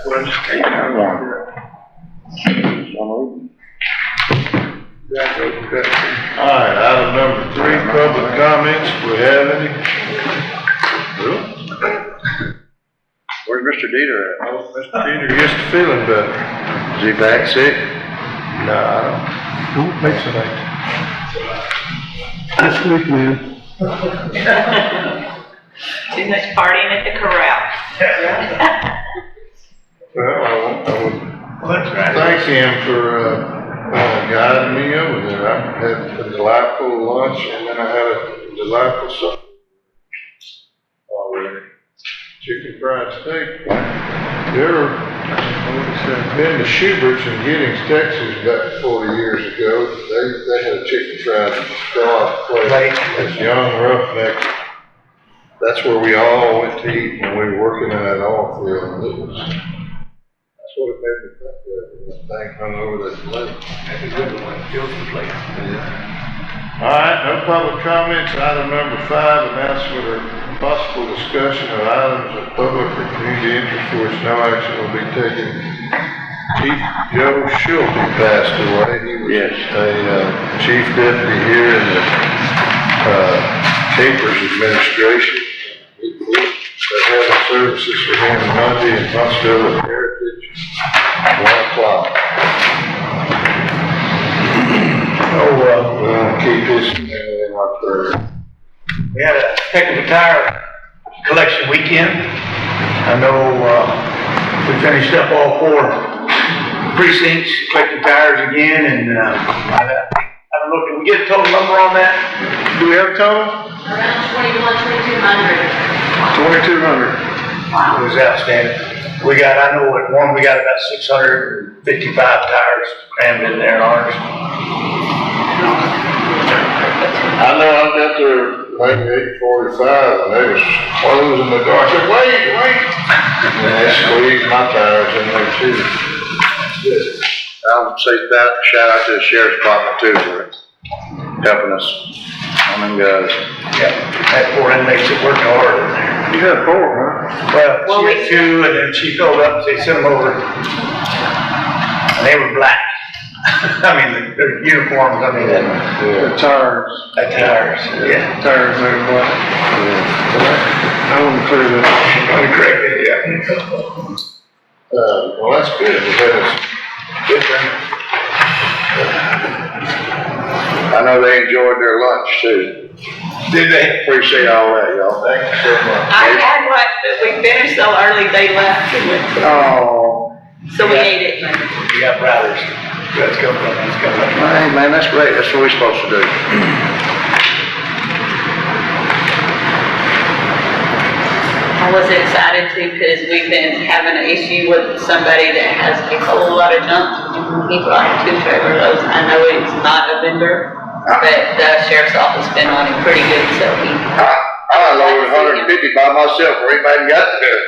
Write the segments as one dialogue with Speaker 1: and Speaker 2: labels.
Speaker 1: Alright, item number 3, public comments. Do we have any?
Speaker 2: Where's Mr. Deeter at?
Speaker 1: Oh, Mr. Deeter gets to feeling better.
Speaker 2: Is he back sick?
Speaker 1: No, I don't think so.
Speaker 3: This week, man.
Speaker 4: Too much partying at the corral.
Speaker 1: Well, I would thank him for, guiding me over there. I had a delightful lunch and then I had a delightful supper already. Chicken fried steak. You ever been to Schubert's in Giddings, Texas about 40 years ago? They had a chicken fried steak as young roughnecks. That's where we all went to eat when we were working in that oil field. That's what it made me think of. That thing hung over that lake.
Speaker 5: That's a good one. Fills the place.
Speaker 1: Yeah. All right, no public comments. Item number 5, announcement or possible discussion of items of public or community interest for which no action will be taken. Chief Joe Schul passed away. He was a chief deputy here in the Capers administration. They had services for him Monday in Huntsville at Heritage, 1 o'clock. We'll keep his family in our prayer.
Speaker 5: We had a heck of a tire collection weekend. I know we finished up all 4 precincts, collecting tires again, and I don't know, did we get a total number on that? Do we have a total?
Speaker 4: Around
Speaker 5: 2,200. Wow. It was outstanding. I know at one we got about 655 tires crammed in there in ours.
Speaker 1: I know I got there maybe 8:45 and they was closing the door. I said, wait. And they squeezed my tires in there too.
Speaker 2: I'll say that, shout out to the sheriff's department too for helping us on them guys.
Speaker 5: Yeah, had 4 inmates that worked hard in there.
Speaker 1: You had 4, huh?
Speaker 5: Well, she had 2 and then she filled up and they sent them over. And they were black. I mean, their uniforms, the
Speaker 1: tires.
Speaker 5: The tires, yeah.
Speaker 1: Tires, they're black. I want to clear that.
Speaker 5: Correct it, yeah.
Speaker 1: Well, that's good.
Speaker 2: I know they enjoyed their lunch too.
Speaker 5: Did they?
Speaker 2: Appreciate all that, y'all.
Speaker 1: Thank you so much.
Speaker 4: I had one, but we finished so early, they left and went to, so we ate it.
Speaker 5: We got brothers. Let's go.
Speaker 2: Hey man, that's great. That's what we're supposed to do.
Speaker 4: I was excited too because we've been having an issue with somebody that has a whole lot of junk. He brought 2 trailer loads. I know it's not a vendor, but the sheriff's office been on him pretty good, so he.
Speaker 2: I loaded 150 by myself where anybody got to do it.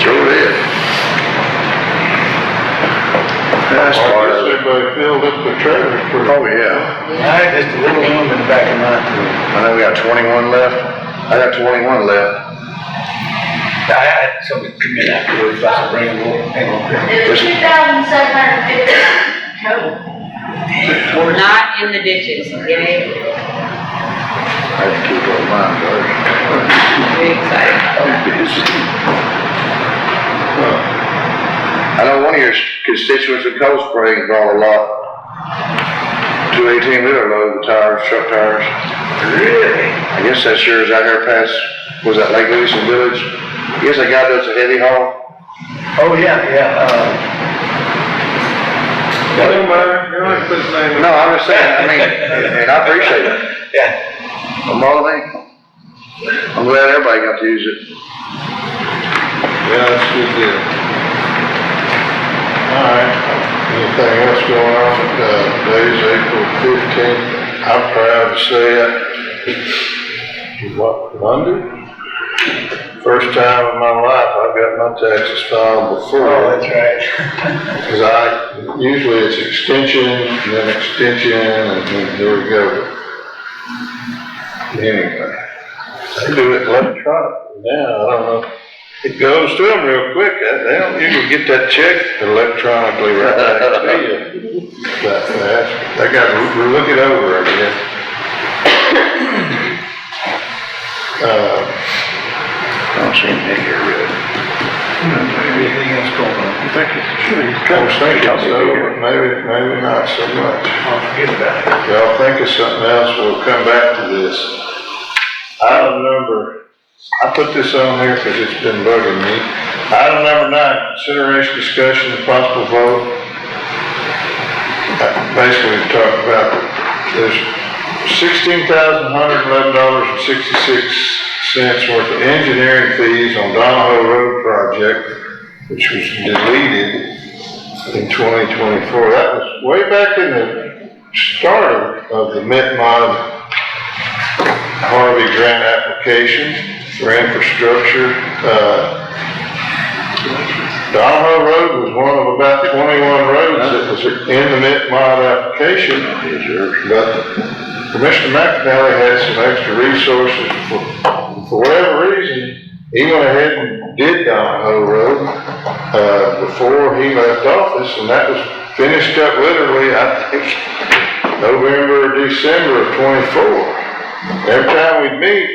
Speaker 2: Sure did. That's part of it.
Speaker 1: Everybody filled up the trailers for.
Speaker 2: Oh yeah.
Speaker 5: I had just a little room in the back of mine.
Speaker 2: I know we got 21 left. I got 21 left.
Speaker 5: I had somebody come in afterwards, I said, bring them over.
Speaker 6: It was 2,750 total.
Speaker 4: Not in the ditches, okay?
Speaker 2: I had to keep up mine first.
Speaker 4: Very excited.
Speaker 2: I know one of your constituents in Cold Spring brought a lot. 2 18-wheeler load of tires, truck tires.
Speaker 5: Really?
Speaker 2: I guess that sure is out here past, was that Lake Lewis Village? I guess that guy does a heavy haul.
Speaker 5: Oh, yeah.
Speaker 2: No, I'm just saying, I mean, and I appreciate it.
Speaker 5: Yeah.
Speaker 2: I'm glad everybody got to use it.
Speaker 1: Yeah, that's a good deal. All right. Anything else going on? Today's April 15th. I'm proud to say it. Monday? First time in my life I've got my taxes filed before.
Speaker 5: Oh, that's right.
Speaker 1: Because usually it's extension, and then extension, and then here we go. Anyway, I do it electronically now. I don't know. it goes to them real quick. They don't usually get that check electronically right back to you that fast. They gotta look it over again.
Speaker 2: I don't see anything here really.
Speaker 5: Anything else going on?
Speaker 1: I was thinking so, but maybe not so much.
Speaker 5: I'll forget about it.
Speaker 1: Y'all think of something else, we'll come back to this. Item number, I put this on here because it's been bugging me. Item number 9, consideration, discussion, and possible vote. Basically, we talked about, there's $16,111.66 worth of engineering fees on Donahoe Road project, which was deleted in 2024. That was way back in the start of the MIT-MOD Harvey grant application for infrastructure. Donahoe Road was one of about 21 roads that was in the MIT-MOD application, but Commissioner McNally had some extra resources for whatever reason. He went ahead and did Donahoe Road before he left office, and that was finished up literally, I think, November or December of 24. Every time we'd meet,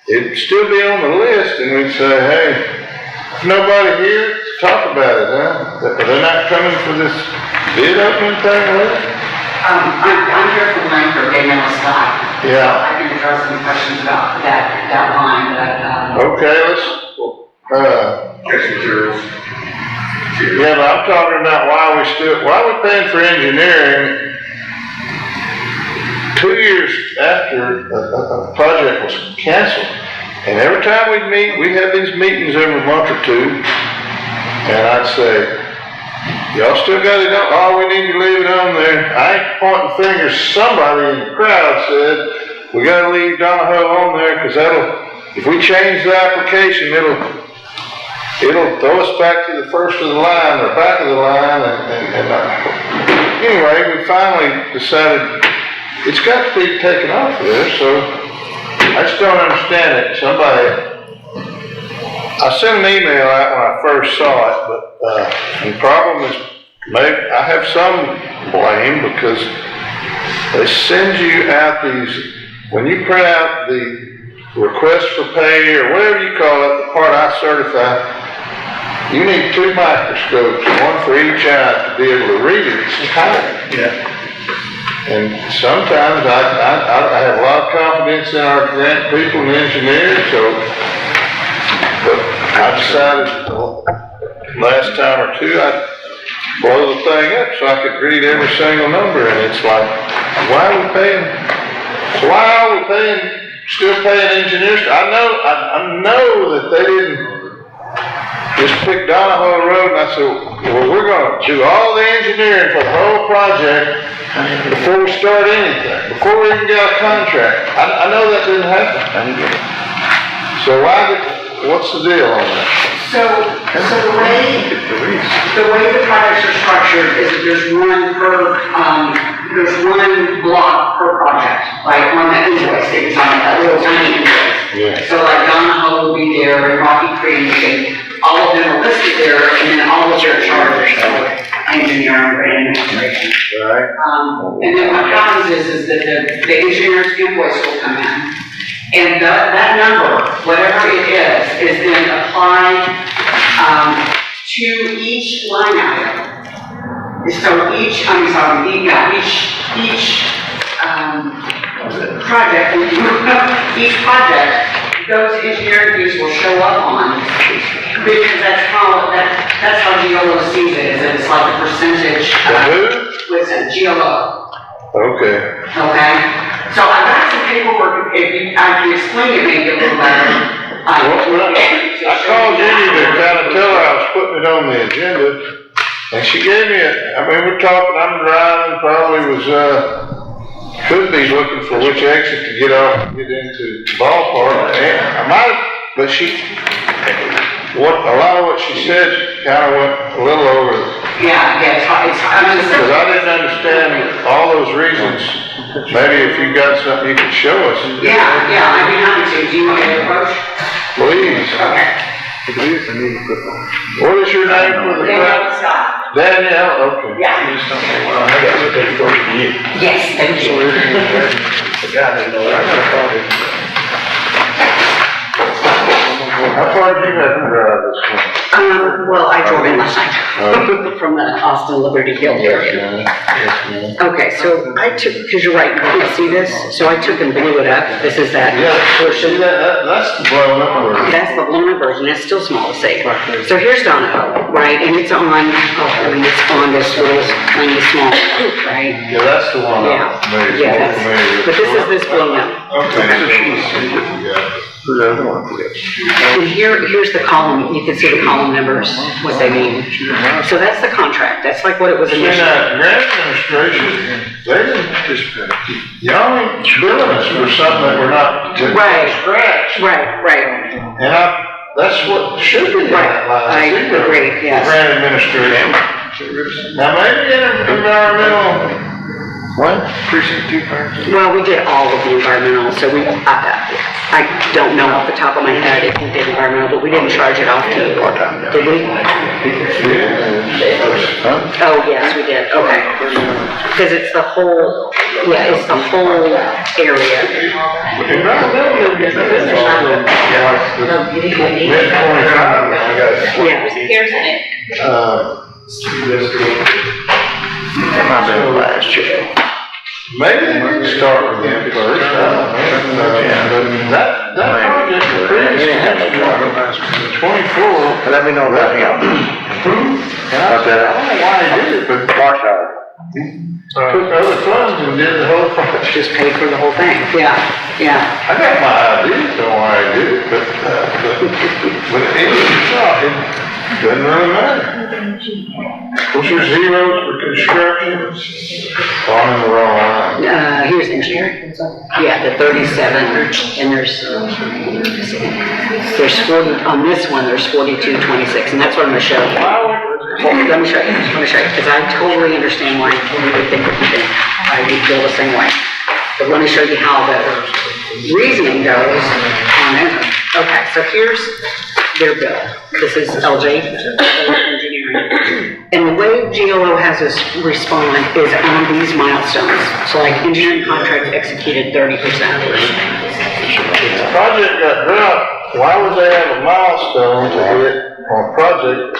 Speaker 1: it'd still be on the list, and we'd say, hey, nobody here to talk about it, huh? They're not coming for this bid opening thing, right?
Speaker 3: I'm here from Lane for Bay Middle Scott.
Speaker 1: Yeah.
Speaker 3: I can address some questions about that line,
Speaker 1: Okay, let's, yeah, but I'm talking about why we paying for engineering 2 years after a project was canceled. And every time we'd meet, we'd have these meetings every month or two, and I'd say, y'all still got it on? Oh, we need to leave it on there. I ain't pointing fingers. Somebody in the crowd said, we gotta leave Donahoe on there, cause if we change the application, it'll throw us back to the first of the line, or back of the line, anyway, we finally decided it's got to be taken off of there, so I just don't understand it. I sent an email out when I first saw it, but the problem is, maybe I have some blame because they send you out these, when you print out the request for pay or whatever you call it, the part I certify, you need 2 microscopes, one for each eye to be able to read it. It's tight.
Speaker 5: Yeah.
Speaker 1: And sometimes I have a lot of confidence in our grant people and engineers, but I decided last time or two I'd blow the thing up so I could read every single number, and it's like, why are we still paying engineers? I know that they didn't just pick Donahoe Road, and I said, well, we're gonna do all the engineering for the whole project before we start anything, before we even get a contract. I know that didn't happen. So what's the deal on that?
Speaker 3: So the way the projects are structured is that there's one block per project, like on that invoice that you're talking about, little tiny invoice.
Speaker 1: Yeah.
Speaker 3: So like Donahoe will be there, and Rocky Creek, and all of them are listed there, and then all of their charges, so engineering, and administration.
Speaker 1: Right.
Speaker 3: And then what happens is that the engineer's invoice will come in, and that number, whatever it is then applied to each line item. So each project, those engineering fees will show up on, because that's how GLO sees it, is that it's like a percentage. With a GLO.
Speaker 1: Okay.
Speaker 3: Okay? So I've got some paperwork, if I can explain it maybe a little better.
Speaker 1: I called Jenny to kind of tell her I was putting it on the agenda, and she gave me we're talking, I'm driving, probably could be looking for which exit to get off and get into the ballpark. And a lot of what she said kind of went a little over.
Speaker 3: Yeah, it's
Speaker 1: because I didn't understand all those reasons. Maybe if you got something you could show us.
Speaker 3: Yeah, I'd be happy to. Do you want me to approach?
Speaker 1: Please.
Speaker 3: Okay.
Speaker 1: What is your name for the front?
Speaker 3: Scott.
Speaker 1: Danielle, okay.
Speaker 3: Yeah. Yes, thank you.
Speaker 1: How far did you have to drive this one?
Speaker 3: Well, I drove in last night from the Austin Liberty Hill area. Okay, so I took, because you're right, you can't see this, so I took and blew it up. This is that
Speaker 1: Yeah,
Speaker 3: portion.
Speaker 1: see that's the blown up version.
Speaker 3: That's the blown up version, it's still small to see. So here's Donahoe, right, and it's on, it's on this little, tiny small, right?
Speaker 1: Yeah, that's the one
Speaker 3: Yeah.
Speaker 1: I'm familiar
Speaker 3: Yeah,
Speaker 1: with.
Speaker 3: but this is this blown up.
Speaker 1: Okay, yeah.
Speaker 2: Who's the other one?
Speaker 3: And here's the column, you can see the column numbers, what they mean. So that's the contract, that's like what it was
Speaker 1: See,
Speaker 3: initially.
Speaker 1: now, grant administration, they didn't, y'all ain't billing us for something that we're not,
Speaker 3: Right.
Speaker 1: scratch.
Speaker 3: Right.
Speaker 1: And that's what should be in that line.
Speaker 3: I agree, yes.
Speaker 1: Grant administration. Now, maybe environmental,
Speaker 2: What? Precinct 2
Speaker 3: Well, we did all of the environmental, so I don't know off the top of my head if we did environmental, but we didn't charge it off to you. Did we? Oh, yes, we did, okay. Because it's the whole, yeah, it's the whole area. Yeah.
Speaker 4: Here's Nick.
Speaker 2: Might have been last year.
Speaker 1: Maybe they did start with them first, but that project was pretty 24.
Speaker 2: Let me know about him. About
Speaker 1: I
Speaker 2: that.
Speaker 1: don't know why he did it, but
Speaker 2: Marshall.
Speaker 1: took other funds and did the whole project.
Speaker 3: Just paid for the whole thing, yeah.
Speaker 1: I got my ideas on why I did it, but it doesn't really matter. Of course, there's zeros for construction. Oh, I'm in the wrong line.
Speaker 3: Here's engineering. Yeah, the 37, and there's 40, on this one, there's 4226, and that's what I'm gonna show you. Well, let me show you, because I totally understand why you would think what you think. I would feel the same way. But let me show you how the reasoning goes on it. Okay, so here's their bill. This is LJ Engineering. And the way GLO has us respond is on these milestones. So like engineering contract executed 30%.
Speaker 1: If the project got dropped, why would they have a milestone to hit on a project?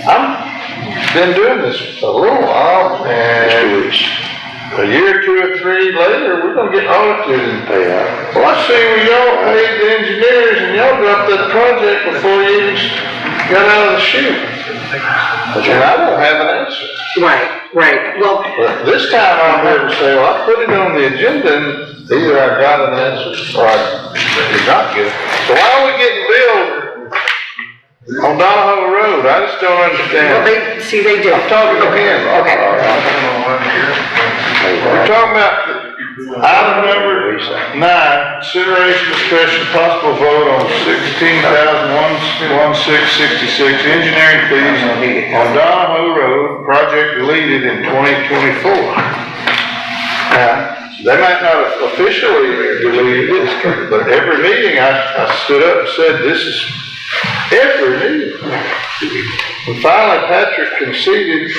Speaker 1: I've been doing this a little while, and a year, 2 or 3 later, we're gonna get audited and pay out. Well, I see where y'all paid the engineers and y'all dropped that project before you even got out of the chute. And I don't have an answer.
Speaker 3: Right. Well,
Speaker 1: But this time I'm here to say, well, I put it on the agenda and either I got an answer or I did not get it. So why are we getting billed on Donahoe Road? I just don't understand.
Speaker 3: they did.
Speaker 1: I'm talking to him.
Speaker 3: Okay.
Speaker 1: We're talking about item number 9, consideration, discussion, possible vote on $16,166 engineering fees on Donahoe Road, project deleted in 2024. Now, they might not have officially deleted it, but every meeting I stood up and said, this is every meeting. And finally, Patrick conceded,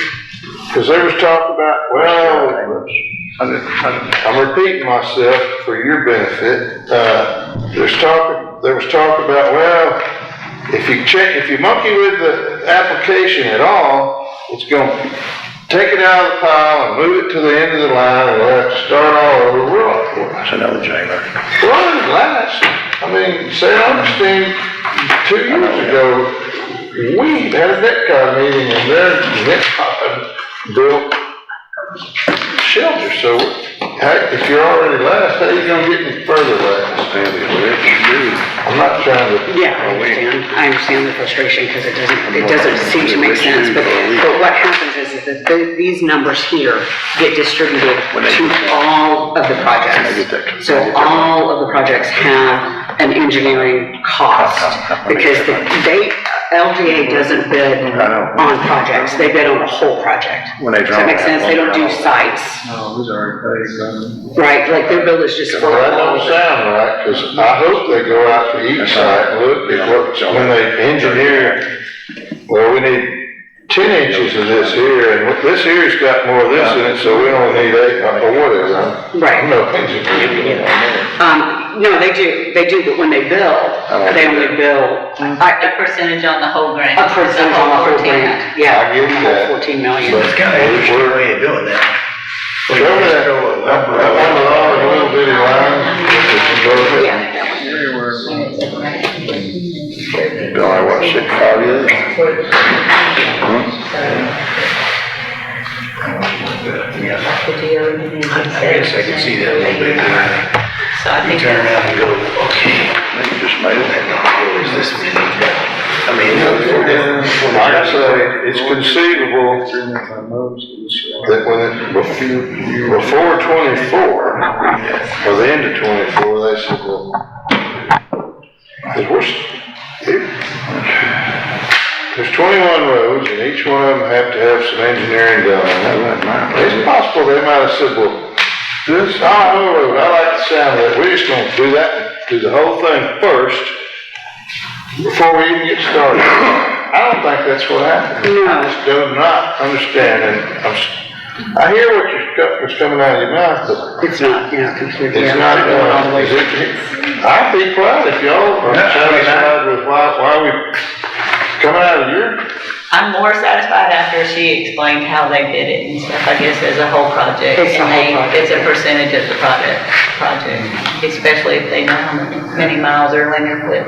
Speaker 1: because there was talk about, well, I'm repeating myself for your benefit. There was talk about, well, if you monkey with the application at all, it's going to take it out of the pile and move it to the end of the line, and we'll have to start all over.
Speaker 2: That's another jailer.
Speaker 1: Well, it lasts. I mean, St. Augustine, 2 years ago, we had a NetCon meeting, and their NetCon built shelter, so heck, if you're already last, how you gonna get any further last? I'm not trying to.
Speaker 3: Yeah, I understand the frustration because it doesn't seem to make sense, but what happens is that these numbers here get distributed to all of the projects. So all of the projects have an engineering cost because LGA doesn't bid
Speaker 2: I know.
Speaker 3: on projects, they bid on the whole project.
Speaker 2: When they
Speaker 3: Does that make sense? They don't do sites,
Speaker 7: No, these are paid.
Speaker 3: right? Like their bill is just for.
Speaker 1: Well, that don't sound right, because I hope they go out to each site and look at what, when they engineer, well, we need 10 inches of this here, and this here's got more of this in it, so we only need 8, or whatever.
Speaker 3: Right.
Speaker 1: I'm no engineer.
Speaker 3: No, they do, but when they bill, they only bill
Speaker 4: A percentage on the whole grant.
Speaker 3: a percentage on the whole grant. Yeah,
Speaker 1: I give you
Speaker 3: the whole
Speaker 1: that.
Speaker 3: 14 million.
Speaker 5: It's kind of interesting way of doing that.
Speaker 1: Show me that, that one with all the little bitty lines,
Speaker 3: Yeah.
Speaker 2: Don't know what 6.5 is?
Speaker 5: I guess I can see that a little bit.
Speaker 4: So I
Speaker 5: You
Speaker 4: think
Speaker 5: turn around and go, okay,
Speaker 2: They just made it.
Speaker 5: what is this many? I mean,
Speaker 1: like I say, it's conceivable that when it, before 24, or the end of 24, they said, well, there's 21 roads, and each one of them have to have some engineering done on it. It's possible they might have said, well, this Idaho road, I like the sound of it, we're just gonna do that, do the whole thing first, before we even get started. I don't think that's what happened.
Speaker 3: No.
Speaker 1: I just do not understand, and I hear what's coming out of your mouth, but
Speaker 3: It's not, completely.
Speaker 1: it's not, I'd be proud if y'all are satisfied with why we coming out of your.
Speaker 4: I'm more satisfied after she explained how they did it and stuff, I guess, as a whole project.
Speaker 3: It's a
Speaker 4: And
Speaker 3: whole project.
Speaker 4: It's a percentage of the project, especially if they know how many miles are linear foot.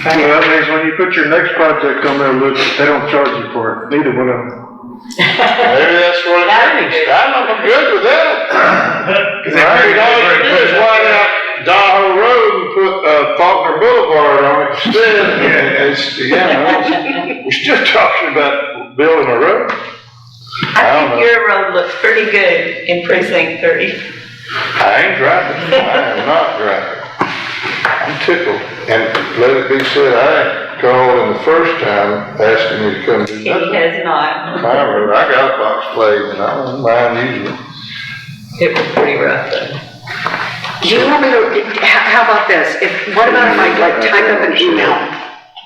Speaker 7: Well, that means when you put your next project on there, look, they don't charge you for it, neither one of them.
Speaker 1: Maybe that's what it means. I'm good with that. Right, all you do is widen out Tahoe Road and put, Faulkner Boulevard on it instead. We're still talking about building a road.
Speaker 4: I think your road looks pretty good in precinct 3.
Speaker 1: I ain't driving. I am not driving. I'm tickled. And let it be said, I called in the first time asking you to come do
Speaker 4: He
Speaker 1: nothing.
Speaker 4: has not.
Speaker 1: My road, I got a box blade and I don't mind using it.
Speaker 4: It was pretty rough though.
Speaker 3: Do you want me to, how about this? What about if I type up an email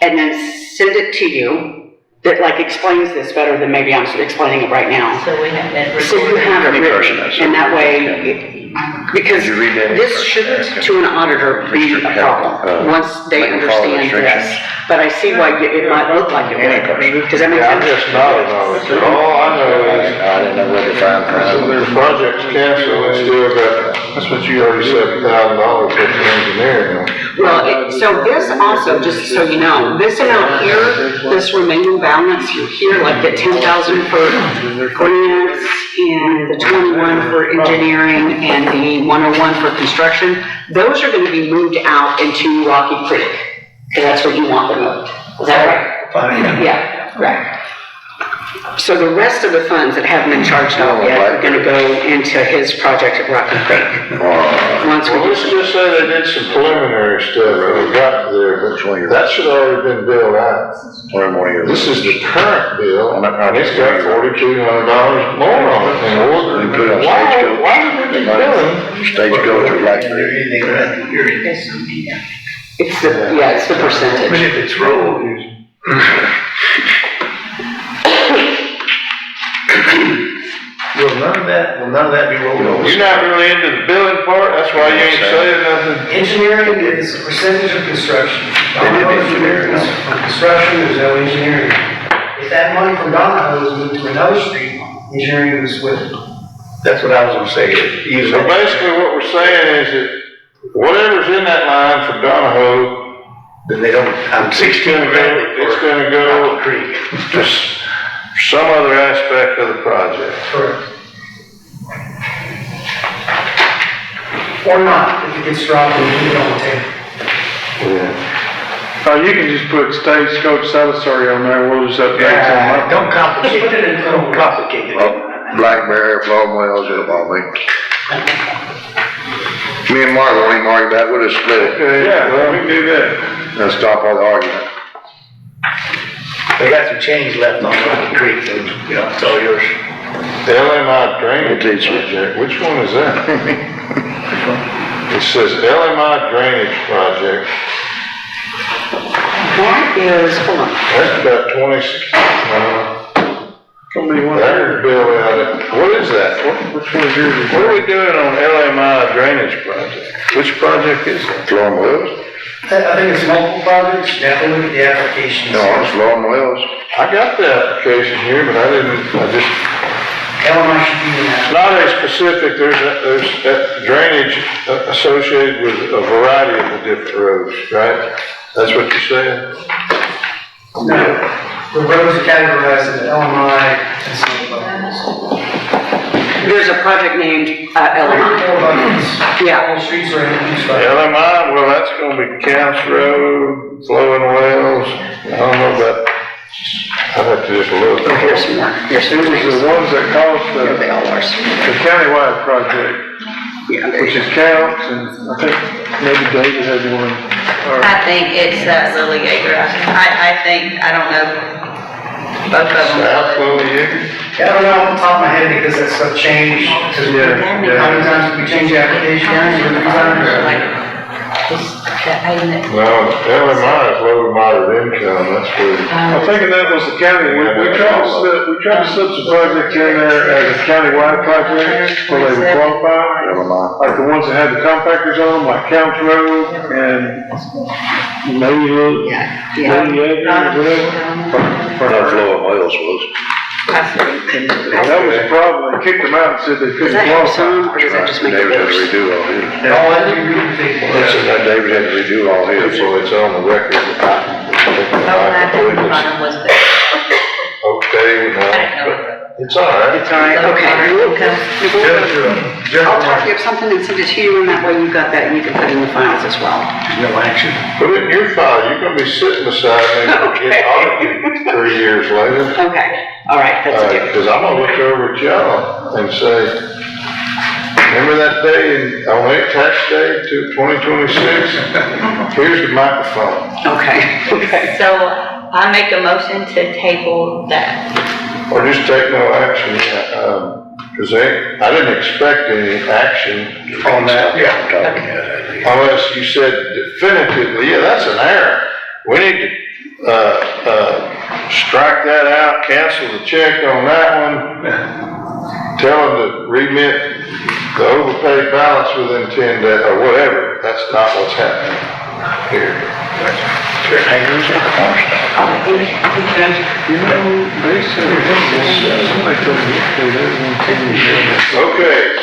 Speaker 3: and then send it to you that explains this better than maybe I'm explaining it right now?
Speaker 4: So we have that.
Speaker 3: So you have it written, and that way, because
Speaker 2: Did you read that?
Speaker 3: this shouldn't to an auditor be a problem, once they
Speaker 2: Let them follow
Speaker 3: understand
Speaker 2: restrictions.
Speaker 3: this. But I see why it might look like it
Speaker 2: Any
Speaker 3: would.
Speaker 2: person.
Speaker 3: Does that make
Speaker 1: Yeah, I'm
Speaker 3: sense?
Speaker 1: just nodding on it. All I know is,
Speaker 2: I didn't know where to find
Speaker 1: the project's canceled, and still got, that's what you $37,000 for the engineering.
Speaker 3: Well, so this also, just so you know, this amount here, this remaining balance here, like the 10,000 for grants and the 21 for engineering and the 101 for construction, those are gonna be moved out into Rocky Creek, because that's where you want them moved. Is that right?
Speaker 5: fine.
Speaker 3: Yeah, right. So the rest of the funds that haven't been charged off yet are gonna go into his project at Rocky Creek. Once we
Speaker 1: Well, let's just say they did some preliminary stuff when we got there, but that should already been billed out.
Speaker 2: One more year.
Speaker 1: This is the current bill, and it's got $4,200 more on it. And
Speaker 2: They put it on
Speaker 1: why
Speaker 2: Stagecoach.
Speaker 1: would we be billing?
Speaker 2: Stagecoach or Blackberry.
Speaker 5: Anything around here.
Speaker 3: It's the
Speaker 5: But
Speaker 3: percentage.
Speaker 5: if it's rolled, will none of that be rolled over?
Speaker 1: You're not really into the billing part, that's why you ain't saying nothing.
Speaker 8: Engineering is a percentage of construction.
Speaker 2: They did engineering, huh?
Speaker 8: For construction, there's no engineering. If that money from Donahoe is moved to another street, engineering is with it.
Speaker 5: That's what I was gonna say.
Speaker 1: So basically what we're saying is that whatever's in that line for Donahoe,
Speaker 5: Then they don't, I'm 16
Speaker 1: it's gonna go
Speaker 5: Rocky Creek.
Speaker 1: to some other aspect of the project.
Speaker 8: Correct. Or not, if it gets dropped and leave it on the table.
Speaker 7: You can just put Stagecoach Salisbury on there, we'll just update them.
Speaker 5: Don't complicate
Speaker 8: Put it in
Speaker 5: it.
Speaker 8: film.
Speaker 5: Don't complicate it.
Speaker 2: Blackberry, Flowing Wells, it'll all be. Me and Mark won't even argue about it, we'll just split it.
Speaker 1: Okay, yeah, well, we can do that.
Speaker 2: And stop all the argument.
Speaker 5: They got some change left on Rocky Creek, so, you know, it's all yours.
Speaker 1: LMI drainage project, which one is that? It says LMI drainage project.
Speaker 3: That is, hold on.
Speaker 1: That's about 20, that was Bill out of, what is that? Which one is yours? What are we doing on LMI drainage project? Which project is that?
Speaker 2: Long Wells?
Speaker 8: I think it's multiple projects, you have to look at the applications.
Speaker 2: No, it's Long Wells.
Speaker 1: I got the application here, but I just,
Speaker 8: LMI should be in that.
Speaker 1: not a specific, there's drainage associated with a variety of the different roads, right? That's what you're saying?
Speaker 8: No, the roads are categorized into LMI and some buckets.
Speaker 3: There's a project named, LMI.
Speaker 8: Four buckets.
Speaker 3: Yeah.
Speaker 8: All streets are in each bucket.
Speaker 1: LMI, well, that's gonna be Counts Road, Flowing Wells, I don't know about, I'd have to just look.
Speaker 3: Here's some more, here's some
Speaker 7: It was
Speaker 3: things.
Speaker 7: the ones that caused
Speaker 3: Here they
Speaker 7: the
Speaker 3: all are.
Speaker 7: countywide project,
Speaker 3: Yeah, there
Speaker 7: which
Speaker 3: you
Speaker 7: is
Speaker 3: go.
Speaker 7: Counts, and I think maybe David had one. Or-
Speaker 4: I think it's Lily Yeager. I think, I don't know, both of them.
Speaker 1: South Lily Yeager?
Speaker 8: Yeah, I don't know off the top of my head because that stuff changed. Because
Speaker 7: Yeah,
Speaker 8: how
Speaker 7: yeah.
Speaker 8: many times did we change the application?
Speaker 1: No, LMI is low to moderate income, that's good.
Speaker 7: I'm thinking that was the county, we tried to slip some projects in there as a countywide project, so they would qualify. Like the ones that had the compactors on them, like Counts Road and maybe
Speaker 3: Yeah.
Speaker 2: That's Long Wells was.
Speaker 7: That was a problem, they kicked them out and said they
Speaker 3: Does
Speaker 7: couldn't
Speaker 3: that have some,
Speaker 7: qualify.
Speaker 3: or does that just make it
Speaker 2: David had to
Speaker 3: worse?
Speaker 2: redo all his.
Speaker 8: All that you do,
Speaker 2: Listen, that David had to redo all his.
Speaker 1: So it's on the record. Okay, no, it's all right.
Speaker 3: It's all right, okay. I'll type up something and send it to you, and that way you've got that, and you can put it in the files as well.
Speaker 5: No action.
Speaker 1: Put it in your file, you're gonna be sitting beside me and get audited 3 years later.
Speaker 3: Okay, all right, that's a deal.
Speaker 1: Cause I'm gonna look over at y'all and say, remember that day on tax day to 2026? Here's the microphone.
Speaker 3: Okay.
Speaker 4: So I make a motion to table that.
Speaker 1: Or just take no action, yeah, cause I didn't expect any action
Speaker 2: On that, yeah.
Speaker 1: unless you said definitively, yeah, that's an error. We need to, strike that out, cancel the check on that one. Tell them to remit the overpaid balance within 10 days, or whatever. That's not what's happening here. Okay,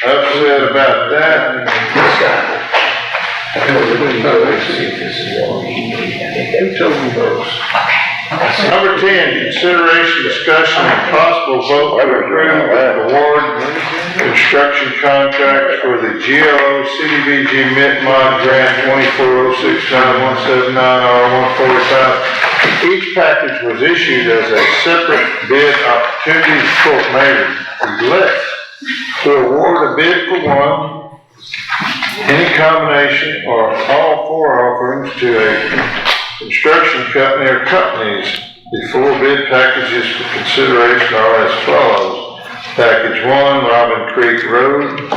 Speaker 1: enough said about that. Number 10, consideration, discussion, and possible vote to approve and award construction contract for the GLO CDBG Mint-Mod Grant 24069-179R145. Each package was issued as a separate bid opportunity. The court may elect to award a bid for one, any combination or all four offerings to a construction company or companies. The four bid packages for consideration are as follows. Package 1, Robin Creek Road.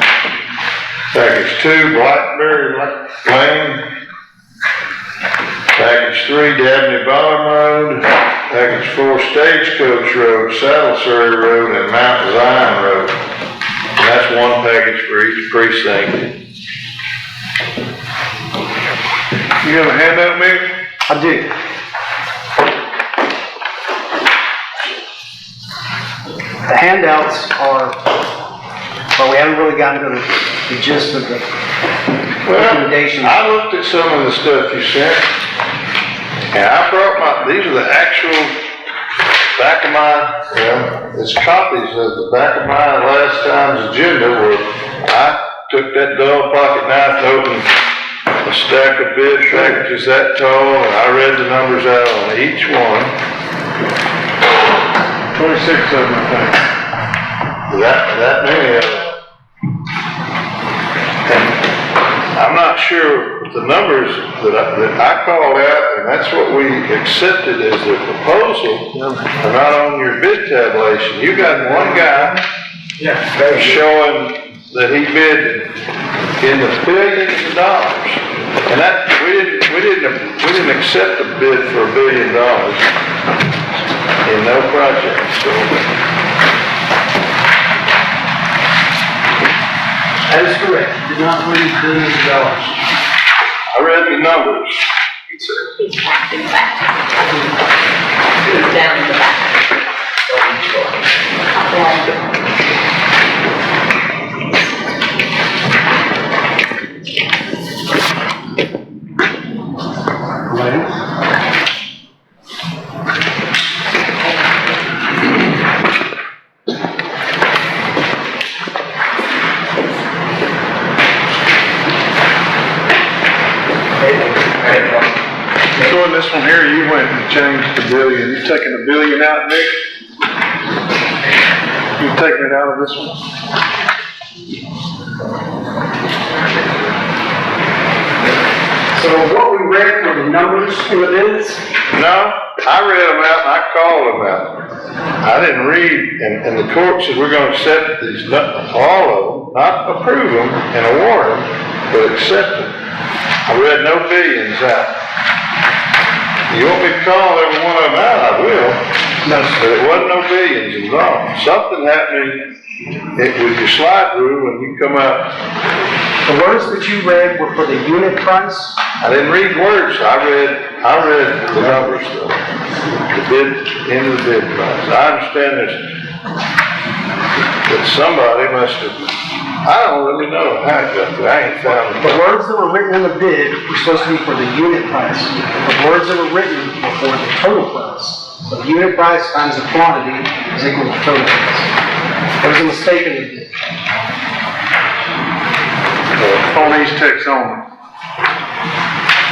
Speaker 1: Package 2, Blackberry Lane. Package 3, Dabney Bottom Road. Package 4, Stagecoach Road, Saddle Surrey Road, and Mount Zion Road. And that's one package for each precinct.
Speaker 7: You have a handout, Mick?
Speaker 8: I do. The handouts are, well, we haven't really gotten to the gist of the recommendations.
Speaker 1: I looked at some of the stuff you sent, and I brought these are the actual back of my, it's copies of the back of my last time's agenda where I took that dull pocket knife and opened a stack of bid packages that tall, and I read the numbers out on each one.
Speaker 7: 26 of them, I think.
Speaker 1: That many of them. And I'm not sure the numbers that I called out and and that's what we accepted as the proposal, and not on your bid tabulation. You got one guy showing that he bid in the billions of dollars. And that, we didn't accept a bid for $1 billion in no project, so.
Speaker 8: That is correct. Did not read billions of dollars.
Speaker 1: I read the numbers.
Speaker 4: He's back in the back. He's down in the back.
Speaker 7: So in this one here, you went and changed the billion. You taking the billion out, Nick? You taking it out of this one?
Speaker 8: So what we read were the numbers in the bids.
Speaker 1: No, I read them out and I called them out. I didn't read, and the court said we're gonna accept these, all of them, not approve them and award them, but accept them. I read no billions out. You want me to call every one of them out, I will.
Speaker 8: No,
Speaker 1: But it wasn't no billions involved. Something happening with your slide rule when you come out.
Speaker 8: the words that you read were for the unit price.
Speaker 1: I didn't read words, I read the numbers though. The bid, into the bid price. I understand that somebody must have, I don't really know how it got there. I ain't found
Speaker 8: The
Speaker 1: it.
Speaker 8: words that were written in the bid were supposed to be for the unit price. The words that were written were for the total price. So the unit price times the quantity is equal to total price. There was a mistake in the bid.
Speaker 7: On these texts only.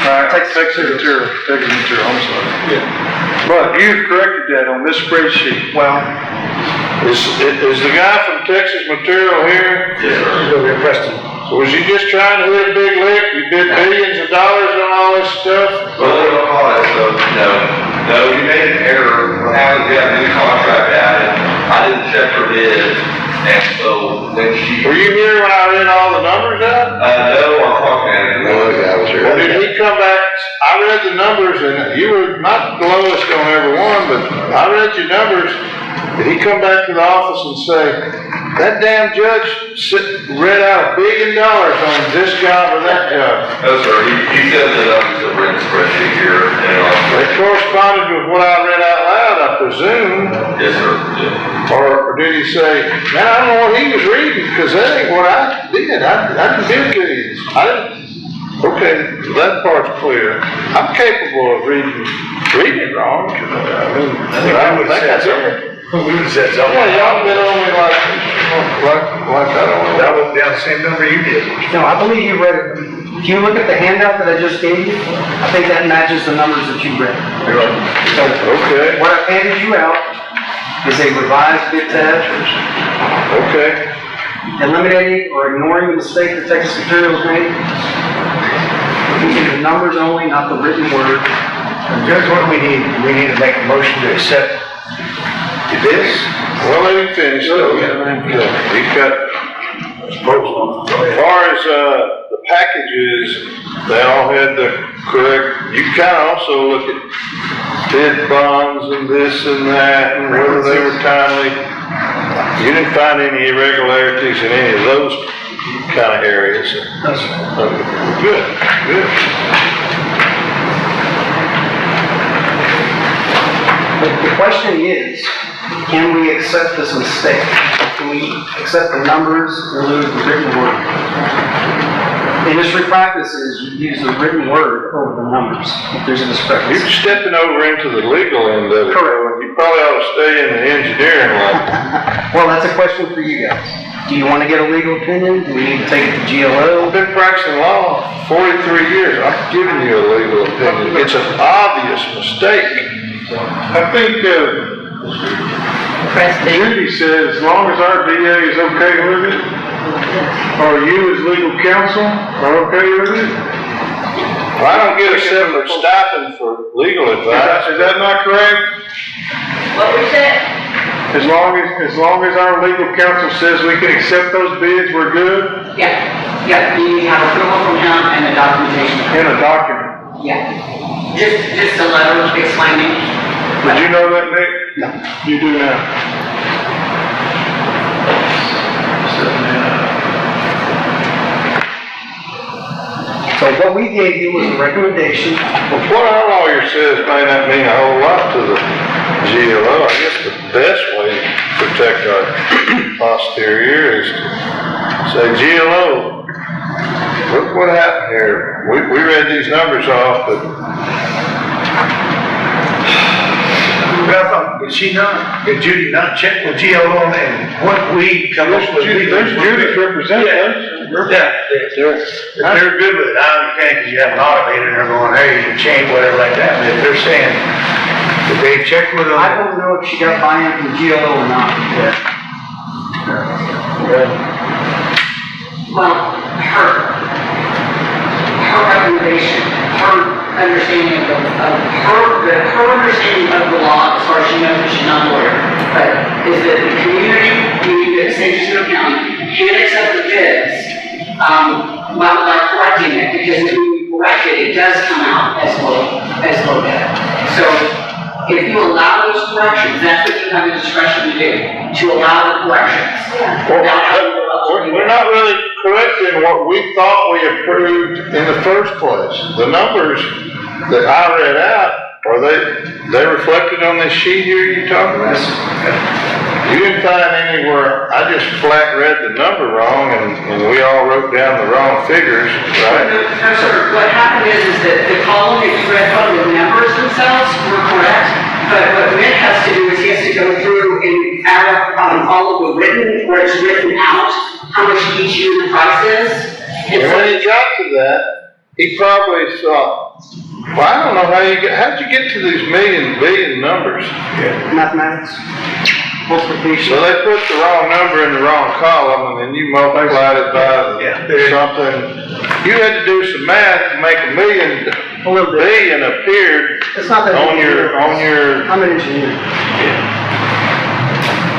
Speaker 7: Alright, text material, I'm sorry. But you've corrected that on this spreadsheet.
Speaker 8: Well,
Speaker 1: Is the guy from Texas Material here?
Speaker 2: Yes, sir.
Speaker 8: you'll get Preston.
Speaker 1: So was you just trying to hit a big lick? You bid billions of dollars on all this stuff?
Speaker 2: Well, they don't call it, so, no, you made an error, now we have a new contract added, I didn't check her bid, and so when she,
Speaker 1: Were you here when I read all the numbers out?
Speaker 2: no, our clock manager.
Speaker 1: Well, did he come back? I read the numbers and you were not the lowest on every one, but I read your numbers. Did he come back to the office and say, that damn judge read out $1 billion on this job or that job?
Speaker 2: No, sir, he said that I was a written spreadsheet here, and,
Speaker 1: They corresponded with what I read out loud, I presume.
Speaker 2: yes, sir, yeah.
Speaker 1: Or did he say, man, I don't know what he was reading, because that ain't what I did. I didn't do these. Okay, that part's clear. I'm capable of reading it wrong. I don't think that's it.
Speaker 5: We would have said something.
Speaker 1: Yeah, y'all been on me like I don't
Speaker 5: I
Speaker 1: know.
Speaker 5: wrote down the same number you did.
Speaker 8: No, I believe you read it. If you look at the handout that I just gave you, I think that matches the numbers that you read. So
Speaker 1: Okay,
Speaker 8: what I've handed you out is a revised bid tab,
Speaker 1: okay.
Speaker 8: eliminating or ignoring the mistake that Texas Materials made. Using the numbers only, not the written word.
Speaker 5: Judge, what do we need? We need to make a motion to accept this.
Speaker 1: Well, let me finish. He's got, as far as, the packages, they all had the correct, you kind of also look at bid bonds and this and that, and whether they were timely. You didn't find any irregularities in any of those kind of areas. Good.
Speaker 8: But the question is, can we accept this mistake? Can we accept the numbers and lose the written word? Industry practice is you use the written word over the numbers if there's a discrepancy.
Speaker 1: You're stepping over into the legal end of it.
Speaker 8: Correct.
Speaker 1: You probably ought to stay in the engineering line.
Speaker 8: Well, that's a question for you guys. Do you want to get a legal opinion? Do we need to take it to GLO?
Speaker 1: I've been practicing law 43 years. I'm giving you a legal opinion. It's an obvious mistake.
Speaker 7: I think,
Speaker 4: Preston.
Speaker 7: Judy said as long as our DA is okay with it, or you as legal counsel are okay with it,
Speaker 1: Well, I don't get a separate stipend for legal advice.
Speaker 7: Is that not correct?
Speaker 6: What was that?
Speaker 7: As long as our legal counsel says we can accept those bids, we're good?
Speaker 3: Yeah, you have approval from him and the documentation.
Speaker 7: In a document.
Speaker 3: Yeah. Just a letter explaining.
Speaker 7: Did you know that, Nick?
Speaker 8: No.
Speaker 7: You do now.
Speaker 8: So what we gave you was a recommendation.
Speaker 1: Well, what our lawyer says may not mean a whole lot to the GLO. I guess the best way to protect our posterior is to say, GLO, look what happened here. We read these numbers off, but
Speaker 5: I thought, did Judy not check with GLO and what we come up with?
Speaker 7: There's Judy's representative.
Speaker 5: Yeah, they're good with it. I understand because you have an auditor and they're going, hey, you can change whatever like that. But if they're saying that they checked with them.
Speaker 8: I don't know if she got buy-in from GLO or not.
Speaker 3: Well, her recommendation, her understanding of her understanding of the law, as far as she knows that she's not a lawyer, but is that the community, meaning the Stagecoach County, can accept the bids, without correcting it, because when you correct it, it does come out as low bid. So, if you allow those corrections, that's what you have the discretion to do, to allow the corrections. Without having to go elsewhere.
Speaker 1: we're not really correcting what we thought we approved in the first place. The numbers that I read out, are they reflected on this sheet here you're talking about? You didn't find anywhere, I just flat read the number wrong and we all wrote down the wrong figures, right?
Speaker 3: No, sir, what happened is that the column that you read from the numbers themselves were correct, but what Rick has to do is he has to go through and add up, all of the written, where it's written out, how much each unit price is.
Speaker 1: And when he got to that, he probably thought, well, I don't know how'd you get to these billion numbers?
Speaker 8: Mathematics, multiplication.
Speaker 1: So they put the wrong number in the wrong column and then you multiplied it by something. You had to do some math to make
Speaker 8: A little bit.
Speaker 1: billion appeared
Speaker 8: It's not that.
Speaker 1: on your,
Speaker 8: I'm an engineer.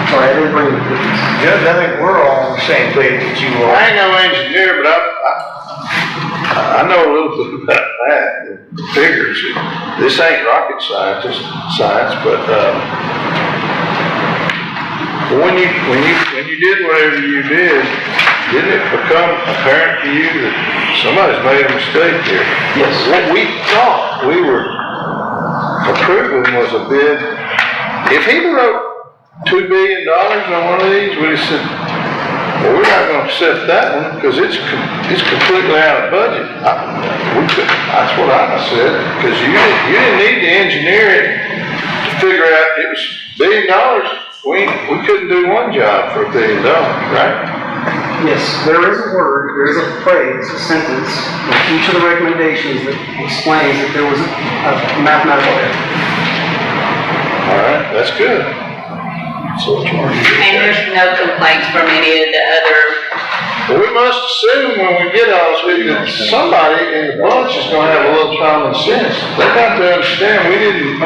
Speaker 8: Sorry, I didn't bring the figures.
Speaker 5: I think we're all on the same page that you are.
Speaker 1: I ain't no engineer, but I know a little bit about that, the figures. This ain't rocket science, but, when you did whatever you did, didn't it become apparent to you that somebody's made a mistake here?
Speaker 8: Yes.
Speaker 1: What we thought we were approving was a bid. If he wrote $2 billion on one of these, we'd have said, well, we're not gonna accept that one, because it's completely out of budget. That's what I said, because you didn't need to engineer it to figure out it was $1 billion. We couldn't do one job for $1 billion, right?
Speaker 8: Yes, there is a word, there is a phrase, a sentence, in each of the recommendations that explains that there was a mathematical error.
Speaker 1: All right, that's good. So
Speaker 4: And there's no complaints from any of the other,
Speaker 1: well, we must assume when we get all this, that somebody in the bunch is gonna have a little common sense. They got to understand, we didn't,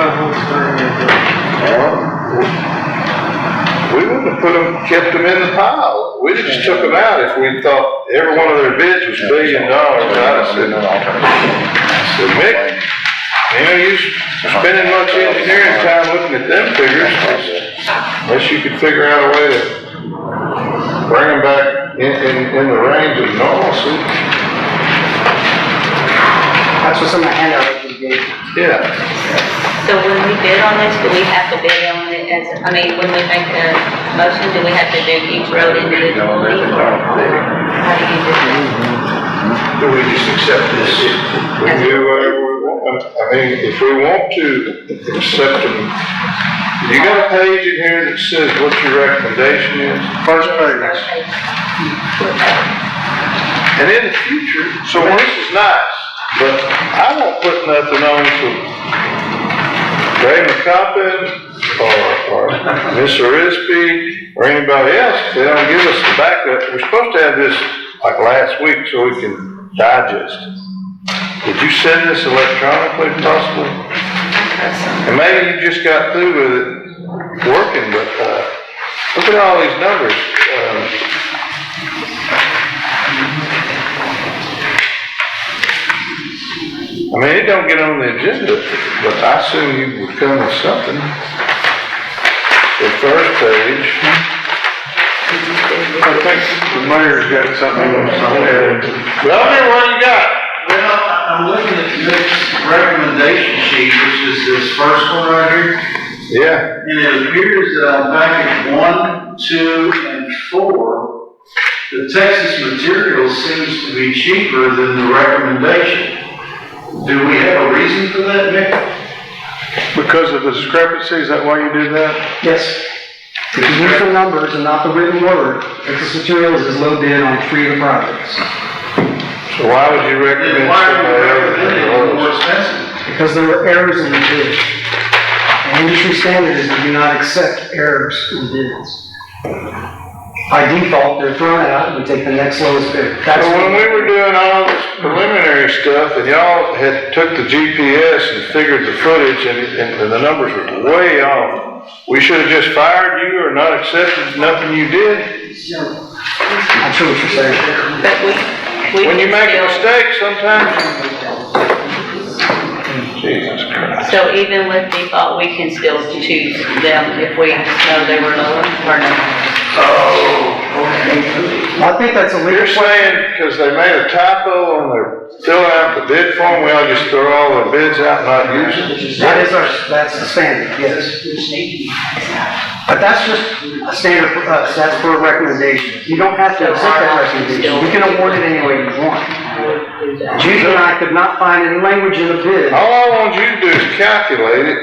Speaker 1: we wouldn't have kept them in the pile. We just took them out if we thought every one of their bids was $1 billion. I'd have said, Mick, you spending much engineering time looking at them figures, unless you could figure out a way to bring them back in the range of normalcy.
Speaker 8: That's what's in my handout that you gave.
Speaker 1: Yeah.
Speaker 4: so when we bid on this, do we have to bid on it when we make a motion, do we have to do each road individually? Or how do you do that?
Speaker 5: Do we just accept this?
Speaker 1: We do whatever we want. I mean, if we want to accept them, you got a page in here that says what your recommendation is?
Speaker 7: First page.
Speaker 1: And in the future, so this is nice, but I won't put nothing on for Ray McCoppin or Miss Arisby or anybody else. If they don't give us the backup, we're supposed to have this like last week so we can digest it. Did you send this electronically possibly? And maybe you just got through with it working, but, look at all these numbers. I mean, it don't get on the agenda, but I assume you would come with something. The first page.
Speaker 7: I think the mayor's got something on there.
Speaker 1: Well, what do you got?
Speaker 9: Well, I'm looking at the next recommendation sheet, which is this first one right here.
Speaker 1: Yeah.
Speaker 9: And it appears that on package 1, 2, and 4, the Texas material seems to be cheaper than the recommendation. Do we have a reason for that, Nick?
Speaker 7: Because of the discrepancy, is that why you did that?
Speaker 8: Yes. If you use the numbers and not the written word, Texas Materials is low bid on 3 of the projects.
Speaker 1: So why would you recommend
Speaker 9: Then why are we
Speaker 1: somebody other
Speaker 9: recommending
Speaker 1: than
Speaker 9: it more
Speaker 1: Lowe's?
Speaker 9: expensive?
Speaker 8: Because there were errors in the bid. And industry standard is we do not accept errors in bids. By default, they're thrown out, and we take the next lowest bid. That's
Speaker 1: So when we were doing all this preliminary stuff and y'all had took the GPS and figured the footage and the numbers were way off, we should have just fired you or not accepted nothing you did?
Speaker 8: I'm sure what you're saying.
Speaker 4: But we
Speaker 1: When you
Speaker 4: can
Speaker 1: make a
Speaker 4: still-
Speaker 1: mistake sometimes. Jesus Christ.
Speaker 4: So even with default, we can still choose them if we know they were lower or no?
Speaker 8: I think that's a legal
Speaker 1: You're saying because they made a typo on their filling out the bid form, we ought to just throw all their bids out and not use them?
Speaker 8: that's the standard, yes. But that's just a standard for us, that's for a recommendation. You don't have to accept that recommendation, we can award it any way you want. Judy and I could not find any language in the bid.
Speaker 1: All I want you to do is calculate it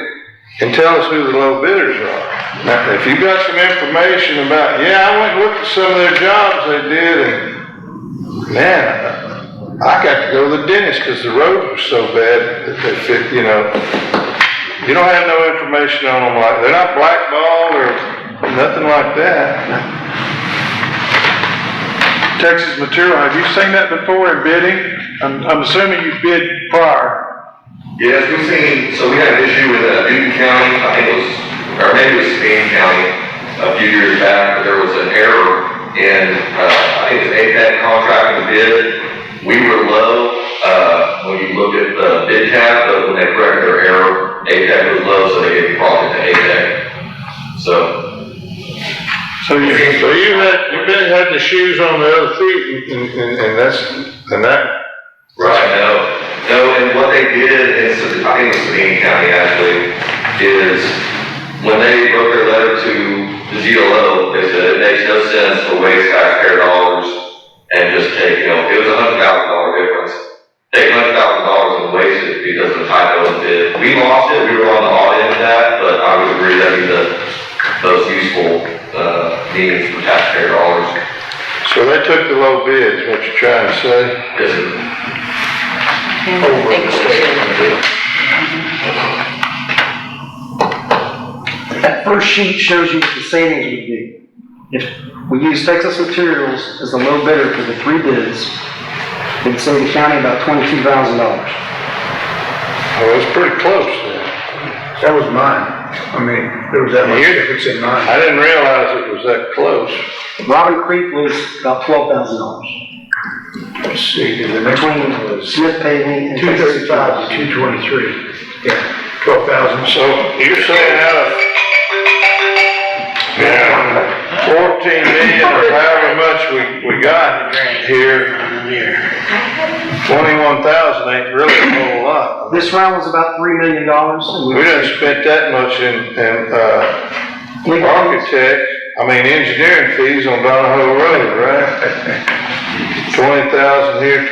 Speaker 1: and tell us who the low bidders are. Now, if you got some information about, yeah, I went and looked at some of their jobs they did and, man, I got to go to the dentist because the roads were so bad that they fit, you know. You don't have no information on them like, they're not blackballed or nothing like that.
Speaker 7: Texas Material, have you seen that before in bidding? I'm assuming you bid prior.
Speaker 2: Yes, we've seen, so we had an issue with Newton County, I think it was, or maybe it was Spain County, a few years back, but there was an error in, I think it was APEC contracting the bid. We were low, when you looked at the bid tab, but when they corrected their error, APEC was low, so they gave the profit to APEC. So
Speaker 1: You had the shoes on the other feet and that.
Speaker 2: Right, no, and what they did, I think it was Sabine County actually, is when they wrote their letter to the GLO, they said it makes no sense to waste taxpayer dollars and just take, it was $100,000 difference. Take $100,000 and waste it because of the typo in the bid. We lost it, we were on the audit of that, but I would agree that'd be the most useful, means for taxpayer dollars.
Speaker 1: So they took the low bid, is what you're trying to say?
Speaker 2: Yes,
Speaker 4: And I think we should.
Speaker 8: That first sheet shows you what the savings would be. If we use Texas Materials as the low bidder for the 3 bids, it'd save the county about $22,000.
Speaker 1: Oh, it's pretty close then.
Speaker 5: That was mine. I mean, there was that much difference in mine.
Speaker 1: I didn't realize it was that close.
Speaker 8: Robin Creek was about $12,000.
Speaker 5: Let's see, the next one
Speaker 8: Between
Speaker 5: was
Speaker 8: Smith Paving and Texas
Speaker 5: 235 to 223. Yeah, 12,000.
Speaker 1: So you're saying out of, 14 million or however much we got here, 21,000 ain't really a whole lot.
Speaker 8: This round was about $3 million. And
Speaker 1: We done spent that much in engineering fees on Donahoe Road, right? 20,000 here,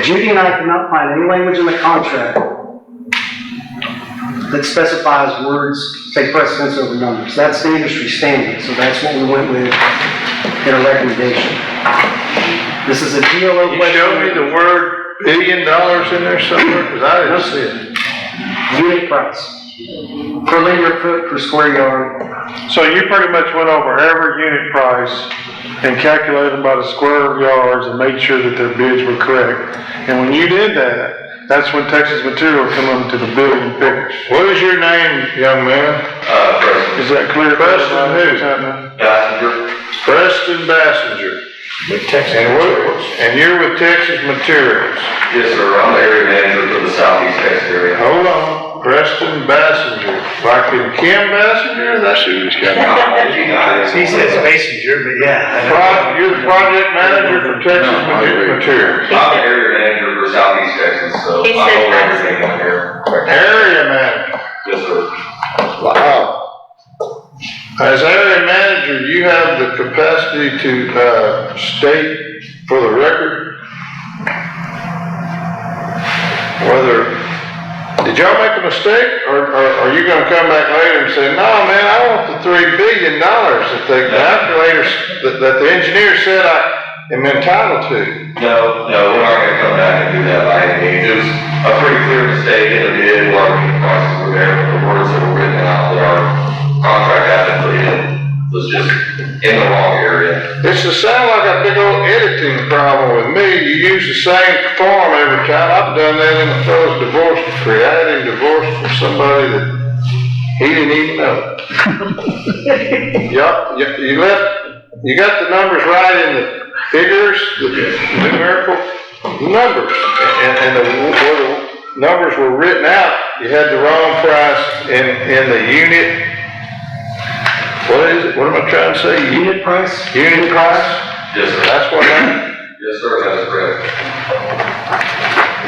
Speaker 8: Judy and I could not find any language in the contract that specifies words take precedence over numbers. That's the industry standard, so that's what we went with in our recommendation. This is a GLO
Speaker 1: You
Speaker 8: question.
Speaker 1: show me the word $1 billion in there somewhere, because I didn't see it.
Speaker 8: Unit price, per linear foot, per square yard,
Speaker 7: So you pretty much went over every unit price and calculated them by the square yards and made sure that their bids were correct. And when you did that, that's when Texas Material come into the building pictures.
Speaker 1: What is your name, young man?
Speaker 7: Is that clear?
Speaker 1: Preston who?
Speaker 2: Passenger.
Speaker 1: Preston Bassinger.
Speaker 7: With Texas
Speaker 1: And you're with Texas Materials.
Speaker 2: Yes, sir, I'm the area manager for the southeast Texas area.
Speaker 1: Hold on, Preston Bassinger, like in Kim Bassinger, that's who he's got.
Speaker 5: He says Messenger, but yeah.
Speaker 1: You're the project manager for Texas Materials.
Speaker 2: I'm the area manager for southeast Texas, so
Speaker 4: He
Speaker 2: I
Speaker 4: said
Speaker 2: hold
Speaker 4: that's-
Speaker 2: everything on here.
Speaker 1: Area manager.
Speaker 2: Yes, sir.
Speaker 1: Wow. As area manager, you have the capacity to, state for the record whether, did y'all make a mistake, or are you gonna come back later and say, no, man, I want the $3 billion that the calculators, that the engineer said I am entitled to?
Speaker 2: No, we're not gonna come back and do that by any means. It was a pretty clear mistake in the bid, while the prices were there, but the words that were written out that our contract had to put in was just in the wrong area.
Speaker 1: It's to sound like a big old editing problem with me. You use the same form every time. I've done that in the fellow's divorce decree. I had him divorced from somebody that he didn't even know. You got the numbers right in the figures, the numerical numbers, and where the numbers were written out, you had the wrong price in the unit. What is it? What am I trying to say?
Speaker 8: Unit price?
Speaker 1: Unit price?
Speaker 2: Yes, sir.
Speaker 1: That's what happened.
Speaker 2: Yes, sir, that's correct.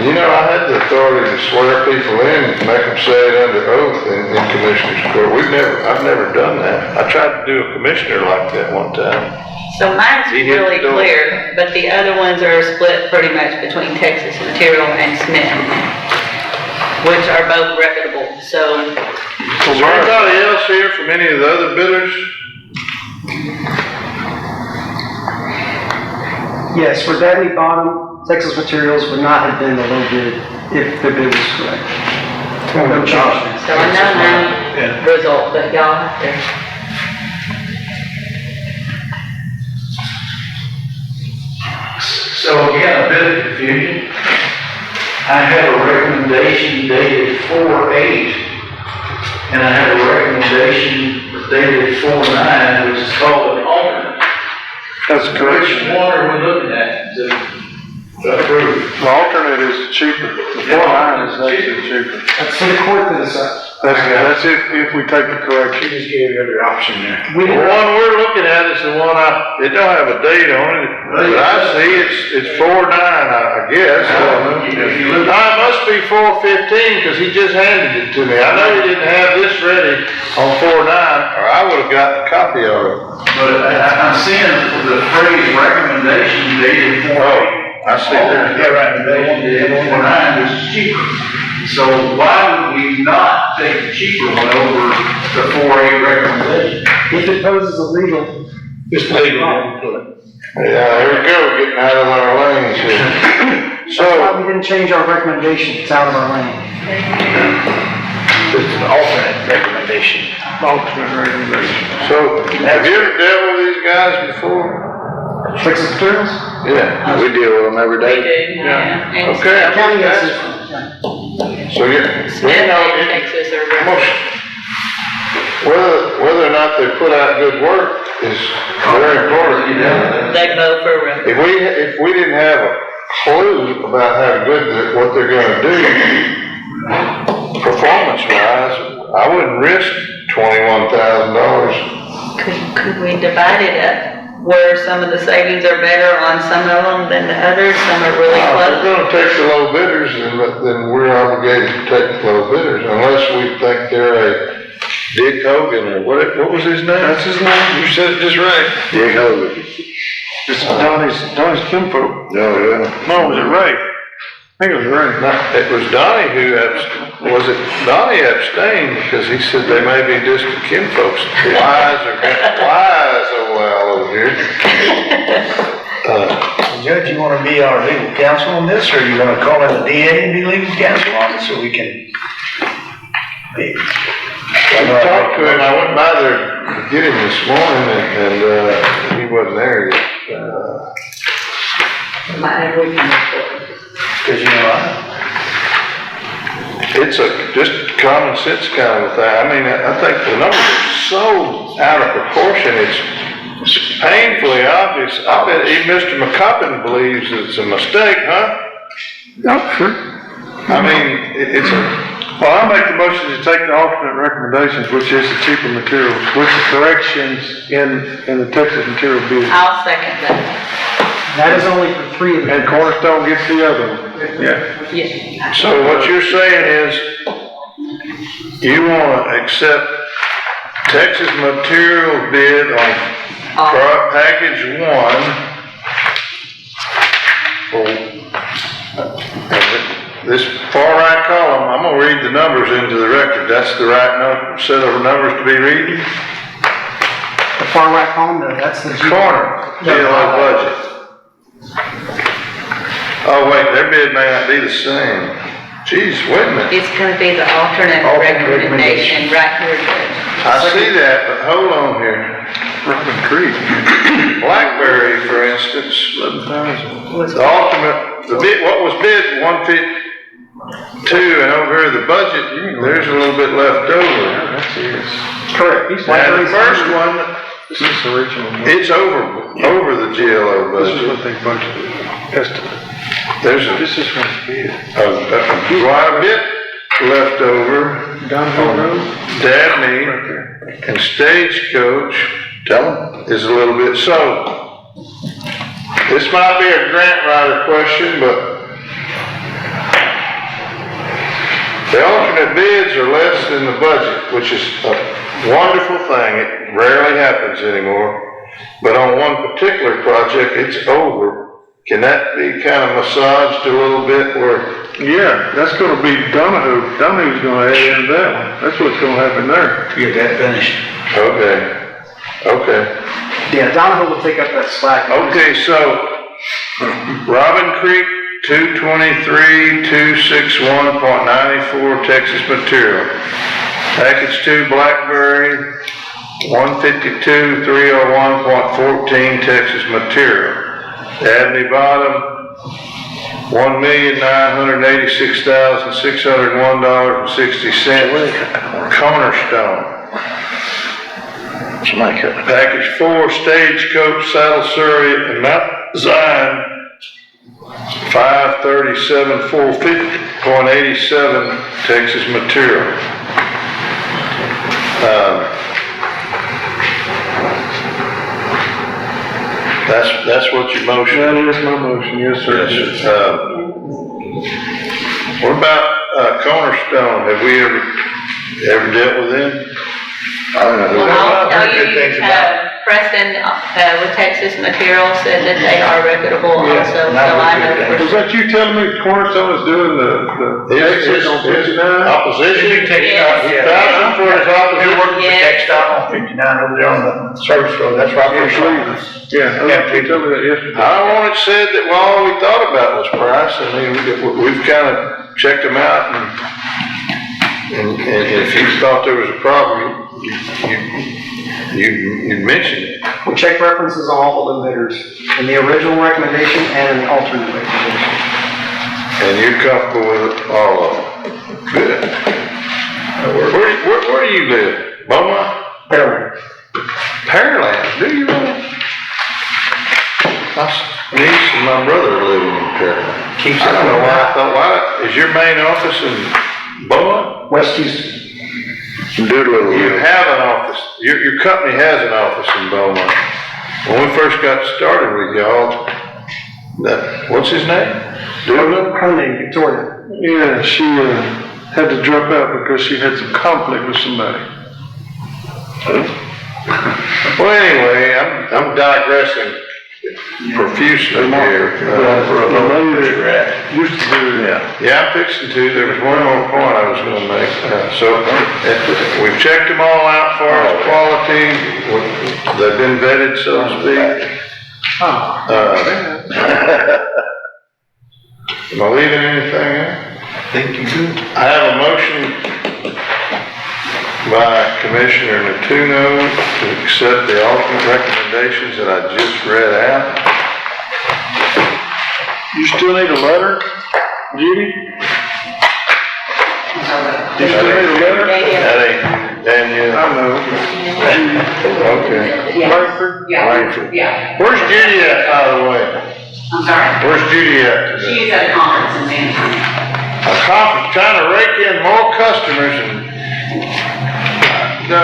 Speaker 1: You know, I had the authority to swear people in and make them say it under oath in commissioner's court. I've never done that. I tried to do a commissioner like that one time.
Speaker 4: So mine's
Speaker 1: He hit
Speaker 4: really
Speaker 1: the door.
Speaker 4: clear, but the other ones are split pretty much between Texas Material and Smith, which are both reputable, so.
Speaker 1: Is there anybody else here from any of the other bidders?
Speaker 8: Yes, for Dabney Bottom, Texas Materials would not have been the low bid if the bid was correct. No change.
Speaker 4: So I know my result, but y'all have to.
Speaker 9: So again, a bit of confusion. I have a recommendation dated 4/8, and I have a recommendation dated 4/9, which is called an alternate.
Speaker 7: That's correct.
Speaker 9: Which one are we looking at to approve?
Speaker 7: The alternate is cheaper. The 4.9 is actually cheaper.
Speaker 8: That's for the court to decide.
Speaker 7: That's if we take the correction.
Speaker 5: Just gave you every option there.
Speaker 8: We
Speaker 1: The
Speaker 8: didn't,
Speaker 1: one we're looking at is the one it don't have a date on it, but I see it's 4/9, I guess.
Speaker 9: If you look,
Speaker 1: It must be 4/15, because he just handed it to me. I know he didn't have this ready on 4/9, or I would've gotten a copy of it.
Speaker 9: but I'm seeing the phrase recommendation dated 4/8.
Speaker 1: Oh, I see there.
Speaker 9: Yeah, recommendation dated 4/9, which is cheaper. So why would we not take the cheaper one over the 4/8 recommendation?
Speaker 8: if it poses a legal.
Speaker 5: Just leave it.
Speaker 1: Yeah, there we go, getting out of our lanes here.
Speaker 8: That's why
Speaker 1: So,
Speaker 8: we didn't change our recommendation, it's out of our lane.
Speaker 5: It's an alternate recommendation.
Speaker 7: Alternate recommendation.
Speaker 1: so, have you ever dealt with these guys before?
Speaker 8: Texas Materials?
Speaker 1: Yeah, we deal with them every
Speaker 4: We
Speaker 1: day.
Speaker 4: do, yeah. And
Speaker 1: Okay.
Speaker 8: County has
Speaker 1: that's-
Speaker 8: this.
Speaker 1: So, you
Speaker 4: Smith
Speaker 1: know,
Speaker 4: and Texas are reputable.
Speaker 1: whether or not they put out good work is very important.
Speaker 4: They both are reputable.
Speaker 1: If we didn't have a clue about how good what they're gonna do, performance-wise, I wouldn't risk $21,000.
Speaker 4: Could we divide it up where some of the savings are better on some of them than the others, some are really
Speaker 1: If
Speaker 4: close?
Speaker 1: we're gonna take the low bidders, then we're obligated to take the low bidders, unless we think they're a Dick Hogan, or what was his name?
Speaker 7: That's his name?
Speaker 1: You said it just right. Dick Hogan.
Speaker 7: It's Donnie's kinfolk.
Speaker 1: No, yeah.
Speaker 7: No, was it Ray? I think it was Ray.
Speaker 1: No, it was Donnie who Donnie abstained because he said they may be distant kinfolks. Wise, oh well, over here.
Speaker 5: Judge, you wanna be our legal counsel on this, or you gonna call in the DA and be legal counsel on it, so we can?
Speaker 1: I talked to him, I went by their to get him this morning and he wasn't there yet.
Speaker 4: My weekend report.
Speaker 5: Cause you know,
Speaker 1: It's just common sense kind of thing. I mean, I think the numbers are so out of proportion, it's painfully obvious. I bet even Mr. McCoppin believes it's a mistake, huh?
Speaker 7: Yeah, sure.
Speaker 1: I mean, it's a,
Speaker 7: Well, I'll make the motion to take the alternate recommendations, which is the cheaper materials, with the corrections in the Texas material bid.
Speaker 4: I'll second that.
Speaker 8: That is only for 3 of them.
Speaker 7: And Cornerstone gets the other one. Yeah.
Speaker 4: Yeah.
Speaker 1: so what you're saying is you want to accept Texas material bid on package 1 this far right column. I'm going to read the numbers into the record. That's the right set of numbers to be reading.
Speaker 8: The far right column, no, that's the
Speaker 1: Corner, GLO budget. Oh wait, their bid may not be the same. Jeez, wait a minute.
Speaker 4: It's gonna be the alternate recommendation right here, Judge.
Speaker 1: I see that, but hold on here.
Speaker 7: Robin Creek.
Speaker 1: Blackberry, for instance,
Speaker 7: 11,000.
Speaker 1: the ultimate, the bid, what was bid 152, and over here the budget, there's a little bit left over.
Speaker 7: That's his.
Speaker 8: correct.
Speaker 1: And the first one,
Speaker 7: This is the original one.
Speaker 1: it's over the GLO
Speaker 7: This is
Speaker 1: budget.
Speaker 7: what they budgeted. Estimate.
Speaker 1: There's
Speaker 7: This is what they bid.
Speaker 1: quite a bit left over.
Speaker 7: Downhill Road?
Speaker 1: Dabney
Speaker 7: Right there.
Speaker 1: and Stagecoach, is a little bit, so this might be a grant writer question, but the alternate bids are less than the budget, which is a wonderful thing. It rarely happens anymore. But on one particular project, it's over. Can that be kind of massaged a little bit where?
Speaker 7: Yeah, that's gonna be Donahue. Donahue's gonna add into that one. That's what's gonna happen there.
Speaker 5: get that finished.
Speaker 1: Okay.
Speaker 8: Yeah, Donovan will take up that slack.
Speaker 1: Okay, so Robin Creek, 223, 261.94 Texas material. Package 2 Blackberry, 152, 301.14 Texas material. Dabney Bottom, $1,986,601.60. Cornerstone. Package 4 Stagecoach, Saddle Surrey, and Mount Zion, 537.450.87 Texas material. That's what your motion.
Speaker 7: That is my motion, yes, sir.
Speaker 1: Yes. What about Cornerstone? Have we ever dealt with them?
Speaker 4: Well, I'll tell you, Preston, with Texas Materials said that they are reputable also, so I know for
Speaker 7: Was
Speaker 4: sure.
Speaker 7: that you telling me Cornerstone is doing the
Speaker 1: His
Speaker 7: on 59?
Speaker 1: opposition?
Speaker 4: Yes.
Speaker 1: $1,000 for his opposition?
Speaker 4: Yes.
Speaker 5: Textile on 59 over there on the service road, that's right there.
Speaker 7: Yeah, you told me that yesterday.
Speaker 1: I want it said that all we thought about was price. I mean, we've kind of checked them out and if you thought there was a problem, you mentioned it.
Speaker 8: We check references on all the low bidders, in the original recommendation and in the alternate recommendation.
Speaker 1: And you're comfortable with all of them? Good. Where do you live? Beaumont? Pearland, do you really? My niece and my brother live in Pearland. I don't know why I thought, why, is your main office in Beaumont?
Speaker 8: West Houston.
Speaker 1: You have an office, your company has an office in Beaumont. When we first got started with y'all, what's his name?
Speaker 8: Her name, Victoria.
Speaker 7: Yeah, she had to drop out because she had some conflict with somebody.
Speaker 1: Well, anyway, I'm digressing profusely here.
Speaker 7: Used to do that.
Speaker 1: Yeah, I'm fixing to. There was one more point I was gonna make. We've checked them all out as far as quality. They've been vetted, so to speak. Am I leaving anything out?
Speaker 5: Think you do?
Speaker 1: I have a motion by Commissioner Natuno to accept the alternate recommendations that I just read out.
Speaker 7: You still need a letter, Judy? You still need a letter?
Speaker 1: That ain't Danielle.
Speaker 7: I know.
Speaker 1: Okay.
Speaker 7: Langford?
Speaker 3: Yeah,
Speaker 1: Langford.
Speaker 3: yeah.
Speaker 1: Where's Judy at, by the way?
Speaker 3: I'm sorry.
Speaker 1: Where's Judy at today?
Speaker 3: She's at a conference in San Antonio.
Speaker 1: A conference trying to rake in more customers and, no,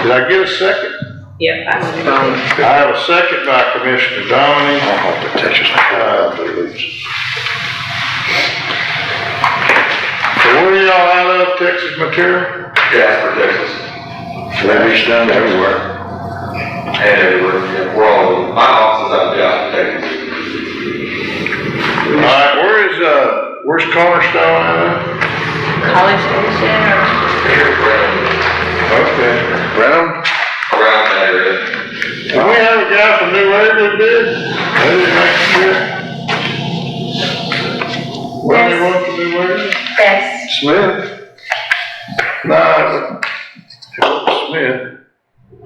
Speaker 1: did I get a second?
Speaker 4: Yep,
Speaker 1: I have a second by Commissioner Dominy. So where are y'all out of, Texas Material?
Speaker 2: Jasper, Texas.
Speaker 1: They reach down everywhere.
Speaker 2: And everywhere, yeah. We're all, my office is out in Jasper, Texas.
Speaker 1: All right, where's Cornerstone at?
Speaker 4: College Station or?
Speaker 2: Here,
Speaker 1: Okay. Brenham?
Speaker 2: around that area.
Speaker 1: Did we have a guy from New Haven bid? I didn't make it. Well, we went to New Haven?
Speaker 6: Yes.
Speaker 1: Smith? No, it wasn't Smith.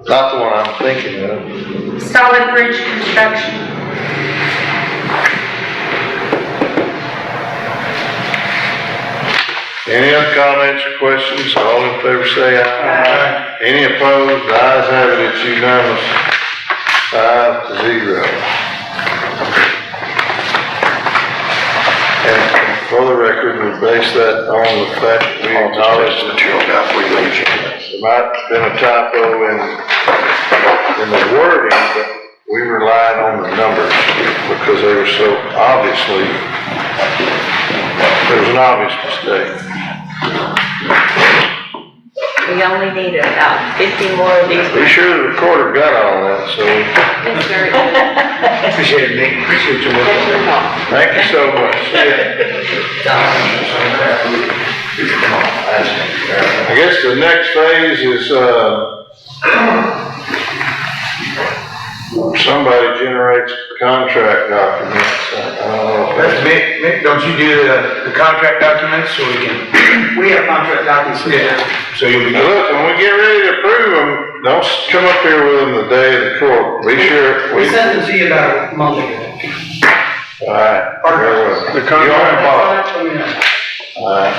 Speaker 1: Not the one I'm thinking of.
Speaker 6: Solid Bridge Construction.
Speaker 1: Any other comments or questions? All in favor say aye. Any opposed? The ayes have it, it's unanimous, 5-0. And for the record, we base that on the fact that we acknowledge that there might have been a typo in the wording, but we relied on the numbers because they were so obviously, there was an obvious mistake.
Speaker 4: We only need about 50 more of these.
Speaker 1: Be sure the recorder got all that, so
Speaker 4: Yes, sir.
Speaker 5: Appreciate it, Nick. Appreciate your work.
Speaker 1: thank you so much. I guess the next phase is, somebody generates contract documents. I don't know if
Speaker 5: That's Mick, don't you do the contract documents so we can?
Speaker 8: We have contract documents.
Speaker 5: Yeah. So you'll be.
Speaker 1: Now look, when we get ready to approve them, don't come up here with them the day of the court. Be sure.
Speaker 8: We sent them to you about a month ago.
Speaker 1: All right. Very well.
Speaker 7: The contract.
Speaker 1: All right.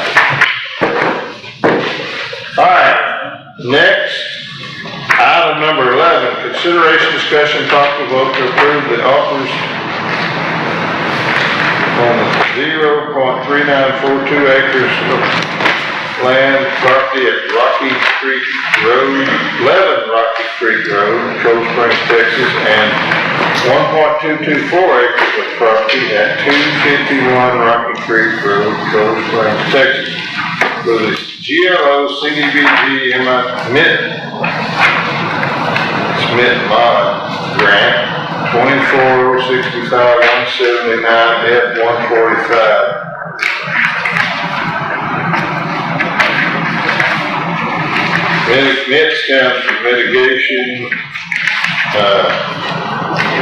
Speaker 1: All right. Next, item number 11, consideration, discussion, possible vote to approve the offers on 0.3942 acres of land property at Rocky Creek Road, 11 Rocky Creek Road, Cold Springs, Texas, and 1.224 acres of property at 251 Rocky Creek Road, Cold Springs, Texas, with a GLO CDBG Smith Mod Grant 2465-179 F145. MIT stands for mitigation,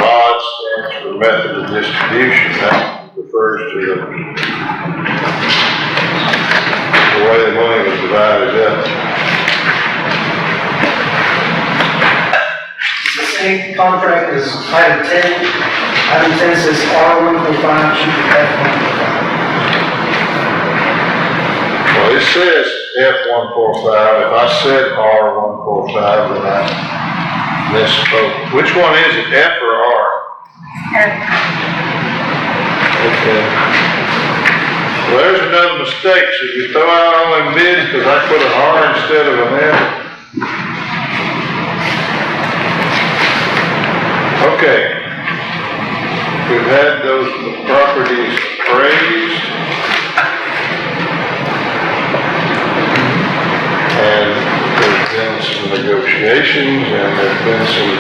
Speaker 1: MOD stands for method of distribution. That refers to the way the money was divided up.
Speaker 8: The same contract as item 10. Item 10 says R145, should be F145.
Speaker 1: Well, it says F145. If I said R145, then I misspoke. Which one is it, F or R? Okay. Well, there's another mistake. Should we throw out all them bids because I put an R instead of an F? Okay. We've had those properties appraised. And there's been some negotiations and there's been some,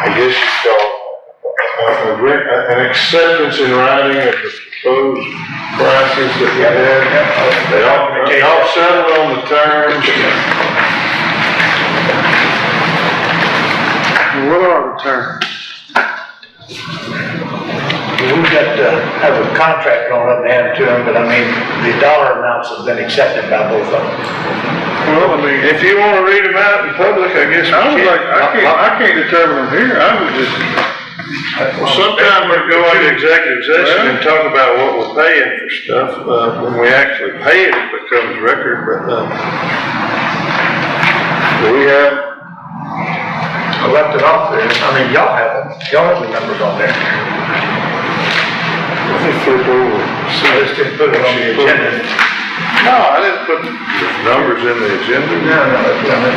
Speaker 1: I guess you call an acceptance in writing of the proposed prices that we had. They all settled on the terms.
Speaker 7: What are the terms?
Speaker 5: We've got to have a contract on it and hand it to them, but I mean, the dollar amounts have been accepted by both of them.
Speaker 7: Well, I mean,
Speaker 1: If you wanna read them out in public, I guess we
Speaker 7: I was
Speaker 1: can.
Speaker 7: like, I can't determine them here, I was just,
Speaker 1: Well, sometimes we go into executive session and talk about what we're paying for stuff. When we actually pay it, it becomes record, but, we have,
Speaker 5: I left it off there. I mean, y'all have them. Y'all have the numbers on there.
Speaker 1: let me flip over.
Speaker 5: So I just didn't put it on the agenda.
Speaker 1: No, I didn't put the numbers in the agenda.
Speaker 5: No, that's done it.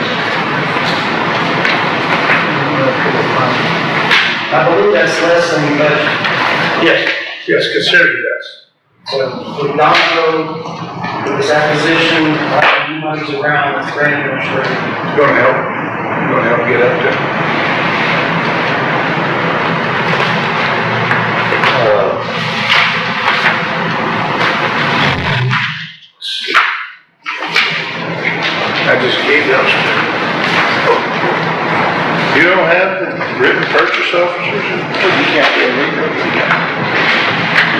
Speaker 8: I believe that's less than the budget.
Speaker 5: Yes, consider this.
Speaker 8: So with Donovan, with this acquisition, new money's around, it's very much for.
Speaker 5: Gonna help get up there. I just gave those to
Speaker 1: You don't have the written purchase officers?
Speaker 5: you. Can't be a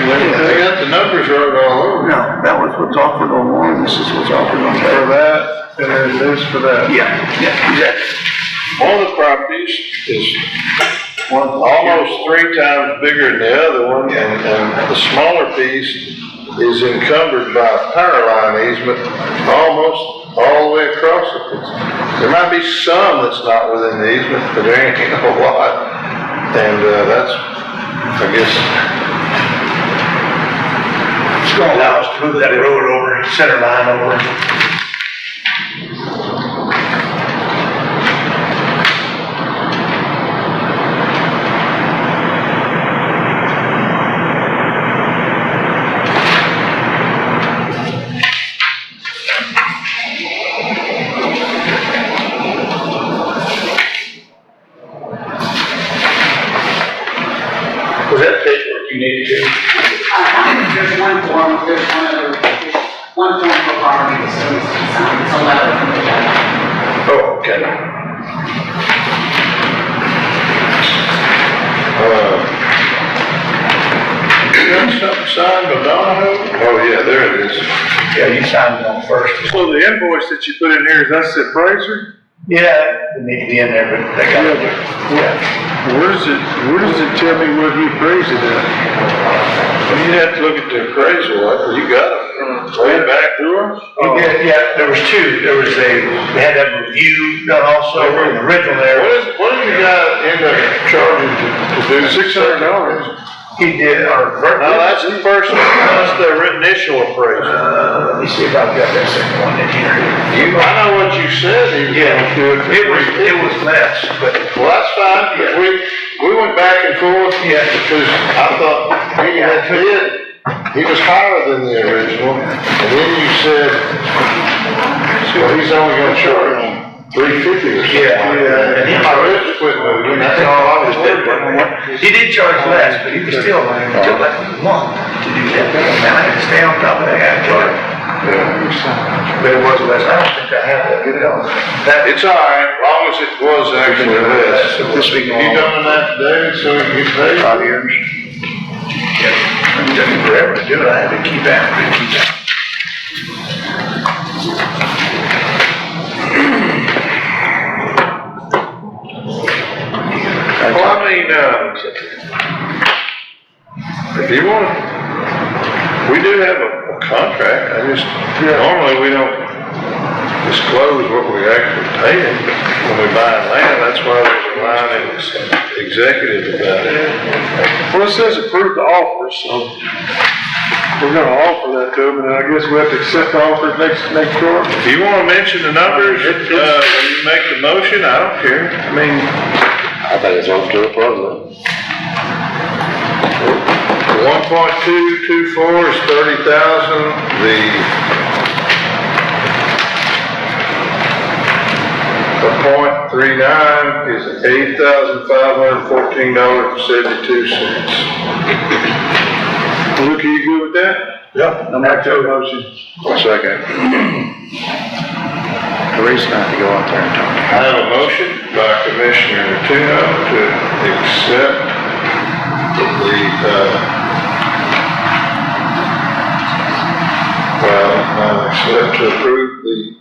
Speaker 1: They got the numbers right all over.
Speaker 5: No, that was what's offered on one, this is what's offered on
Speaker 7: for that, and then this for that.
Speaker 5: Yeah, exactly.
Speaker 1: One of the properties is almost 3 times bigger than the other one, and the smaller piece is encumbered by a power line easement almost all the way across it. There might be some that's not within the easement, but there ain't a lot. And, that's, I guess,
Speaker 5: It's gonna allow us to move that road over, center line over. Was that paperwork you needed to?
Speaker 3: There's one form for property that still needs to be signed, it's a letter from the judge.
Speaker 5: Oh, okay.
Speaker 1: you got something signed by Donahoe? Oh, yeah, there it is.
Speaker 5: Yeah, you signed it on first.
Speaker 7: So the invoice that you put in here, is that the appraiser?
Speaker 5: Yeah, it needs to be in there, but they got it. Yeah.
Speaker 7: Where does it tell me what he appraised it at?
Speaker 1: Well, you'd have to look at the appraisal, you got it, way back through us?
Speaker 5: He did, yeah, there was two. There was they had that review done also, in the original there.
Speaker 1: What did you guys end up charging to do?
Speaker 7: $600.
Speaker 5: He did, or.
Speaker 1: No, that's the first, that's the initial appraisal.
Speaker 5: Let me see if I've got that second one in here.
Speaker 1: I know what you said, he was gonna do it.
Speaker 5: It was less, but.
Speaker 1: Well, that's fine, because we went back and forth, because I thought he was higher than the original, and then you said, well, he's only gonna charge $350 or something.
Speaker 5: Yeah.
Speaker 1: And he might have quit moving, that's all I was thinking.
Speaker 5: He did charge less, but he was still, it took like a month to do that. Man, I had to stay on top of that guy, charge. But it was less, I don't think I have that, get it on.
Speaker 1: It's all right, as long as it was actually less.
Speaker 5: This week.
Speaker 1: Have you done that today, so you get paid?
Speaker 5: 5 years. Yeah, it took me forever to do it, I had to keep after it,
Speaker 1: Well, I mean, if you want, we do have a contract, normally we don't disclose what we actually pay them, but when we buy land, that's why there's a line in executive about it.
Speaker 7: Well, it says approve the offer, so we're gonna offer that to him, and I guess we have to accept the offer next quarter.
Speaker 1: If you wanna mention the numbers, when you make the motion, I don't care, I mean.
Speaker 2: I think it's off to a problem.
Speaker 1: 1.224 is 30,000, the .39 is $8,514.72.
Speaker 7: Luke, are you good with that?
Speaker 5: Yep.
Speaker 7: I'm gonna take a motion.
Speaker 1: Second.
Speaker 5: The reason I have to go out there and talk.
Speaker 1: I have a motion by Commissioner Tuno to accept the Accept to approve the,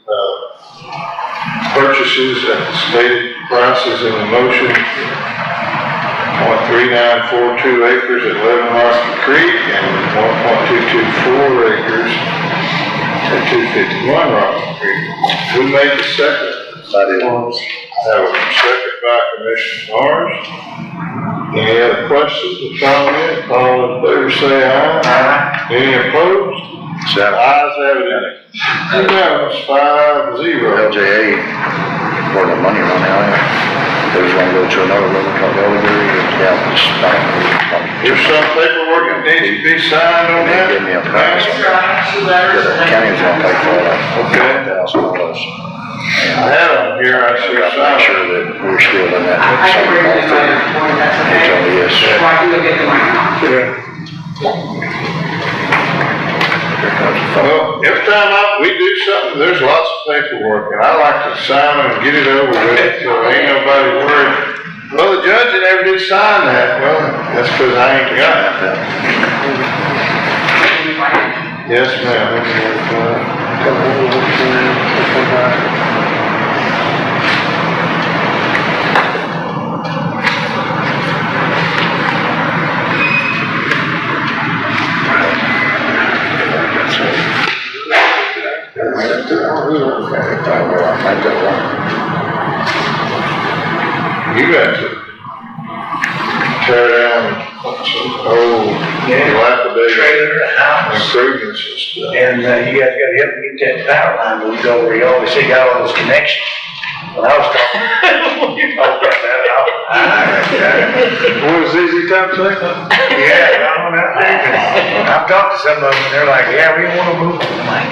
Speaker 1: purchases at the stated prices in the motion. 0.3942 acres at 11 Rocky Creek and 1.224 acres at 251 Rocky Creek. Who made the second? I did. I have a second by Commissioner Morris. Any other questions or comments? All in favor say aye. Aye. Any opposed? Ayes have it. Unanimous, 5-0.
Speaker 10: LJA, where the money run out, they was gonna go to another one called Elderberry,
Speaker 1: There's some paperwork that needs to be signed on that.
Speaker 10: Give me a price. The county's gonna pay for that. $1,000.
Speaker 1: I had them here, I should
Speaker 10: Make
Speaker 1: sign
Speaker 10: sure
Speaker 1: it.
Speaker 10: that we're still in that.
Speaker 3: I can bring them later, that's okay?
Speaker 10: Yes.
Speaker 3: Or I can go get them right now.
Speaker 1: Well, every time we do something, there's lots of paperwork, and I like to sign them and get it over with, so ain't nobody worried. Well, the judge never did sign that. Well, that's because I ain't got that. Yes, ma'am. You got to tear down some old dilapidated improvements and stuff.
Speaker 5: And, you guys gotta help me get that power line moved over. You always say got all those connections. When I was talking,
Speaker 7: What was ZZ Top saying?
Speaker 5: yeah, I don't know. I've talked to some of them and they're like, yeah, we don't wanna move. I'm like,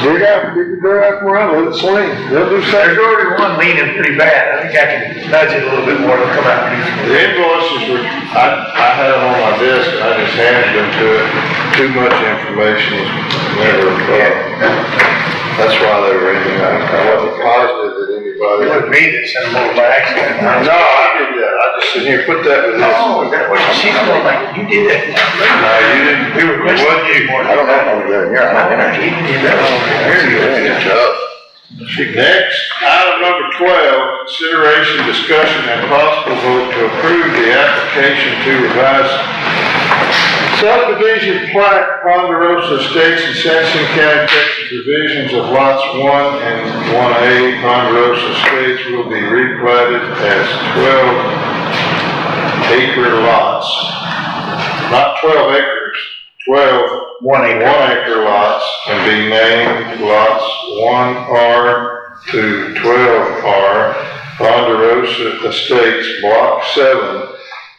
Speaker 7: Dig out, get the dirt out from around, let it swing. They'll do
Speaker 5: there's
Speaker 7: something.
Speaker 5: already one leaning pretty bad. I think I can nudge it a little bit more to come out pretty
Speaker 1: The invoices were, I had them on my desk, and I just handed them to it. Too much information was never, that's why they were in there. I wasn't positive that anybody.
Speaker 5: It wasn't me that sent them over by accident.
Speaker 1: No, I did that. I just said, here, put that with this.
Speaker 5: Oh, that was, she's going like, you did it.
Speaker 1: No, you didn't.
Speaker 5: We were
Speaker 1: It wasn't you.
Speaker 10: I don't know if I'm there, yeah, I don't know.
Speaker 1: Here you go. Good job. Next, item number 12, consideration, discussion, and possible vote to approve the application to revise subdivision plat Ponderosa Estates in Sampson County, Texas. Divisions of lots 1 and 1A Ponderosa Estates will be replatted as 12-acre lots. Not 12 acres, 12
Speaker 5: 1 acre.
Speaker 1: 1 acre lots, and be named lots 1R to 12R, Ponderosa Estates, Block 7,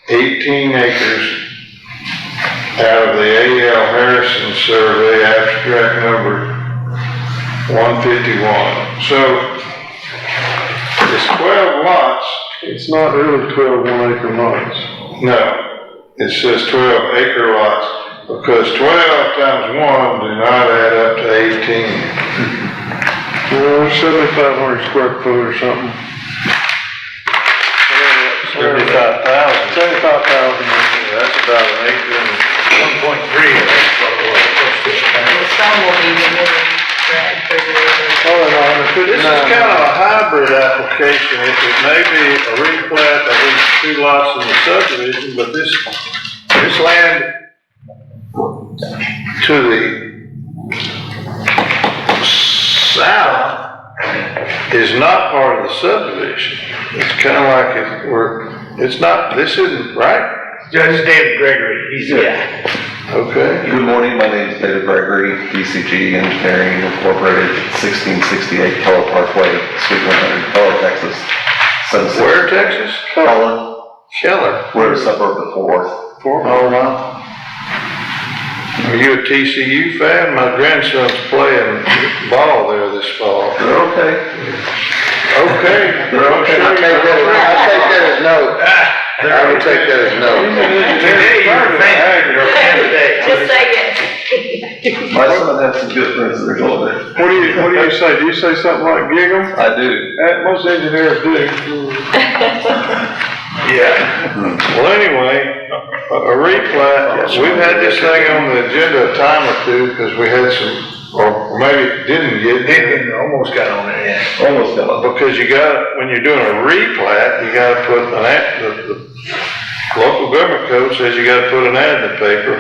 Speaker 1: 18 acres, out of the A.L. Harrison Survey, abstract number 151. So, it's 12 lots.
Speaker 7: It's not really 12 1-acre lots.
Speaker 1: No, it says 12 acre lots. Because 12 times 1 do not add up to 18.
Speaker 7: Well, 7,500 square foot or something.
Speaker 1: 75,000.
Speaker 7: 75,000.
Speaker 1: That's about an acre and
Speaker 5: 1.3, that's what it was.
Speaker 4: Well, some will be removed, Brad, for the.
Speaker 7: Oh, no,
Speaker 1: this is kind of a hybrid application. It may be a replat of these 2 lots in the subdivision, but this land to the south is not part of the subdivision. It's kind of like it's not, this isn't, right?
Speaker 5: Judge David Gregory, he's there.
Speaker 1: Okay.
Speaker 2: Good morning, my name is David Gregory, DCG Engineering Incorporated, 1668 Keller Parkway, Suite 100, Keller, Texas.
Speaker 1: Where, Texas? Keller.
Speaker 2: We're a suburb of Fort Worth.
Speaker 1: Oh, wow. Are you a TCU fan? My grandson's playing ball there this fall.
Speaker 2: They're okay.
Speaker 1: Okay.
Speaker 10: I take that as no. I would take that as no.
Speaker 5: Today, you're a fan, you're a fan today.
Speaker 4: Just say yes.
Speaker 2: My son has some good friends that are going there.
Speaker 7: What do you say? Do you say something like gig 'em?
Speaker 2: I do.
Speaker 7: Most engineers do.
Speaker 1: Yeah. Well, anyway, a replat, we've had this thing on the agenda a time or two because we had some or maybe it didn't get there.
Speaker 5: It almost got on there, yeah.
Speaker 10: Almost got
Speaker 1: Because you got, when you're doing a replat, you gotta put an ad, the local government code says you gotta put an ad in the paper.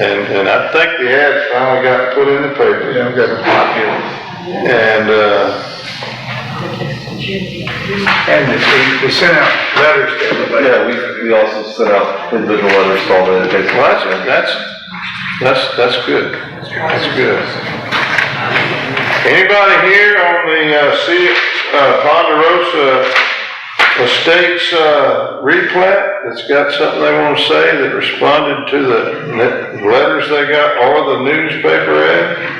Speaker 1: And I think the ad finally got put in the paper.
Speaker 5: Yeah, we got a copy.
Speaker 1: And,
Speaker 5: And we sent out letters to everybody.
Speaker 10: Yeah, we also sent out individual letters to all the education.
Speaker 1: well, that's good. That's good. Anybody here on the, Ponderosa Estates, replat that's got something they want to say that responded to the letters they got or the newspaper ad?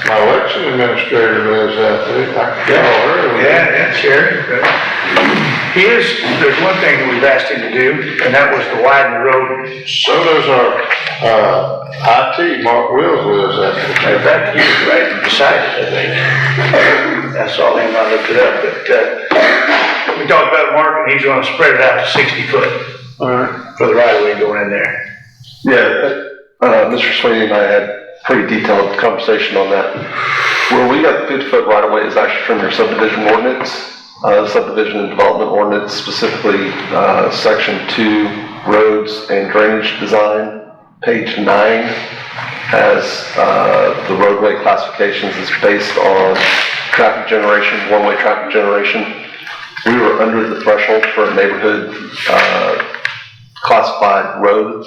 Speaker 1: My election administrator lives out there. I can call her.
Speaker 5: Yeah, Sherry. There's one thing that we've asked him to do, and that was to widen the road.
Speaker 1: So does our, IT, Mark Wills lives out there.
Speaker 5: In fact, he was right beside it, I think. I saw him, I looked it up, but, we talked about Mark, and he's gonna spread it out to 60 foot. For the right of way going in there.
Speaker 10: Yeah, Mr. Sweeney and I had pretty detailed conversation on that. Where we got the 50-foot right of way is actually from your subdivision ordinance, subdivision and development ordinance, specifically, section 2, roads and drainage design, page 9 has, the roadway classifications is based on traffic generation, one-way traffic generation. We were under the threshold for a neighborhood, classified road,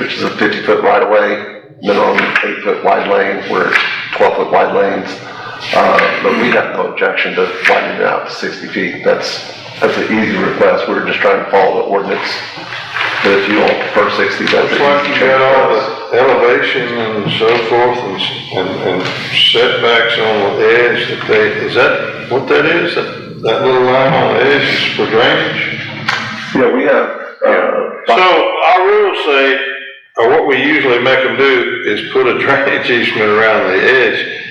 Speaker 10: which is a 50-foot right of way. Minimum 8-foot wide lane, we're 12-foot wide lanes. But we have no objection to widening it out to 60 feet. That's an easy request. We're just trying to follow the ordinance. But if you don't prefer 60, that's
Speaker 1: Looks like you got all the elevation and so forth and setbacks on the edge is that what that is? That little line on the edge is for drainage?
Speaker 10: Yeah, we have,
Speaker 1: So our rules say, or what we usually make them do is put a drainage easement around the edge.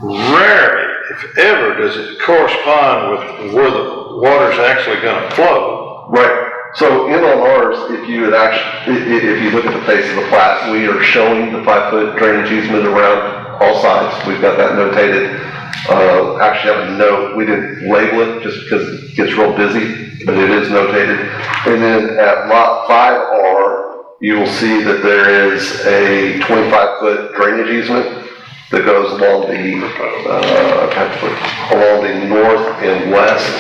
Speaker 1: Rarely, if ever, does it correspond with where the water's actually gonna flow.
Speaker 10: right. So in on ours, if you look at the face of the plat, we are showing the 5-foot drainage easement around all sides. We've got that notated. Actually have a note, we didn't label it just because it gets real busy, but it is notated. And then at lot 5R, you will see that there is a 25-foot drainage easement that goes along the north and west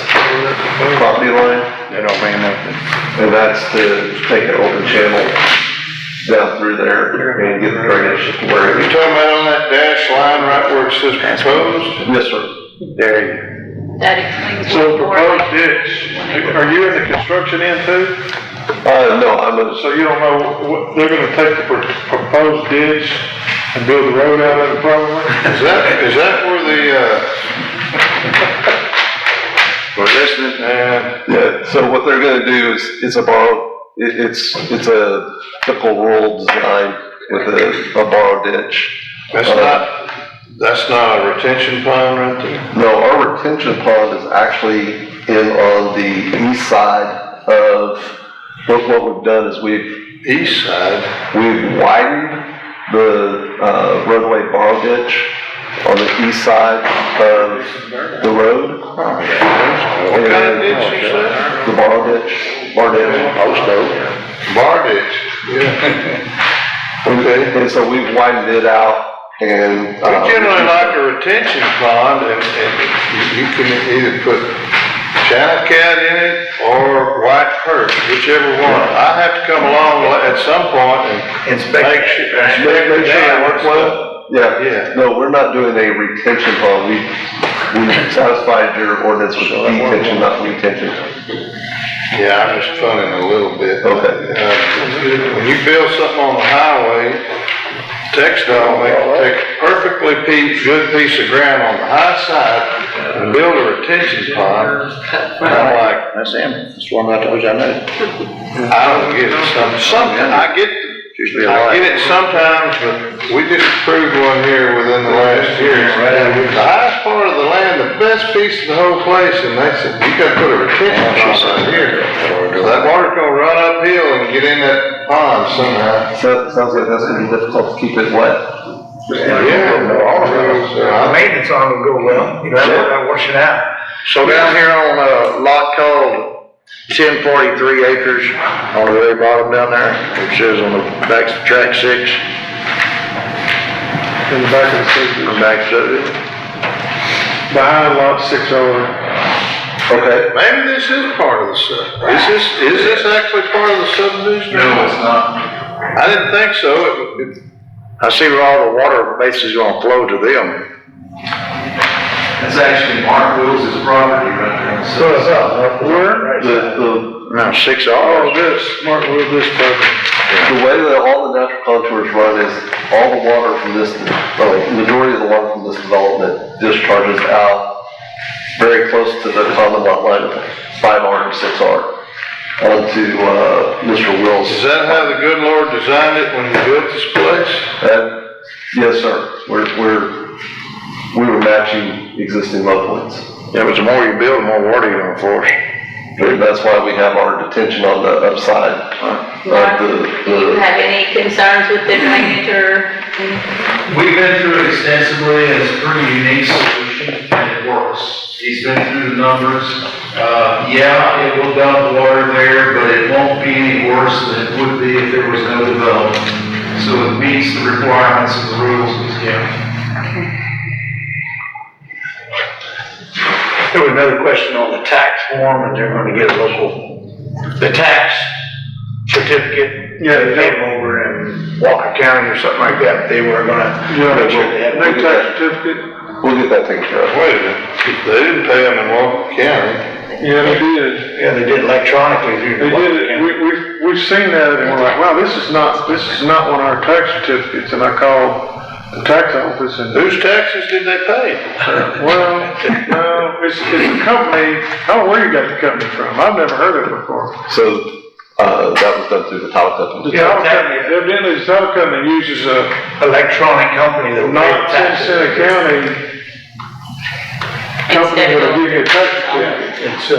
Speaker 10: property line.
Speaker 5: They don't mean nothing.
Speaker 10: And that's to take an open channel down through there and get the drainage where
Speaker 1: You
Speaker 10: it.
Speaker 1: talking about on that dash line right where it says proposed?
Speaker 10: Yes, sir.
Speaker 5: There you
Speaker 4: That explains.
Speaker 7: So
Speaker 4: more.
Speaker 7: proposed ditch, are you in the construction end too?
Speaker 10: No, I'm gonna,
Speaker 7: So you don't know what, they're gonna take the proposed ditch and build the road out of it probably?
Speaker 1: Is that where
Speaker 5: We're listening.
Speaker 10: yeah, so what they're gonna do is, it's a typical rural design with a borrow ditch.
Speaker 1: that's not a retention pond right there?
Speaker 10: No, our retention pond is actually in on the east side of, what we've done is
Speaker 1: East side?
Speaker 10: we've widened the, roadway borrow ditch on the east side of the road.
Speaker 1: What kind of ditch you said?
Speaker 10: The borrow ditch, bar ditch.
Speaker 1: Bar ditch, yeah. Okay.
Speaker 10: And so we've widened it out and.
Speaker 1: We generally like a retention pond and you can either put channel cat in it or white perch, whichever one. I have to come along at some point and make sure it works well.
Speaker 10: Yeah, no, we're not doing a retention pond. We satisfied your ordinance with detention, not retention.
Speaker 1: Yeah, I'm just funning a little bit.
Speaker 10: Okay.
Speaker 1: When you build something on the highway, TxDOT take a perfectly good piece of ground on the high side and build a retention pond. And I'm like,
Speaker 5: That's him. That's one I told you I know.
Speaker 1: I don't get it. Sometimes I get it sometimes, but we just approved one here within the last year. The highest part of the land, the the best piece of the whole place, and they said, you gotta put a retention pond out here. So that water's gonna run uphill and get in that pond somehow.
Speaker 10: So it sounds like that's gonna be difficult to keep it wet.
Speaker 5: Maintenance on it will go well, you know, that'll wash it out.
Speaker 7: So down here on a lot called 1043 acres, on the very bottom down there, it says on the back of track 6.
Speaker 1: In the back of the city.
Speaker 7: On the back of it.
Speaker 1: Behind lot 6 over.
Speaker 7: Okay.
Speaker 1: Maybe this is part of the is this actually part of the subdivision?
Speaker 9: No, it's not.
Speaker 1: I didn't think so.
Speaker 7: I see where all the water base is gonna flow to them.
Speaker 9: It's actually Mark Wills' property right there.
Speaker 7: So it's up, where? No, 6 hours.
Speaker 1: Mark, this program.
Speaker 10: The way that all the natural contours run is all the water from this, majority of the water from this development discharges out very close to the common lot line of 5R and 6R onto, Mr. Will's.
Speaker 1: Is that how the good Lord designed it when he built this place?
Speaker 10: Yes, sir. We were matching existing low points.
Speaker 7: Yeah, but the more you build, the more water you're gonna force.
Speaker 10: And that's why we have our detention on the upside
Speaker 4: Mark,
Speaker 10: of
Speaker 4: do you have any concerns with the drainage or?
Speaker 9: We've been through it extensively, and it's a pretty unique solution, and it works. He's been through the numbers. Yeah, it will dump water there, but it won't be any worse than it would be if there was no development. So it meets the requirements of the rules of the county.
Speaker 5: There was another question on the tax form, and they're gonna get the tax certificate. Yeah, they came over in Walker County or something like that, they were gonna make sure they had.
Speaker 1: New tax certificate?
Speaker 10: We'll get that taken care of.
Speaker 1: Wait a minute, they didn't pay them in Walker County.
Speaker 7: Yeah, they did.
Speaker 5: Yeah, they did electronically through
Speaker 7: They
Speaker 5: the Walker
Speaker 7: did,
Speaker 5: County.
Speaker 7: we've seen that, and we're like, wow, this is not one of our tax certificates, and I called the tax office and.
Speaker 1: Whose taxes did they pay?
Speaker 7: Well, no, it's a company, I don't know where you got the company from, I've never heard of it before.
Speaker 10: So, that was done through the title company.
Speaker 7: The title company, evidently the title company uses a
Speaker 5: Electronic company that will pay
Speaker 7: not
Speaker 5: the taxes.
Speaker 7: Cincinnati County company that'll give you a tax certificate.
Speaker 5: It's,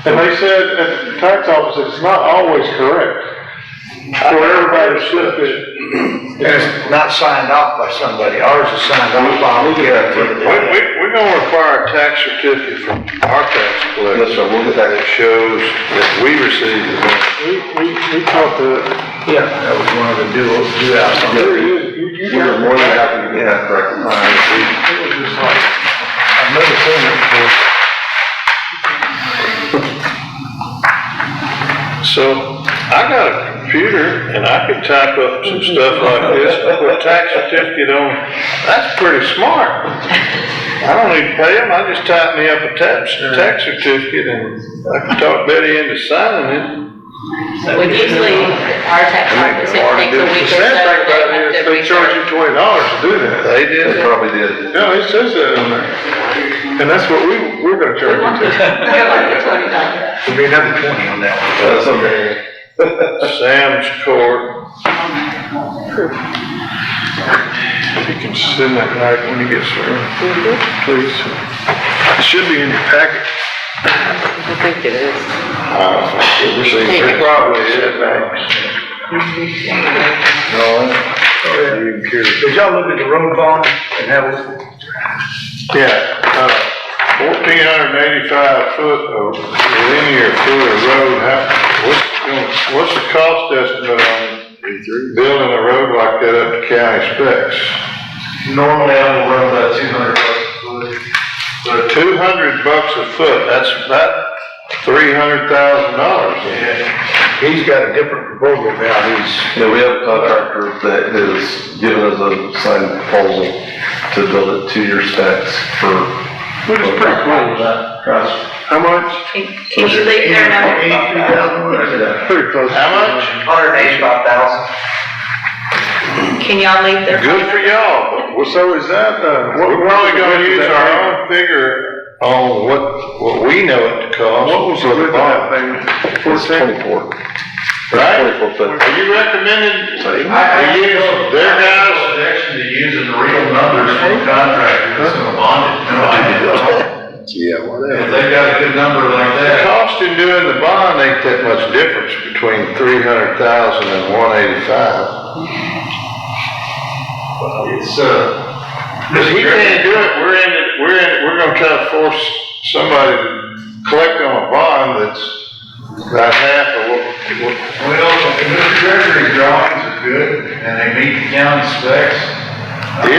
Speaker 7: And they said at the tax office, it's not always correct. For everybody to flip it.
Speaker 5: and it's not signed off by somebody, ours is signed off by, we guarantee it.
Speaker 1: We're gonna require a tax certificate from our tax collector.
Speaker 10: Yes, sir, we'll get that.
Speaker 1: That shows that we received the money.
Speaker 7: We talked to,
Speaker 5: Yeah, that was one of the do outs.
Speaker 7: there he is.
Speaker 10: We were more than happy to get that corrected.
Speaker 7: It was just like, I've never seen it before.
Speaker 1: So, I got a computer and I can type up some stuff like this, and put tax certificate on. That's pretty smart. I don't need to pay them, I just type me up a tax certificate and I can talk Betty into signing it.
Speaker 4: Well, usually our tax office, it takes a week or so.
Speaker 7: The sad thing about it is they charge you $20 to do that.
Speaker 1: They did.
Speaker 10: They probably did.
Speaker 7: Yeah, it says that on there. And that's what we're gonna charge you to.
Speaker 4: $20.
Speaker 5: There'll be another 20 on that one.
Speaker 10: That's okay.
Speaker 1: Sam's Court. If you can send that back when you get through, please. It should be in your packet.
Speaker 4: I think it is.
Speaker 1: It probably is.
Speaker 5: Did y'all look at the road bond and have,
Speaker 1: Yeah, 1,485 foot of linear foot of road, what's the cost estimate on building a road like that up to county specs?
Speaker 9: Normally I will run about $200 a foot.
Speaker 1: So $200 a foot, that's about $300,000.
Speaker 5: he's got a different proposal now,
Speaker 10: Yeah, we have a contractor that has given us a signed proposal to build it to your specs for.
Speaker 7: Which is pretty cool. How much?
Speaker 4: Can you leave their number?
Speaker 7: Pretty close.
Speaker 1: How much?
Speaker 9: 185,000.
Speaker 4: Can y'all leave their?
Speaker 1: Good for y'all,
Speaker 7: Well, so is that,
Speaker 1: we're only gonna use our own figure on what we know it to cost.
Speaker 7: What was the width of that thing?
Speaker 10: It's 24.
Speaker 1: Right?
Speaker 10: 24 foot.
Speaker 1: Are you recommending
Speaker 9: I
Speaker 1: we use their guys?
Speaker 9: objection to using the real numbers from the contractor that's gonna bond it. No, I did.
Speaker 1: Yeah,
Speaker 9: If
Speaker 1: whatever.
Speaker 9: they've got a good number like
Speaker 1: The
Speaker 9: that,
Speaker 1: cost in doing the bond ain't that much difference between 300,000 and 185.
Speaker 9: it's,
Speaker 1: Cause we can't do it, we're gonna try to force somebody to collect on a bond that's about half of what,
Speaker 9: well, Mr. Gregory's drawings are good, and they meet the county specs. He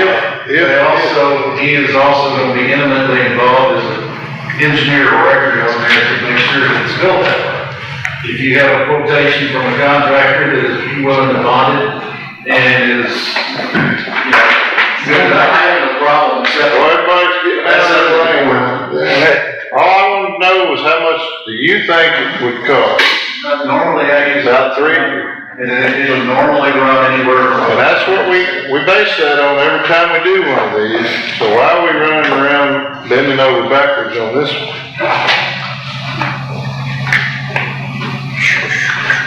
Speaker 9: is also gonna be intimately involved as an engineer of record on there to make sure that it's built that way. If you have a quotation from a contractor that is willing to bond it, and is, good, I have no problem except.
Speaker 1: well, everybody's getting out of the lane. All I wanted to know was how much do you think it would cost?
Speaker 9: Normally, I use.
Speaker 1: About three?
Speaker 9: It'll normally run anywhere from.
Speaker 1: And that's what we base that on every time we do one of these. So why are we running around bending over backwards on this one?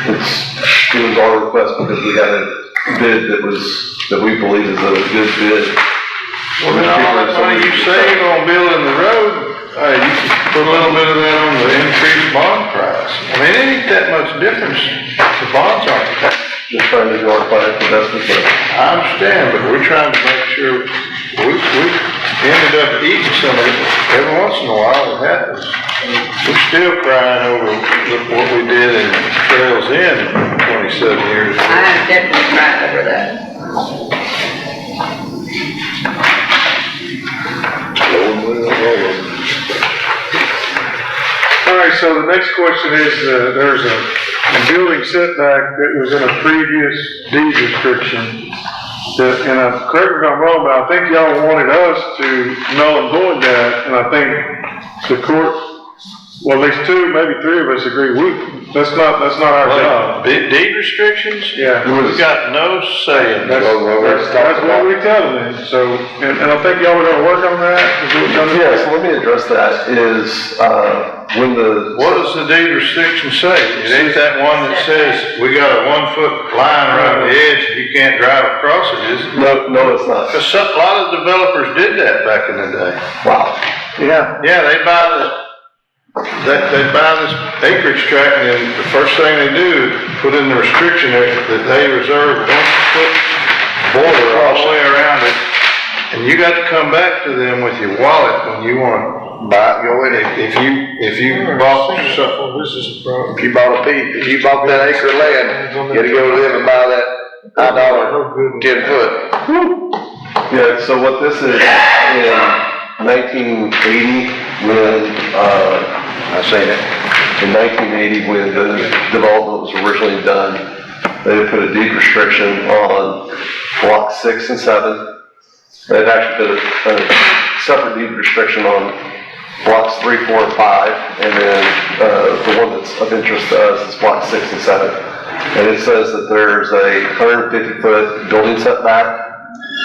Speaker 10: It was our request because we had a bid that we believe is a good bid.
Speaker 1: Well, then all that money you save on building the road, you can put a little bit of that on the increased bond price. I mean, it ain't that much difference. The bonds aren't.
Speaker 10: Just trying to do our financial investment, but
Speaker 1: I understand, but we're trying to make sure, we ended up eating some of it. Every once in a while it happens. We're still crying over what we did in Trails End 27 years ago.
Speaker 4: I'm definitely crying over that.
Speaker 7: All right, so the next question is, there's a building setback that was in a previous deed restriction. And correct me if I'm wrong, but I think y'all wanted us to null and void that, and I think the court, well, at least two, maybe three of us agree, that's not our job.
Speaker 1: Deed restrictions?
Speaker 7: Yeah.
Speaker 1: We got no say in that.
Speaker 7: That's what we tell them, so, and I think y'all were gonna work on that, is what we're gonna do?
Speaker 10: yeah, so let me address that
Speaker 1: What does the deed restriction say? It ain't that one that says, we got a 1 foot line around the edge and you can't drive across it, is it?
Speaker 10: No, it's not.
Speaker 1: Cause a lot of developers did that back in the day.
Speaker 10: Wow.
Speaker 7: Yeah.
Speaker 1: Yeah, they buy this acreage tract, and then the first thing they do is put in the restriction that they reserve 1 foot border all the way around it. And you got to come back to them with your wallet when you want to buy, if you bought something. This is a problem.
Speaker 11: If you bought that acre of land, you gotta go to them and buy that $10 foot.
Speaker 10: Yeah, so what this is, in 1980, in 1980, when the development was originally done, they put a deed restriction on block 6 and 7. They've actually put a separate deed restriction on blocks 3, 4, and 5, and then the one that's of interest to us is block 6 and 7. And it says that there's a 150-foot building setback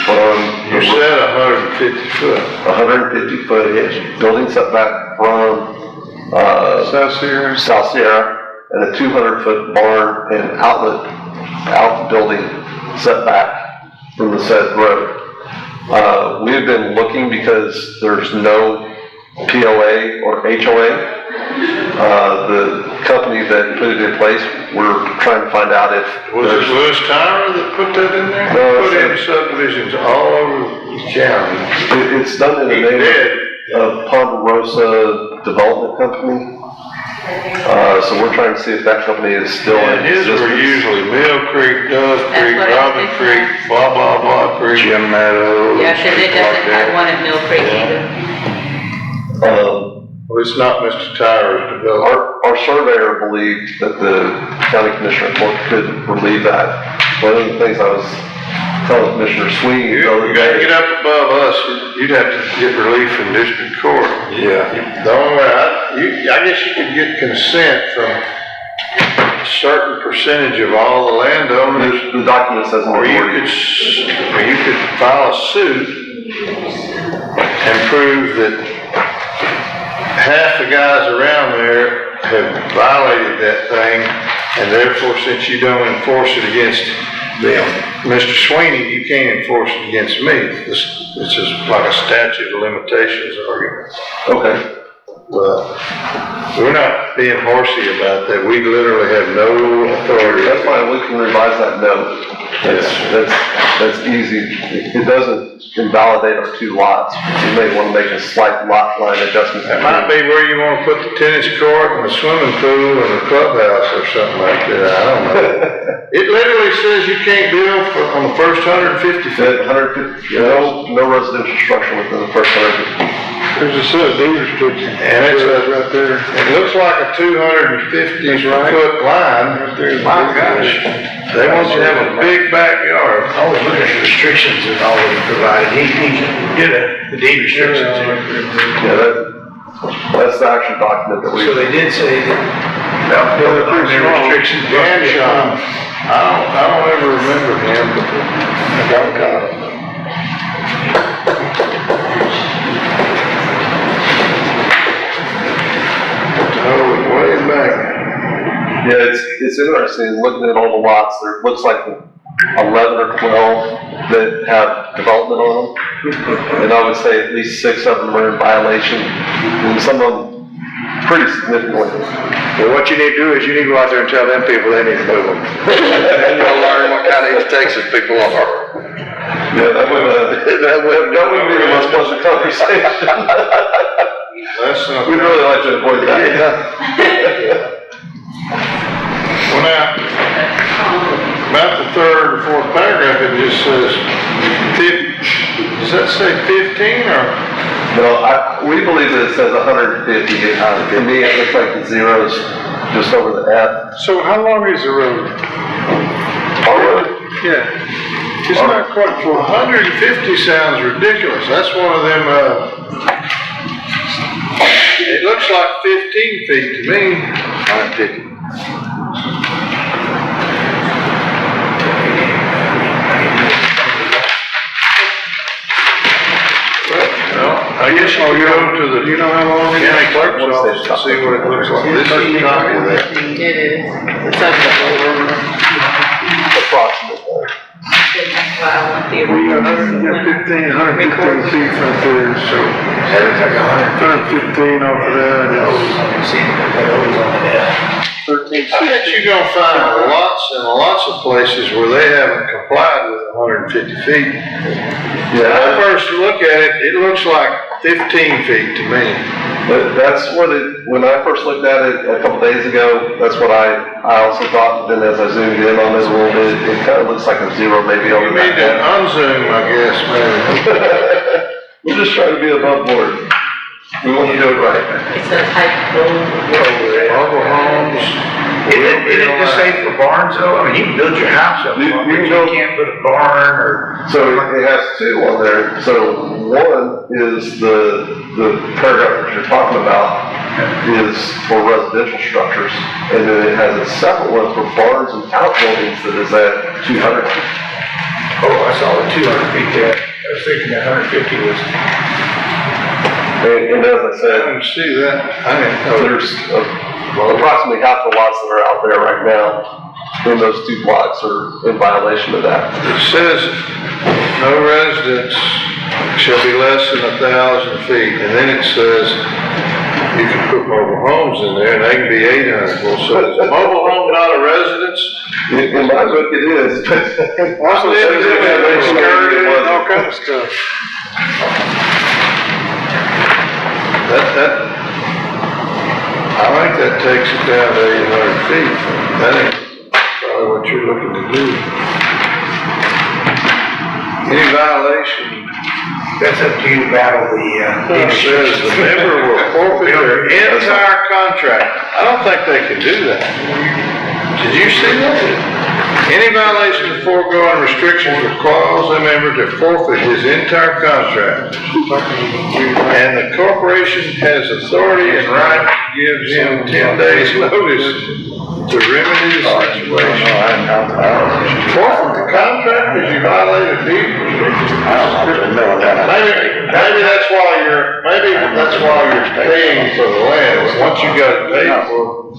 Speaker 10: from...
Speaker 1: You said 150 foot.
Speaker 10: 150-foot building setback from South Sierra, and a 200-foot barn and outbuilding setback from the said road. We've been looking because there's no POA or HOA. The company that put it in place, we're trying to find out if
Speaker 1: Was it Lewis Tyler that put that in there?
Speaker 10: No,
Speaker 1: Put in subdivisions all over the county.
Speaker 10: it's done in the
Speaker 1: He
Speaker 10: name
Speaker 1: did.
Speaker 10: of Ponderosa Development Company. So we're trying to see if that company is still in
Speaker 1: And his were
Speaker 10: existence.
Speaker 1: usually Mill Creek, Dove Creek,
Speaker 4: what I was
Speaker 1: Robin
Speaker 4: thinking.
Speaker 1: Creek, blah, blah, blah Creek. Jim Meadows.
Speaker 4: Yeah, cause it doesn't have one at Mill Creek either.
Speaker 1: Well, it's not Mr. Tyler's development.
Speaker 10: Our surveyor believed that the county commissioner court could relieve that. One of the things I was telling Commissioner Sweeney the
Speaker 1: You
Speaker 10: other
Speaker 1: gotta
Speaker 10: day.
Speaker 1: get up above us, you'd have to get relief from district court.
Speaker 10: Yeah.
Speaker 1: The only way, I guess you could get consent from a certain percentage of all the landowners,
Speaker 10: The document says
Speaker 1: or you
Speaker 10: majority.
Speaker 1: could file a suit and prove that half the guys around there have violated that thing, and therefore, since you don't enforce it against them, Mr. Sweeney, you can't enforce it against me. It's just like a statute of limitations argument.
Speaker 10: Okay.
Speaker 1: But we're not being horsey about that. We literally have no authority.
Speaker 10: That's fine, we can revise that note. That's easy. It doesn't invalidate our 2 lots. You may want to make a slight lot line adjustment.
Speaker 1: That might be where you want to put the tennis court and the swimming pool and the clubhouse or something like that. I don't know. It literally says you can't build on the first 150 feet.
Speaker 10: 150, no residential structure within the first 150.
Speaker 7: There's a set of deed restrictions.
Speaker 1: And it's
Speaker 7: right there.
Speaker 1: It looks like a 250 foot line. My gosh. They want you to have a big backyard.
Speaker 5: I was looking at the restrictions that all we provided, he did the deed restrictions here.
Speaker 10: Yeah, that's the actual document that we.
Speaker 5: So they did say that, there were restrictions.
Speaker 1: Dan Sean, I don't ever remember him, but I got a copy. Oh, way back.
Speaker 10: Yeah, it's interesting, looking at all the lots, there looks like 11 or 12 that have development on them. And I would say at least 6 of them are in violation, and some of them pretty significantly.
Speaker 1: Well, what you need to do is you need to go out there and tell them people they need to move them. Then you'll learn what kind of East Texas people are.
Speaker 10: Yeah, that would be the most pleasant conversation. We'd really like to avoid that.
Speaker 1: Well, now, about the 3rd or 4th paragraph, it just says, does that say 15 or?
Speaker 10: No, we believe that it says 150. To me, it looks like the zeros just over the F.
Speaker 7: So how long is the road? Yeah.
Speaker 1: It's not quite full. 150 sounds ridiculous. That's one of them, it looks like 15 feet to me. 150. I guess you go to the, do you know how long it county clerk's office to see what it looks like? This is a copy of that.
Speaker 4: It is. It's over
Speaker 10: Approximately.
Speaker 7: We got 115 feet right there, so.
Speaker 5: That's like
Speaker 7: 115 off of that is 13.
Speaker 1: I bet you're gonna find lots of places where they haven't complied with 150 feet.
Speaker 10: Yeah,
Speaker 1: When I first look at it, it looks like 15 feet to me.
Speaker 10: but that's what when I first looked at it a couple days ago, that's what I also thought, but then as I zoomed in on it a little bit, it kind of looks like a zero maybe
Speaker 1: You
Speaker 10: over
Speaker 1: need to
Speaker 10: that.
Speaker 1: unzoom, I guess, maybe.
Speaker 10: We're just trying to be above board. We want to do it right.
Speaker 4: It's a type of.
Speaker 1: Mobile homes.
Speaker 5: Isn't it just safe for barns though? I mean, you can build your house up, but you can't put a barn or.
Speaker 10: So it has 2 on there. So one is the paragraph that you're talking about is for residential structures. And then it has a separate one for barns and outbuildings that is at 200.
Speaker 5: Oh, I saw the 200 feet there. I was thinking that 150 was.
Speaker 10: And as I
Speaker 1: I
Speaker 10: said,
Speaker 1: didn't see that. I didn't know.
Speaker 10: there's approximately half the lots that are out there right now in those 2 blocks are in violation of that.
Speaker 1: It says, no residence shall be less than 1,000 feet, and then it says, you can put mobile homes in there, and they can be 800. Well, so is a mobile home not a residence?
Speaker 10: In my book, it is.
Speaker 7: Also says they have a skirt and all kind of stuff.
Speaker 1: I think that takes it down to 800 feet. That ain't probably what you're looking to do. Any violation,
Speaker 5: That's up to you to battle the,
Speaker 1: it says the member will forfeit their entire contract. I don't think they can do that. Did you see that? Any violation of foregoing restrictions will cause a member to forfeit his entire contract. And the corporation has authority and right to give him 10 days notice to remedy the situation. Forfeit the contract because you violated deed restrictions. Maybe that's why you're paying for the land. Once you got it paid for,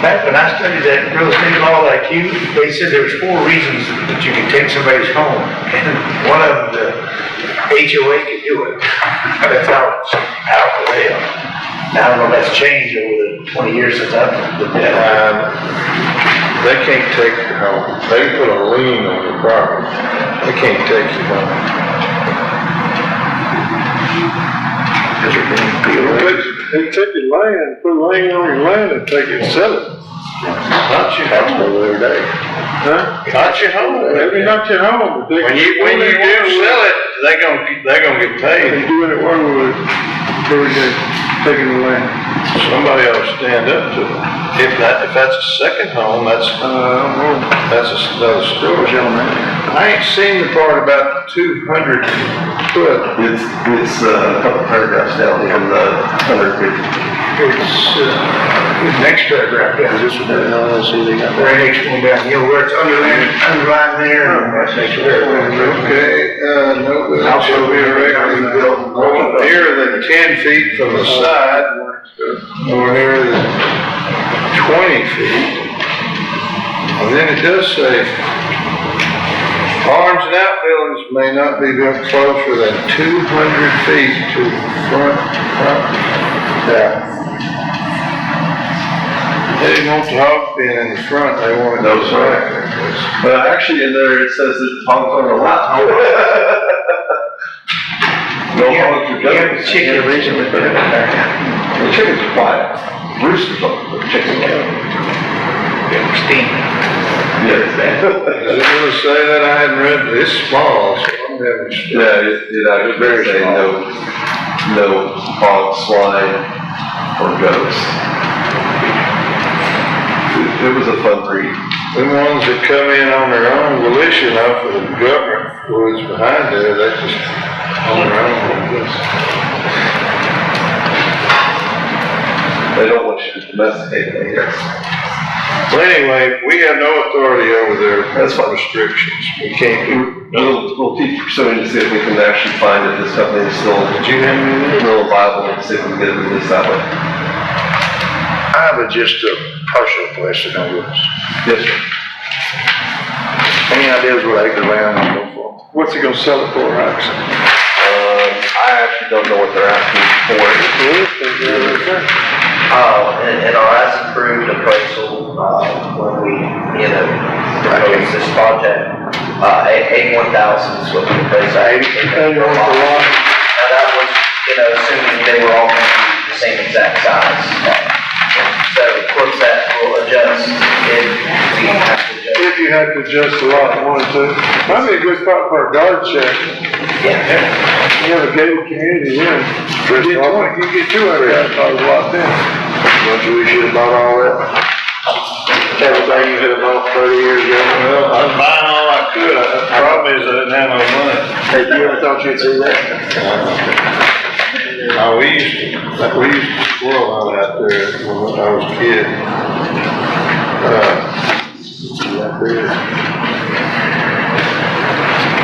Speaker 5: back when I studied that real estate law like you, they said there's 4 reasons that you can take somebody's home. And one of them, the HOA can do it. That's how powerful they are. I don't know if that's changed over the 20 years since I've lived there.
Speaker 1: They can't take you home. They put a lien on your property. They can't take you home.
Speaker 7: They take your land, put a lien on your land and take it and sell it.
Speaker 1: Not your home every day.
Speaker 7: Huh?
Speaker 1: Not your home.
Speaker 7: Maybe not your home, but they.
Speaker 1: When you do sell it, they're gonna get paid.
Speaker 7: They doing it wrong with it, every day, taking the land.
Speaker 1: Somebody ought to stand up to them. If that's a second home, that's another story. I ain't seen the part about the 200 foot.
Speaker 10: It's a couple paragraphs down from the 150.
Speaker 5: The next paragraph, yeah, this one, very next one down, where it's underlined there, and that's next paragraph.
Speaker 1: Okay, no, also be erected no nearer than 10 feet from the side, nor nearer than 20 feet. And then it does say, barns and outbuildings may not be built closer than 200 feet to the front property. Yeah. They didn't want the hog pen in the front, they wanted
Speaker 10: No,
Speaker 1: those
Speaker 10: sir.
Speaker 1: back.
Speaker 10: But actually in there, it says that hogs aren't allowed. No hogs are
Speaker 5: Yeah, the chicken originally, but
Speaker 10: The chickens are quiet. Roosters are, but chickens are.
Speaker 5: they were steaming.
Speaker 10: Yes.
Speaker 1: Does it really say that? I hadn't read it. It's small, so I'm having.
Speaker 10: Yeah, it actually very say no hogs, swine, or goats. It was a fun read.
Speaker 1: The ones that come in on their own volition off of the government was behind there, they just on their own.
Speaker 10: They don't want you to domesticate it, I guess.
Speaker 1: Well, anyway, we have no authority over their
Speaker 10: That's fine.
Speaker 1: restrictions. We can't do.
Speaker 10: We'll keep pursuing to see if we can actually find that this company is still viable and see if we can get it released that way.
Speaker 7: I have just a partial question on this.
Speaker 10: Yes, sir.
Speaker 7: Any ideas what acre land will go for? What's he gonna sell it for, actually?
Speaker 10: I actually don't know what they're asking for.
Speaker 12: In our as approved appraisal, when we, proposed this project, 81,000 is what we appraised.
Speaker 7: 81 for lot?
Speaker 12: Now that was, assuming they were all going to be the same exact size. So of course that will adjust if we have to adjust.
Speaker 7: If you had to adjust the lot you wanted to. Might be a good spot for a guard check.
Speaker 12: Yeah.
Speaker 7: You have a gated community, yeah. You get 200,000 lot then.
Speaker 1: Don't you wish you'd have bought all that? Everything you had bought 30 years ago? Well, I was buying all I could. The problem is I didn't have no money.
Speaker 7: Hey, you ever thought you'd see that?
Speaker 1: We used to squirrel out there when I was a kid.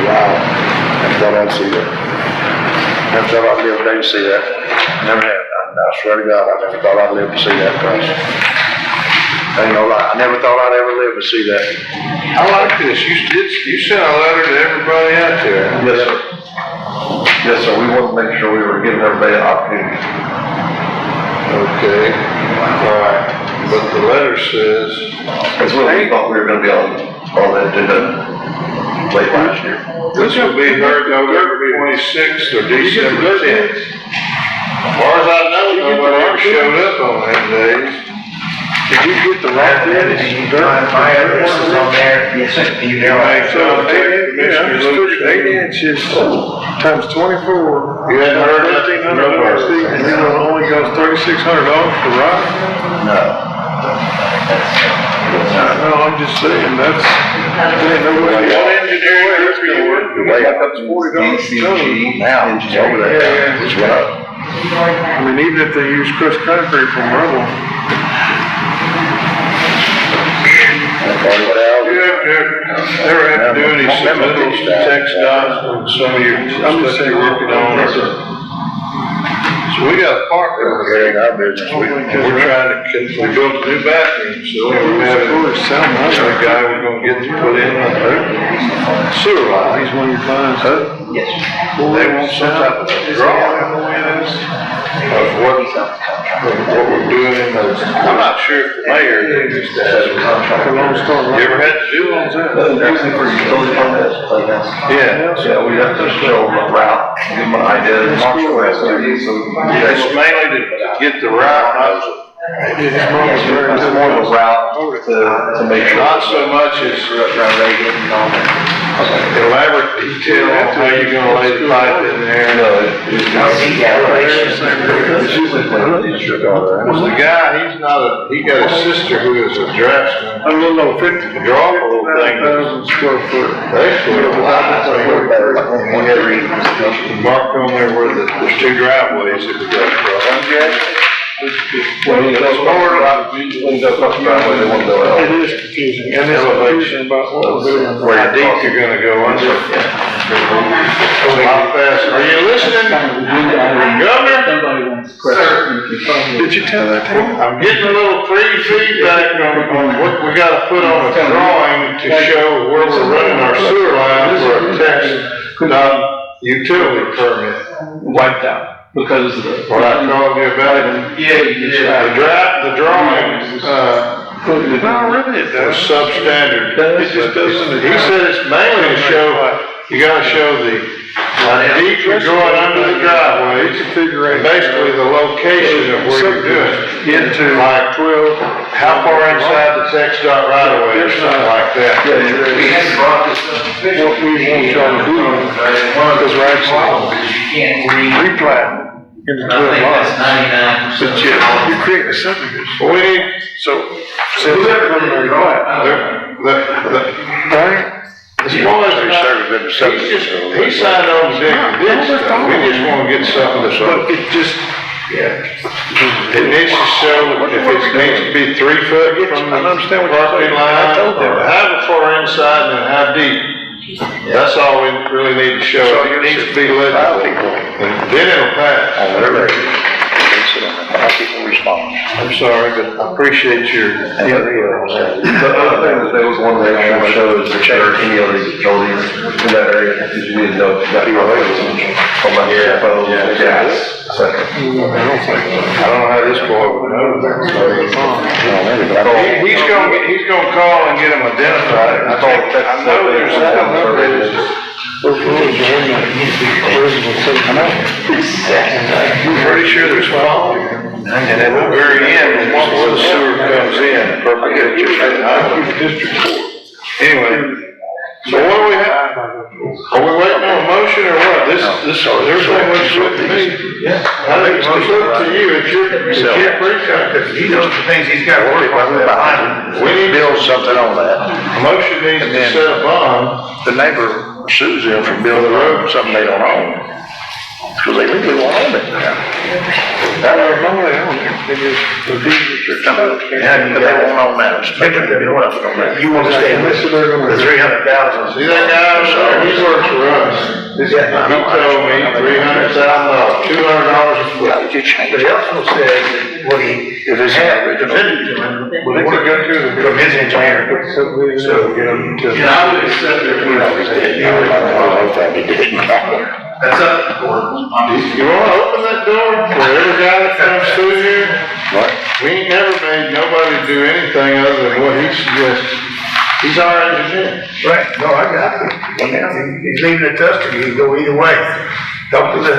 Speaker 7: Wow. I thought I'd see that. Never thought I'd live a day to see that. Never have. I swear to God, I never thought I'd live to see that price. Ain't no lie. I never thought I'd ever live to see that.
Speaker 1: I like this. You sent a letter to everybody out there.
Speaker 10: Yes, sir. Yes, sir. We wanted to make sure we were giving everybody an opportunity.
Speaker 1: Okay. All right. But the letter says.
Speaker 10: That's what we thought we were gonna be on the agenda late last year.
Speaker 1: This will be heard November 26th or December 10th. As far as I know, nobody ever showed up on them days.
Speaker 7: Did you get the right bids?
Speaker 5: My address is on there. Yes, sir.
Speaker 7: Yeah, 8 inches times 24.
Speaker 1: You hadn't heard nothing?
Speaker 7: $1,500 feet, and it only goes $3,600 for rock?
Speaker 10: No.
Speaker 7: No, I'm just saying, that's, there ain't no way.
Speaker 1: What engineering is gonna work?
Speaker 7: The way up to $40
Speaker 10: GCG engineering.
Speaker 7: Yeah.
Speaker 10: It's right.
Speaker 7: I mean, even if they use crushed concrete from rubble.
Speaker 1: You ever have to do any submittals to text dots on some of your stuff you're working on? So we got a partner over here in our business. We're trying to, we built a new bathroom, so we're having a guy we're gonna get to put in a sewer line.
Speaker 7: He's one of your clients, huh?
Speaker 12: Yes.
Speaker 1: They want some type of drawing of what
Speaker 12: codes.
Speaker 1: I'm not sure if the mayor did this. You ever had to do on that?
Speaker 10: Usually for utility permits.
Speaker 1: Yeah.
Speaker 10: Yeah, we have to show the route, give them an idea, marshal has to do, so.
Speaker 1: It's mainly to get the route,
Speaker 10: It's more of a route to make sure.
Speaker 1: not so much as elaborate detail on how you're gonna lay the pipe in there.
Speaker 10: No,
Speaker 1: Well, the guy, he got a sister who is a draftsman.
Speaker 7: A little over 50.
Speaker 1: Draw a little thing.
Speaker 7: 50,000 square foot.
Speaker 1: Basically, he marked on there where there's two driveways that we got across.
Speaker 10: When you go talk about where they want to go out.
Speaker 7: It is confusing, and there's confusion about what we're doing.
Speaker 1: How deep you're gonna go under. How fast, are you listening, Governor?
Speaker 7: Did you tell that to him?
Speaker 1: I'm getting a little free feedback on what we gotta put on a drawing to show where we're running our sewer line for a text, utility permit.
Speaker 10: Wiped out. Because of the.
Speaker 1: What I called you about it.
Speaker 9: Yeah, you did.
Speaker 1: The drawing,
Speaker 7: No, really, it
Speaker 1: was
Speaker 7: does.
Speaker 1: substandard.
Speaker 7: It just doesn't.
Speaker 1: He said it's mainly to show, you gotta show the deep you're going under the driveways, and basically the location of where you're doing.
Speaker 7: Into
Speaker 1: Like 12, how far inside the text dot right away or something like that.
Speaker 9: We hadn't brought this up officially.
Speaker 7: what we want y'all to do, because we're actually replat into
Speaker 9: I think
Speaker 7: 12
Speaker 9: that's
Speaker 7: lots.
Speaker 9: 99%.
Speaker 7: But you're creating a subdivision.
Speaker 1: Well, we need,
Speaker 7: So, since it's a preliminary plat, right?
Speaker 1: as far as he signed on to dig the ditch stuff, we just wanna get something that's,
Speaker 7: But it just,
Speaker 1: it needs to show if it needs to be 3 foot from
Speaker 7: I
Speaker 1: the
Speaker 7: understand what you're
Speaker 1: property
Speaker 7: saying.
Speaker 1: line,
Speaker 7: I told them
Speaker 1: or
Speaker 7: that.
Speaker 1: how far inside and how deep. That's all we really need to show, it needs to be legible, and then it'll pass. I'm sorry, but I appreciate your.
Speaker 10: The other thing that they was one they want to show is if there are any other utilities in that area, because you need to know if you got from my phone, gas, etc.
Speaker 1: I don't know how this boy would know that. He's gonna call and get them identified. I know there's something.
Speaker 7: those rules are in that original settlement.
Speaker 1: I'm pretty sure there's five. And at the very end, once the sewer comes in, anyway, so what do we have? Are we waiting on a motion or what? This, everything looks good to me.
Speaker 9: Yeah.
Speaker 1: I think it's good to you, it's your precinct.
Speaker 9: He knows the things he's got to worry about.
Speaker 1: We need to
Speaker 11: Build something on that.
Speaker 1: A motion needs to set a bond.
Speaker 11: The neighbor sues them for building a road, something they don't own. Because they legally won't own it now.
Speaker 7: I don't know, they own it, they just, the deed restriction.
Speaker 11: Yeah, but they won't own that. You want to stay in this, the 300,000.
Speaker 1: See that guy over there? He works for us. He told me $300,000, $200 a foot.
Speaker 9: But he also said that what he
Speaker 11: If it's
Speaker 9: had
Speaker 11: original.
Speaker 9: presented to him
Speaker 7: They
Speaker 9: was
Speaker 7: could go through the.
Speaker 9: from his engineer.
Speaker 7: So,
Speaker 9: I would accept their. That's up to the court.
Speaker 1: You wanna open that door for every guy that comes through here?
Speaker 11: What?
Speaker 1: We ain't never made nobody do anything other than what he suggested. He's our engineer.
Speaker 9: Right, no, I got it. He's leaving it to us to, he can go either way. Talk to the.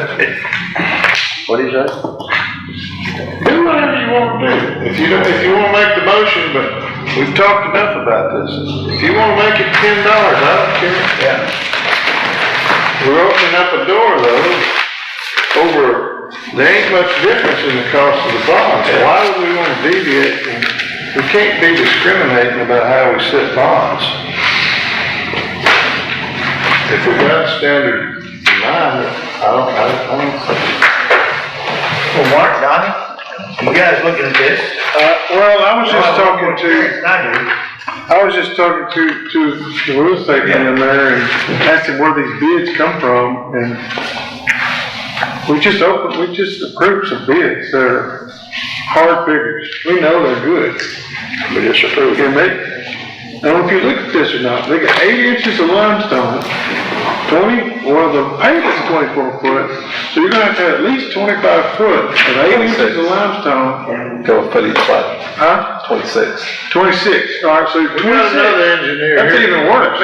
Speaker 11: What is that?
Speaker 1: Do whatever you want to do. If you wanna make the motion, but we've talked enough about this. If you wanna make it $10, I don't care.
Speaker 9: Yeah.
Speaker 1: We're opening up a door though, there ain't much difference in the cost of the bonds. Why would we want to deviate? We can't be discriminating about how we set bonds. If we got standard in mind, I don't think.
Speaker 9: Well, Mark, Donnie, you guys looking at this?
Speaker 7: well, I was just talking to,
Speaker 9: I do.
Speaker 7: I was just talking to the real estate man in there and asking where these bids come from, and we just approved some bids. They're hard figures. We know they're good.
Speaker 11: We just approved.
Speaker 7: And I don't know if you look at this or not, they got 8 inches of limestone Well, the pavement's 24 foot, so you're gonna have to have at least 25 foot of 8 inches of limestone.
Speaker 10: Go with footage flat,
Speaker 7: Huh?
Speaker 10: 26.
Speaker 7: 26, all right, so
Speaker 1: We got
Speaker 7: 26.
Speaker 1: another engineer
Speaker 7: That's
Speaker 1: here.
Speaker 7: even worse.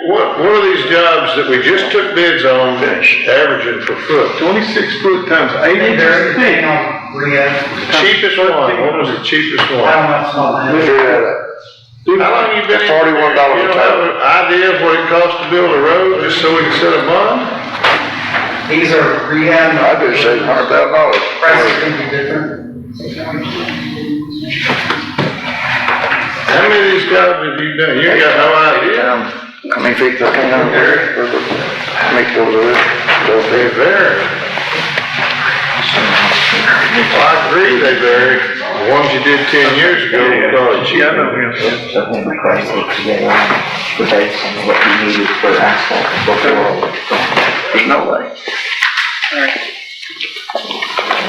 Speaker 1: What are these jobs that we just took bids on, averaging per foot?
Speaker 7: 26 foot times 8 inches thick.
Speaker 1: Cheapest one, what was the cheapest one?
Speaker 11: Figure that out.
Speaker 1: How long you been in?
Speaker 11: $41
Speaker 1: You don't have an idea of what it costs to build a road, just so we can set a bond?
Speaker 12: These are rehab.
Speaker 11: I just said $100,000.
Speaker 12: Prices can be different.
Speaker 1: How many of these jobs have you done? You got no idea?
Speaker 11: How many feet that thing out there? How many feet was it?
Speaker 1: They vary. Well, I agree they vary. The ones you did 10 years ago were probably cheaper.
Speaker 7: Yeah, I know, yeah.
Speaker 13: So when the price is together, the base on what you needed for asphalt, what they were, there's no way.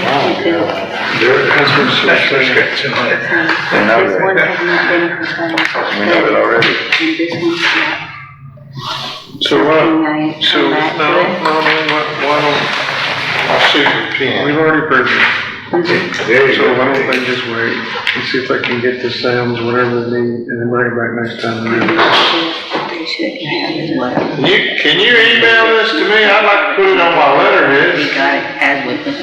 Speaker 7: There has been some scratching on it.
Speaker 11: We know
Speaker 4: This one
Speaker 11: that.
Speaker 4: has not been confirmed.
Speaker 11: We know it already.
Speaker 4: And this one's not.
Speaker 7: So,
Speaker 4: Can I
Speaker 7: so,
Speaker 4: come back to it?
Speaker 7: why don't,
Speaker 1: I'll shoot your pen.
Speaker 7: we've already approved it.
Speaker 1: There you
Speaker 7: So why
Speaker 1: go.
Speaker 7: don't they just wait and see if they can get the Sam's, whatever they need, and then bring it back next time.
Speaker 4: They shouldn't have as well.
Speaker 1: Can you email this to me? I'd like to put it on my
Speaker 4: We
Speaker 1: letterhead.
Speaker 4: got it as with them.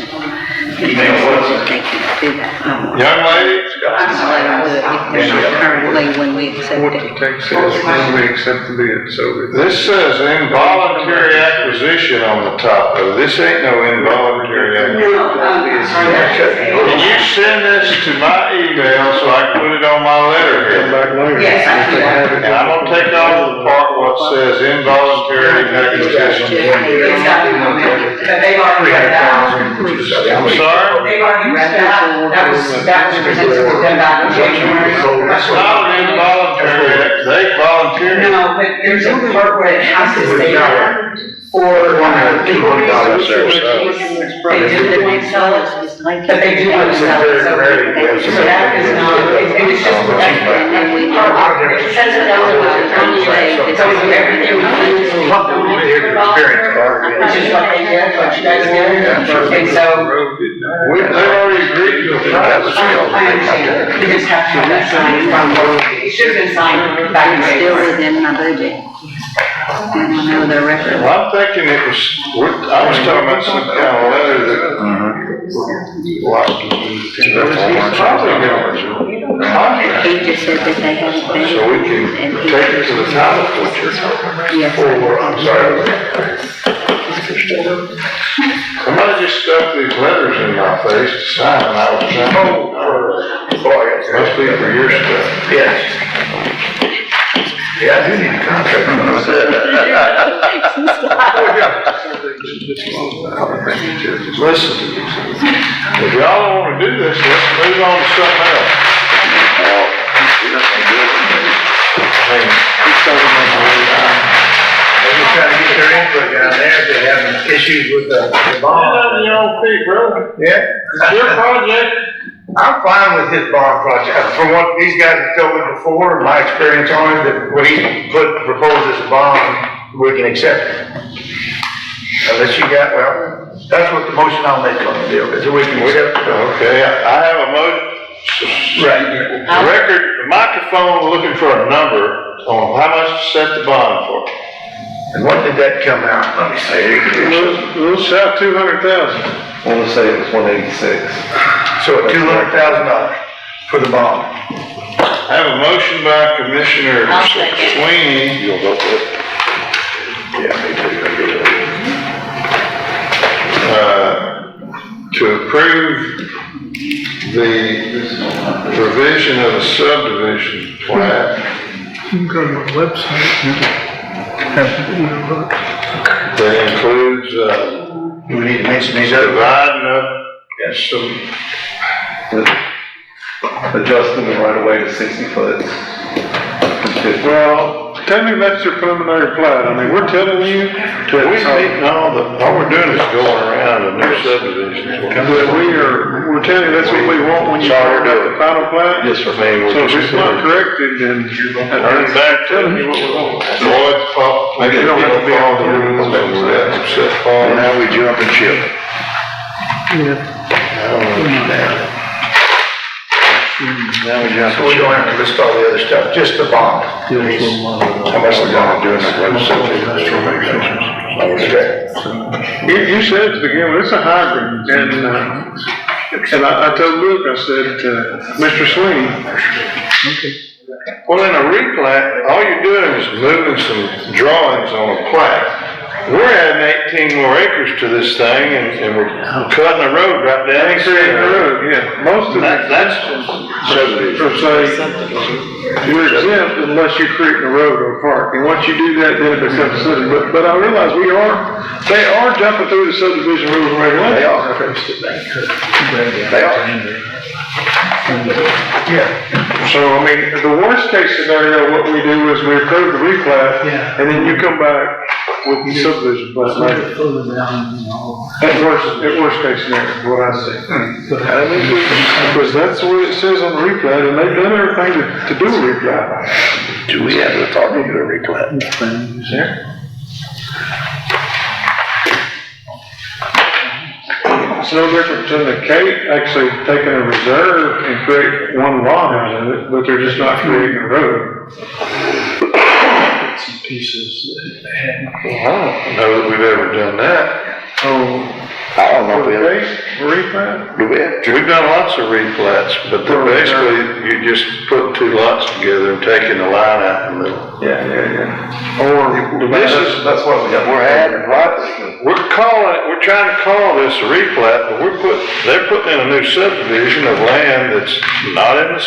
Speaker 12: Email what?
Speaker 4: They can do that.
Speaker 1: Young lady,
Speaker 4: Let them do it if they're not currently when we accept
Speaker 7: What
Speaker 4: it.
Speaker 7: the text says, when we accept the bid, so it's.
Speaker 1: this says involuntary acquisition on the top, though. This ain't no involuntary acquisition.
Speaker 3: No, I'm sorry, that's
Speaker 1: Can you send this to my email so I can put it on my
Speaker 7: Come
Speaker 1: letterhead?
Speaker 7: back later.
Speaker 3: Yes, I can do that.
Speaker 1: And I'm gonna take off the part what says involuntary acquisition.
Speaker 3: It's got to be on there, but they've already read that.
Speaker 1: I'm sorry?
Speaker 3: They've already read that. That was presented to them back in January.
Speaker 1: It's not an involuntary, they volunteered.
Speaker 3: No, but there's a part where it has to say that for legal reasons. They do the next dollars, but they do want to sell it, so that is not, it's just. It says it on the say, it tells you everything. Which is what they did, what you guys did, and so.
Speaker 1: They've already agreed to a price.
Speaker 3: I understand, you just have to have that signed from, it should have been signed back in
Speaker 4: It's still
Speaker 3: January.
Speaker 4: within my budget. I don't know the record.
Speaker 1: Well, I'm thinking it was, I was talking about some kind of letter that. He's probably gonna contract,
Speaker 4: He just said that they haven't been.
Speaker 1: so we can
Speaker 4: and he-
Speaker 1: take it to the title court.
Speaker 4: Yes.
Speaker 1: Or, I'm sorry. Somebody just stuck these letters in my face to sign, and I was trying to. Must be for your stuff.
Speaker 5: Yes. Yeah, I do need a contract.
Speaker 1: Listen, if y'all don't wanna do this, let's move on to something else.
Speaker 5: They're just trying to get their input down there, if they're having issues with the
Speaker 1: Get
Speaker 5: bond.
Speaker 1: on your own feet, brother.
Speaker 5: Yeah.
Speaker 1: It's your project.
Speaker 5: I'm fine with his bond project, from what these guys have told me before, and my experience on it, that what he proposed as a bond, we can accept it. Unless you got, well, that's what the motion I'll make on the deal, is that we can accept it.
Speaker 1: Okay, I have a motion.
Speaker 5: Right.
Speaker 1: The record, the microphone looking for a number on how much to set the bond for.
Speaker 5: And what did that come out? Let me see.
Speaker 7: We'll shout 200,000.
Speaker 10: I want to say it was 186.
Speaker 5: So $200,000 for the bond.
Speaker 1: I have a motion by Commissioner
Speaker 4: I'll second.
Speaker 1: Sweeney.
Speaker 11: You'll vote for it? Yeah, me too.
Speaker 1: To approve the provision of the subdivision plat.
Speaker 7: You can go to my website and have the video look.
Speaker 1: That includes,
Speaker 5: We need to mention these other.
Speaker 1: dividing up some,
Speaker 10: Adjusting the right of way to 60 foot.
Speaker 1: well,
Speaker 7: technically that's your preliminary plat. I mean, we're telling you that.
Speaker 1: all we're doing is going around a new subdivision.
Speaker 7: We're telling you that's what we want when you start the final plat.
Speaker 10: Yes, sir.
Speaker 7: So if it's not corrected, then I'm back telling you what we want.
Speaker 1: Maybe you don't have to be all the rules
Speaker 11: And now we jump and ship. Now we jump.
Speaker 5: So we don't have to list all the other stuff, just the bond.
Speaker 11: How much we're gonna do in the road subdivision?
Speaker 7: You said at the beginning, it's a hybrid, and I told Luke, I said, Mr. Sweeney.
Speaker 1: Well, in a replat, all you're doing is moving some drawings on a plat. We're adding 18 more acres to this thing, and we're cutting the road right down.
Speaker 7: Creating the road, yeah. Most of
Speaker 1: That's
Speaker 7: subdivision. Say, you're exempt unless you're creating a road or a park, and once you do that, then it becomes a city. But I realize they are jumping through the subdivision rules and regulations.
Speaker 11: They are.
Speaker 7: Yeah. So, I mean, the worst case scenario, what we do is we approve the replat, and then you come back with the subdivision plat later. At worst case scenario, is what I say. Because that's what it says on the replat, and they've done everything to do a replat.
Speaker 11: Do we have the authority to do a replat?
Speaker 7: Yeah. It's no different than the Cape actually taking a reserve and create one lot out of it, but they're just not creating a road.
Speaker 1: some pieces that they hadn't. Well, I don't know that we've ever done that.
Speaker 7: Oh.
Speaker 11: I don't know if we have.
Speaker 7: Replat?
Speaker 11: Do we have?
Speaker 1: We've done lots of replats, but they're basically, you just put two lots together and taking the line out in the middle.
Speaker 7: Yeah. Or,
Speaker 10: That's what we have.
Speaker 11: We're adding lots.
Speaker 1: We're trying to call this a replat, but they're putting in a new subdivision of land that's not in the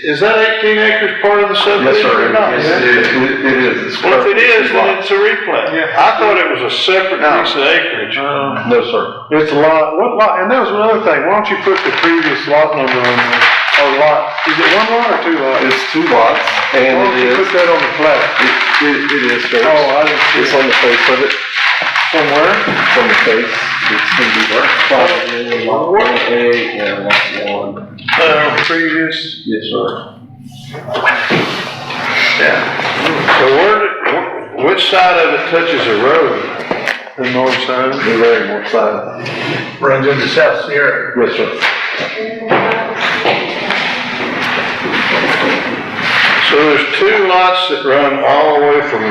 Speaker 1: is that 18 acres part of the subdivision or not?
Speaker 10: Yes, it is.
Speaker 1: Well, if it is, then it's a replat.
Speaker 7: Yeah.
Speaker 1: I thought it was a separate piece of acreage.
Speaker 10: No, sir.
Speaker 7: it's a lot, what lot, and that was another thing, why don't you put the previous lot number on there? Or lot, is it one lot or two lots?
Speaker 10: It's two lots, and
Speaker 7: Why don't
Speaker 10: it
Speaker 7: you
Speaker 10: is.
Speaker 7: put that on the plat?
Speaker 10: It is, sir.
Speaker 7: Oh, I didn't see
Speaker 10: It's
Speaker 7: it.
Speaker 10: on the face of it.
Speaker 7: Somewhere?
Speaker 10: It's on the face. It's gonna be plotted in lot 1A and lot 1.
Speaker 7: Previous.
Speaker 10: Yes, sir.
Speaker 1: Yeah. So which side of it touches a road?
Speaker 7: The north side.
Speaker 10: The very north side.
Speaker 5: Runs into South Sierra.
Speaker 10: Yes, sir.
Speaker 1: So there's two lots that run all the way from.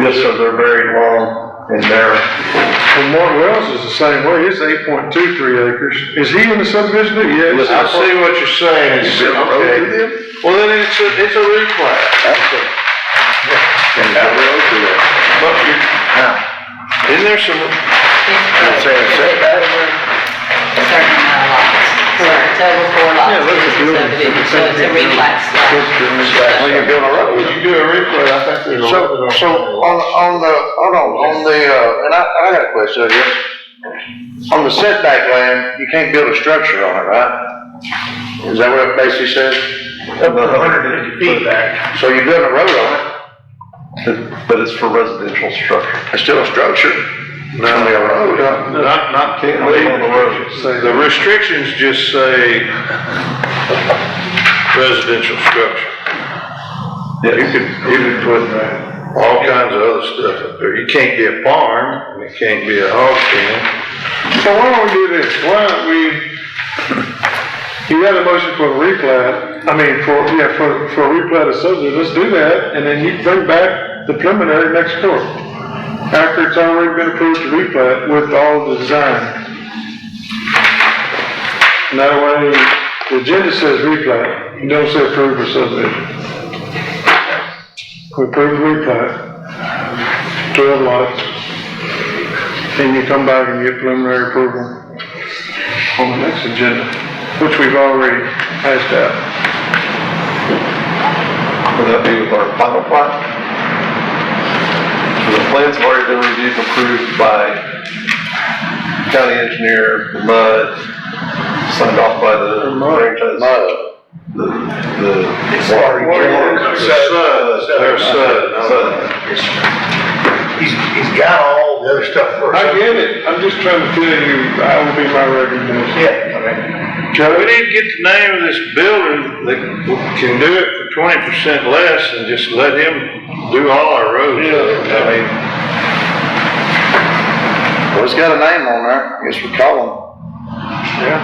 Speaker 10: Yes, sir. They're very long and narrow.
Speaker 7: Well, Mark Wells is the same way, it's 8.23 acres. Is he in the subdivision? Yes.
Speaker 1: I see what you're saying. Okay. Well, then it's a replat. But isn't there some?
Speaker 4: Certain amount of lots. So it's over 4 lots.
Speaker 7: Yeah, let's just do it.
Speaker 4: Subdivision, so it's a replat slide.
Speaker 11: When you're building a road.
Speaker 1: Would you do a replat? I think there's a
Speaker 11: So,
Speaker 1: little bit
Speaker 11: so on the, and I got a question, I guess. On the setback land, you can't build a structure on it, right? Is that what it basically says?
Speaker 5: Up to 150 feet back.
Speaker 11: So you're building a road on it,
Speaker 10: But it's for residential structure.
Speaker 11: it's still a structure.
Speaker 1: No,
Speaker 11: Only a road.
Speaker 1: not
Speaker 10: Can't live on the road.
Speaker 1: The restrictions just say residential structure. You could put all kinds of other stuff up there. You can't be a farm, and it can't be a hog pen.
Speaker 7: So why don't we do this? Why don't we, you got a motion for a replat, for a replat of subdivision, let's do that, and then you bring back the preliminary next court. After it's already been approved to replat with all the design. And that way, the agenda says replat, it don't say approve or subdivision. We approve the replat, 12 lots, and you come back and get preliminary approval on the next agenda, which we've already passed out.
Speaker 10: Would that be with our final plat? So the plans have already been reviewed and approved by county engineer, MUD, signed off by the franchise.
Speaker 5: the. He's got all the other stuff first.
Speaker 7: I get it, I'm just trying to tell you, I would be my recommendation.
Speaker 5: Yeah, okay.
Speaker 7: Joe, we need to get the name of this builder that can do it for 20% less and just let him do all our roads.
Speaker 11: Yeah.
Speaker 7: I mean,
Speaker 11: Well, it's got a name on there, I guess we call him.
Speaker 7: yeah.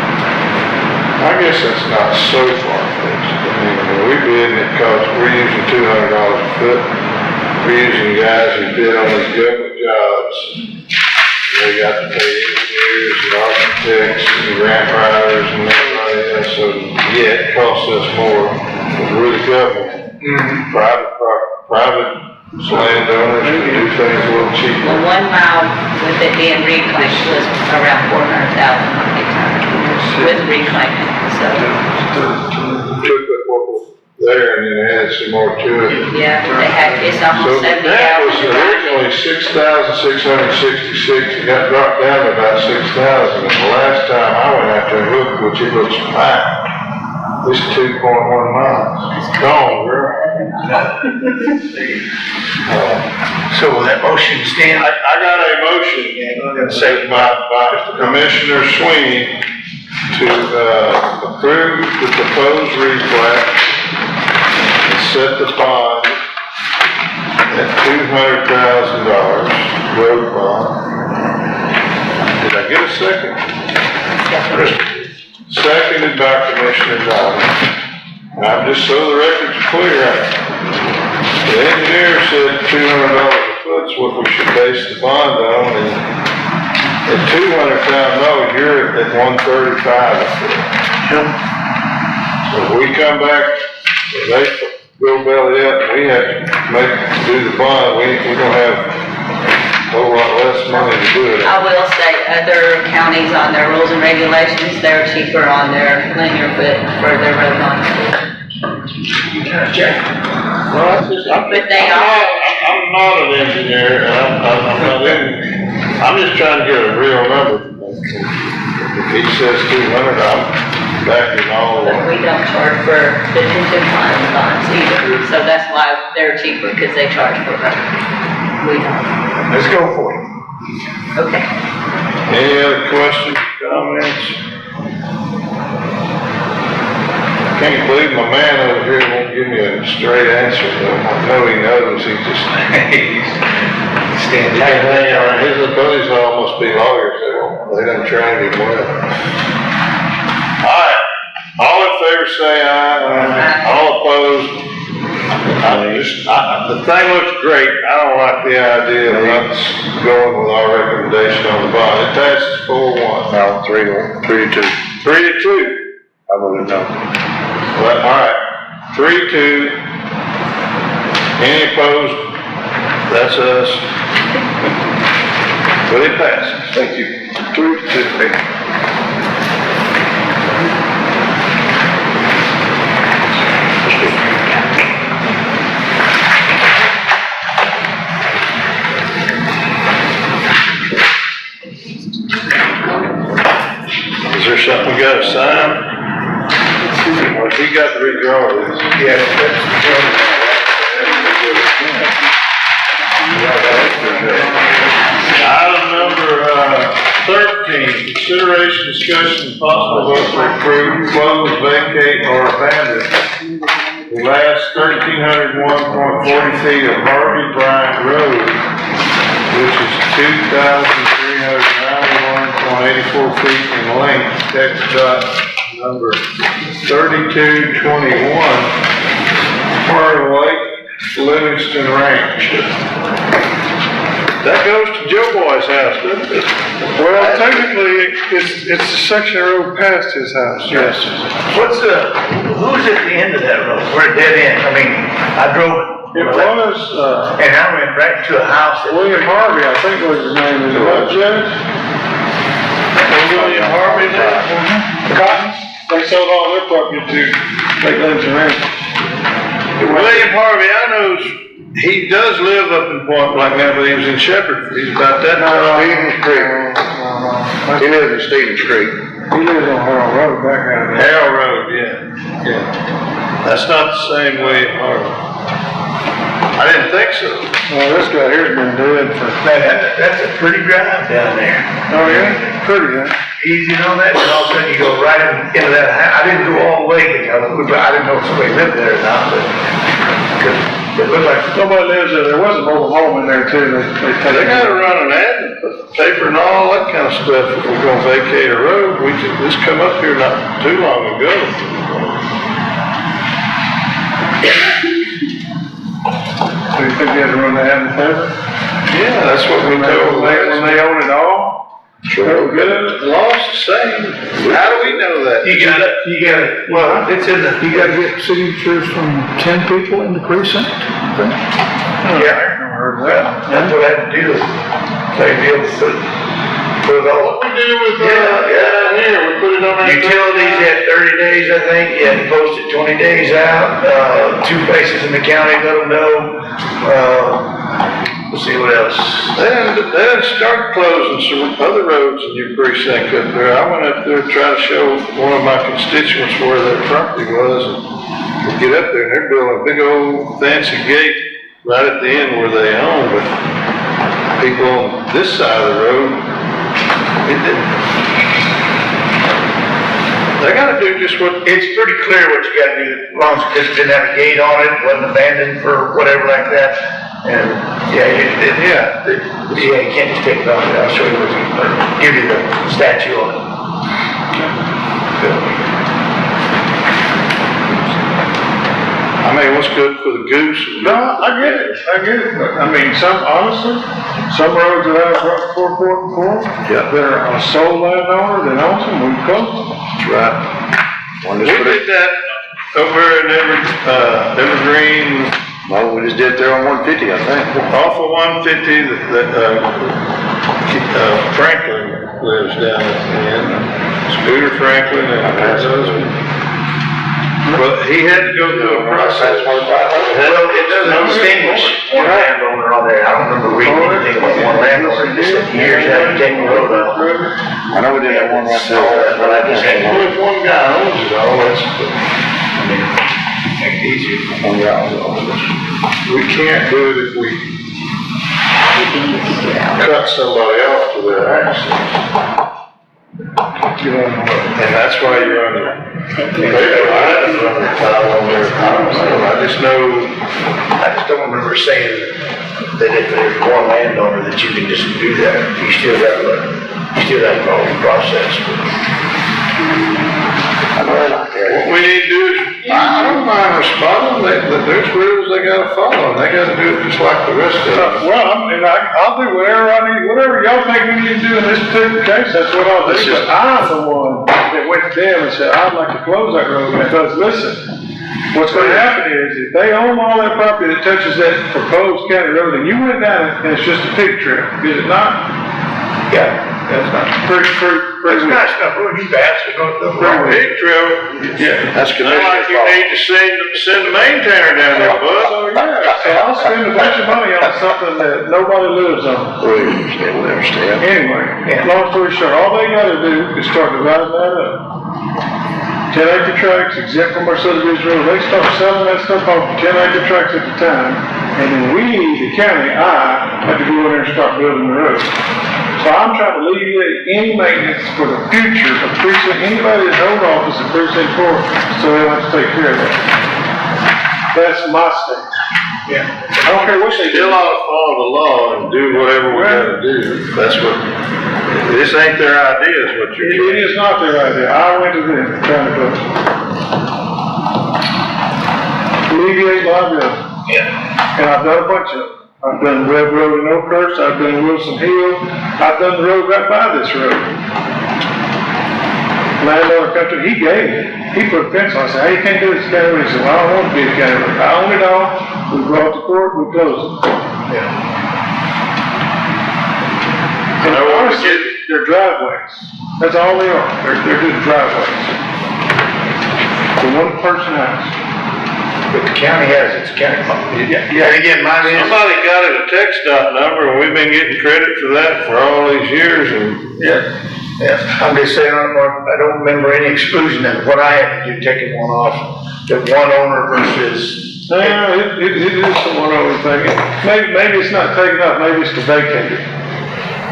Speaker 7: I guess that's not so far-fetched. I mean, when we bid and it costs, we're using $200 a foot. We're using guys who bid on these government jobs. They got to pay engineers and architects and grant writers and everybody else, so yeah, it costs us more, but we're the government. Private landowners can do things a little cheaper.
Speaker 4: Well, 1 mile with it being reclaimed was around 400,000 with reclaiming, so.
Speaker 7: Took what was there and then added some more to it.
Speaker 4: Yeah, they had, it's
Speaker 7: So
Speaker 4: almost 70
Speaker 7: that was
Speaker 4: hours.
Speaker 7: originally 6,666, it got dropped down to about 6,000, and the last time I went out there and looked, which it looks fine, it's 2.1 miles. Gone, girl.
Speaker 5: So will that motion stand?
Speaker 7: I got a motion, second by Commissioner Sweeney, to approve the proposed replat and set the bond at $200,000, road bond. Did I get a second? Seconded by Commissioner Donovan. I'm just so the record's clear. The engineer said $200 a foot's what we should base the bond on, and at $200,000, you're at $135 a foot. So if we come back, if they go belly up, and we have to do the bond, we're gonna have a whole lot less money to do it.
Speaker 4: I will say, other counties on their rules and regulations, they're cheaper on their linear foot for their road bond.
Speaker 7: Well, that's just, I'm
Speaker 4: But they
Speaker 7: not an engineer, and I'm not in, I'm just trying to get a real number. If he says 200, I'm backing all
Speaker 4: But
Speaker 7: of
Speaker 4: we don't charge for detention bonds either, so that's why they're cheaper, because they charge for it. We don't.
Speaker 5: Let's go for it.
Speaker 4: Okay.
Speaker 7: Any other questions, comments? I can't believe my man over here won't give me a straight answer, though. I know he knows, he just.
Speaker 5: Stand
Speaker 7: Yeah, his buddies almost be lawyers, they done trained him well. All right, all in favor say aye. All opposed? The thing looks great, I don't like the idea of us going with our recommendation on the bond. It passes 4-1.
Speaker 11: No, 3-2.
Speaker 7: 3-2.
Speaker 11: I wouldn't know.
Speaker 7: Well, all right, 3-2. Any opposed? That's us. But it passes. Thank you. 3-2. Is there something we gotta sign? Or has he got to redraw this?
Speaker 5: Yeah, that's
Speaker 7: Item number 13, consideration, discussion, and possible vote to approve, close, vacate, or abandon the last 1,301.40 feet of Harvey Bryant Road, which is 2,391.84 feet in length, text dot number 3221, part of Lake Livingston Ranch. That goes to Joe Boy's house, doesn't it? Well, technically, it's a section of road past his house, yes.
Speaker 5: Who's at the end of that road? We're a dead end. I mean, I drove
Speaker 7: It
Speaker 5: it.
Speaker 7: was,
Speaker 5: And I went right to a house.
Speaker 7: William Harvey, I think was his name, is it right, Judge? William Harvey there? Cotton, they sold all their property to Lake Livingston Ranch. William Harvey, I know, he does live up in Point Blank now, but he was in Shepherd, he's about that.
Speaker 11: Stevens Creek.
Speaker 7: wrong.
Speaker 11: He lives in Stevens Creek.
Speaker 7: He lives on Harold Road back out there.
Speaker 1: Harold Road, yeah. That's not the same way in Harvard. I didn't think so.
Speaker 7: Well, this guy here's been dead for,
Speaker 5: That's a pretty drive down there.
Speaker 7: oh yeah, pretty, huh?
Speaker 5: Easy on that, and all of a sudden you go right into that house. I didn't go all the way, because I didn't know if somebody lived there or not, but, because it looked like,
Speaker 7: Nobody lives there. There was a mobile home in there too.
Speaker 1: They gotta run an ad and put the paper and all that kind of stuff. If we're gonna vacate a road, we just, this come up here not too long ago.
Speaker 7: So you think you had to run the ad in the paper?
Speaker 1: Yeah, that's what we told
Speaker 7: When they own it all?
Speaker 1: Sure, good. The law's the same. How do we know that?
Speaker 5: you gotta, well, it's in the.
Speaker 7: You gotta get signatures from 10 people in the precinct?
Speaker 5: Yeah,
Speaker 7: Never heard of
Speaker 5: well,
Speaker 7: that.
Speaker 5: that's what I had to do, same deal, put it all.
Speaker 1: What we do with, down here, we put it on our.
Speaker 5: Utilities had 30 days, I think, you had to post it 20 days out, 2 places in the county, let them know, let's see what else.
Speaker 1: Then start closing some other roads in your precinct up there. I went up there to try to show one of my constituents where their property was, and we get up there and they're building a big old fancy gate right at the end where they own, but people on this side of the road, it didn't. They gotta do just what,
Speaker 5: It's pretty clear what you gotta do, as long as it didn't have a gate on it, wasn't abandoned for whatever like that. And, yeah, you can't just take it off, I'll show you give you the statue on it.
Speaker 1: I mean, what's good for the goose?
Speaker 7: No, I get it, but I mean, honestly, some roads that I've brought before,
Speaker 1: Yeah.
Speaker 7: that are a sole landowner that owns them, we close them.
Speaker 1: That's right. We did that over in Evergreen,
Speaker 11: Well, we just did it there on 150, I think.
Speaker 1: off of 150, Franklin lives down at the end. Scooter Franklin and his husband. Well, he had to go through a process.
Speaker 5: Well, it doesn't distinguish one landowner on there, I don't remember reading anything about one landowner, it just said years after taking the road off.
Speaker 11: I know we did that one right there.
Speaker 5: But I just had,
Speaker 1: Well, if one guy owns it all, that's,
Speaker 5: make it easier.
Speaker 11: One guy owns it.
Speaker 1: we can't do it if we cut somebody off to their access. And that's why you run the paper. I had to run the tile on there. I just know,
Speaker 5: I just don't remember saying that if there's one landowner that you can just do that, you still got to follow the process.
Speaker 1: what we need to do is, I don't mind responding, there's rules they gotta follow, and they gotta do it just like the rest of them.
Speaker 7: Well, I'll do whatever I need, whatever y'all think we need to do in this particular case, that's what I'll do. But I'm the one that went to them and said, I'd like to close that road, because listen, what's gonna happen is, if they own all that property that touches that proposed county road, and you went down it, and it's just a pig trail, is it not?
Speaker 5: Yeah, that's not. It's not stuff, well, you fast, it goes the wrong way.
Speaker 1: Big trail, yeah,
Speaker 11: That's
Speaker 1: not like you need to send the maintainer down there, bud.
Speaker 7: So, yeah, so I'll spend a bunch of money on something that nobody lives on.
Speaker 11: We understand.
Speaker 7: Anyway, long story short, all they gotta do is start dividing that up. 10-acre tracts exempt from our subdivision rules, they start selling that stuff off for 10-acre tracts at the time, and then we, the county, have to go in there and start building the road. So I'm trying to alleviate any maintenance for the future of precinct, anybody that holds office in precinct 4, so they don't have to take care of that. That's my stance.
Speaker 5: Yeah.
Speaker 7: I don't care what they
Speaker 1: Still
Speaker 7: do.
Speaker 1: ought to follow the law and do whatever we gotta do. That's what, this ain't their idea, is what you're
Speaker 7: It
Speaker 1: saying.
Speaker 7: is not their idea. I went to them trying to do it. Alleviate liability.
Speaker 5: Yeah.
Speaker 7: And I've done a bunch of them. I've done Red Road in Oakhurst, I've done Wilson Hill, I've done the road right by this road. Landowner country, he gave it. He put a fence on, I said, hey, you can't do this county road. He said, well, I don't want to be a county road. I own it all, we brought it to court, we closed it.
Speaker 5: Yeah.
Speaker 7: And honestly, they're driveways. That's all they are. They're just driveways. The one person house.
Speaker 5: but the county has its county. Yeah, and again, mine is.
Speaker 1: Somebody got it a text dot number, and we've been getting credit for that for all these years, and.
Speaker 5: Yeah, I'm just saying, I don't remember any exclusion of what I had to do, taking one off, the one owner versus.
Speaker 7: No, it is the one over thing. Maybe it's not taken up, maybe it's to vacate it.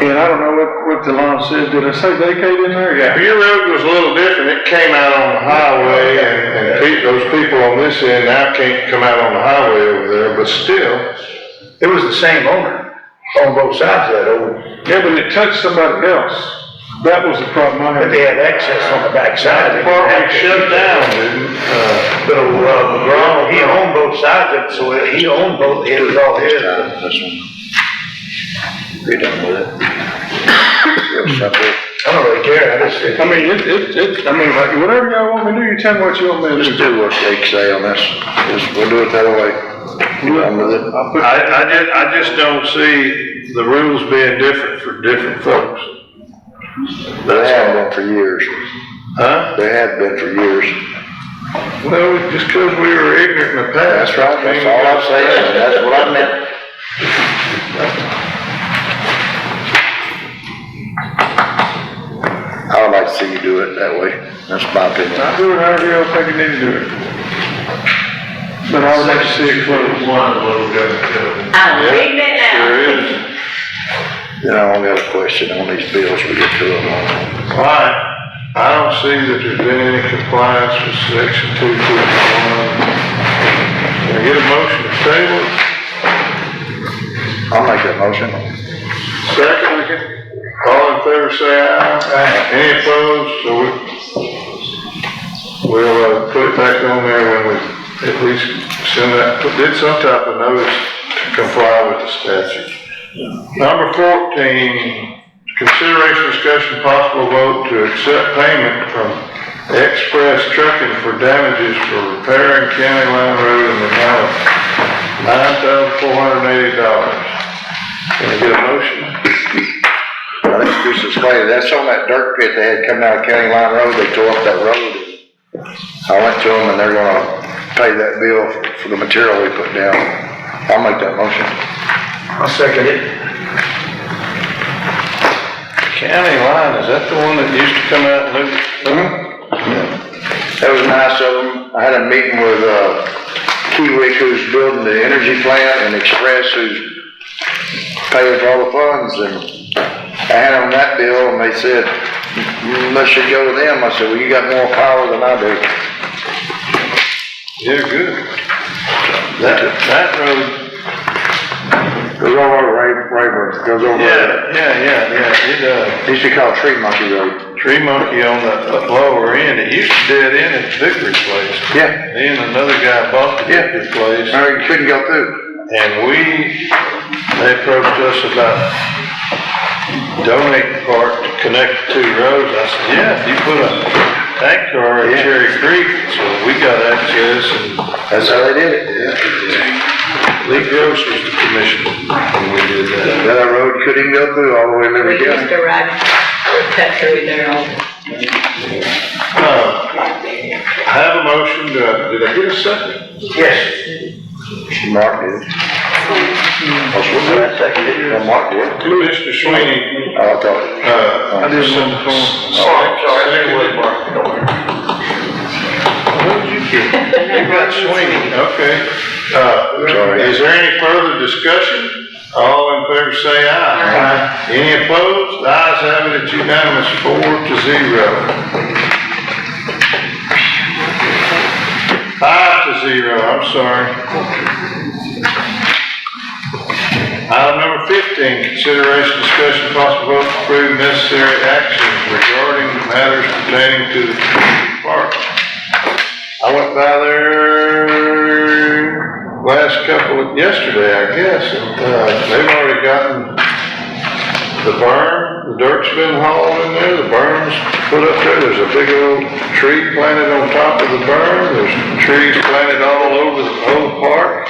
Speaker 7: And I don't know what the law says. Did I say vacate in there? Yeah.
Speaker 1: Your road was a little different. It came out on the highway, and those people on this end now can't come out on the highway over there, but still.
Speaker 5: It was the same owner on both sides of that old.
Speaker 7: Yeah, but it touched somebody else. That was the problem I had.
Speaker 5: But they had access on the backside.
Speaker 1: The park shut down, didn't
Speaker 5: But, McGraw, he owned both sides of it, so he owned both, it was all his.
Speaker 11: You're done with it.
Speaker 5: I don't really care, I just.
Speaker 7: I mean, like, whatever y'all want me to do, you tell me what you want me to
Speaker 11: Just
Speaker 7: do.
Speaker 11: do what they say on this. We'll do it that way. Done with it.
Speaker 1: I just don't see the rules being different for different folks.
Speaker 11: They have been for years.
Speaker 1: Huh?
Speaker 11: They have been for years.
Speaker 1: Well, just because we were ignorant in the past.
Speaker 11: That's right, that's all I'm saying, that's what I meant. I would like to see you do it that way, that's my opinion.
Speaker 7: I'll do it however y'all think you need to do it. But I would like to see it closed.
Speaker 4: I'm reading it now.
Speaker 1: Sure is.
Speaker 11: Then I only got a question on these bills, we get to them all.
Speaker 1: All right, I don't see that there's been any compliance with section 251. Can I get a motion to table?
Speaker 11: I'll make that motion.
Speaker 1: Second. All in favor say aye. Any opposed? So we'll put it back on there when we at least send that, did some type of notice to comply with the statute. Number 14, consideration, discussion, possible vote to accept payment from Express Trucking for damages for repairing County Line Road in the amount of $9,480. Can I get a motion?
Speaker 11: I think Bruce explained, that's on that dirt pit they had coming out of County Line Road, they tore up that road. I went to them and they're gonna pay that bill for the material we put down. I'll make that motion.
Speaker 5: I'll second it.
Speaker 1: County Line, is that the one that used to come out and look?
Speaker 11: That was nice of them. I had a meeting with, Keywick, who's building the energy plant, and Express, who's paying for all the funds, and I had them that bill, and they said, let's should go with them. I said, well, you got more power than I do.
Speaker 1: Yeah, good. That road.
Speaker 11: Goes over Rayburn, goes over.
Speaker 1: Yeah, it does.
Speaker 11: Used to be called Tree Monkey Road.
Speaker 1: Tree Monkey on the lower end, it used to dead end at Victory Place.
Speaker 11: Yeah.
Speaker 1: Then another guy bought the Victory Place.
Speaker 11: You couldn't go through.
Speaker 1: And they approached us about donating part to connect the two roads. I said, yeah, if you put a tank car at Cherry Creek, so we got access, and
Speaker 11: That's how they did it.
Speaker 1: Lee Gross was the commissioner when we did that.
Speaker 11: That road couldn't even go through all the way to
Speaker 4: We
Speaker 11: Liberty
Speaker 4: used
Speaker 11: County.
Speaker 4: to ride, cut through there all the
Speaker 1: I have a motion, did I get a second?
Speaker 5: Yes.
Speaker 11: Mark did. Mark did.
Speaker 1: Commissioner Sweeney,
Speaker 11: I thought.
Speaker 1: I just sent the phone.
Speaker 5: Sorry, it was Mark.
Speaker 1: Who'd you get? You got Sweeney, okay.
Speaker 11: Sorry.
Speaker 1: Is there any further discussion? All in favor say aye. Any opposed? The ayes have it, it's unanimous, 4-0. 5-0, I'm sorry. Item number 15, consideration, discussion, possible vote to approve necessary actions regarding matters pertaining to the community park. I went by there yesterday, I guess, and, they've already gotten the berm, the dirt's been hauled in there, the berm's put up there, there's a big old tree planted on top of the berm, there's trees planted all over the whole park.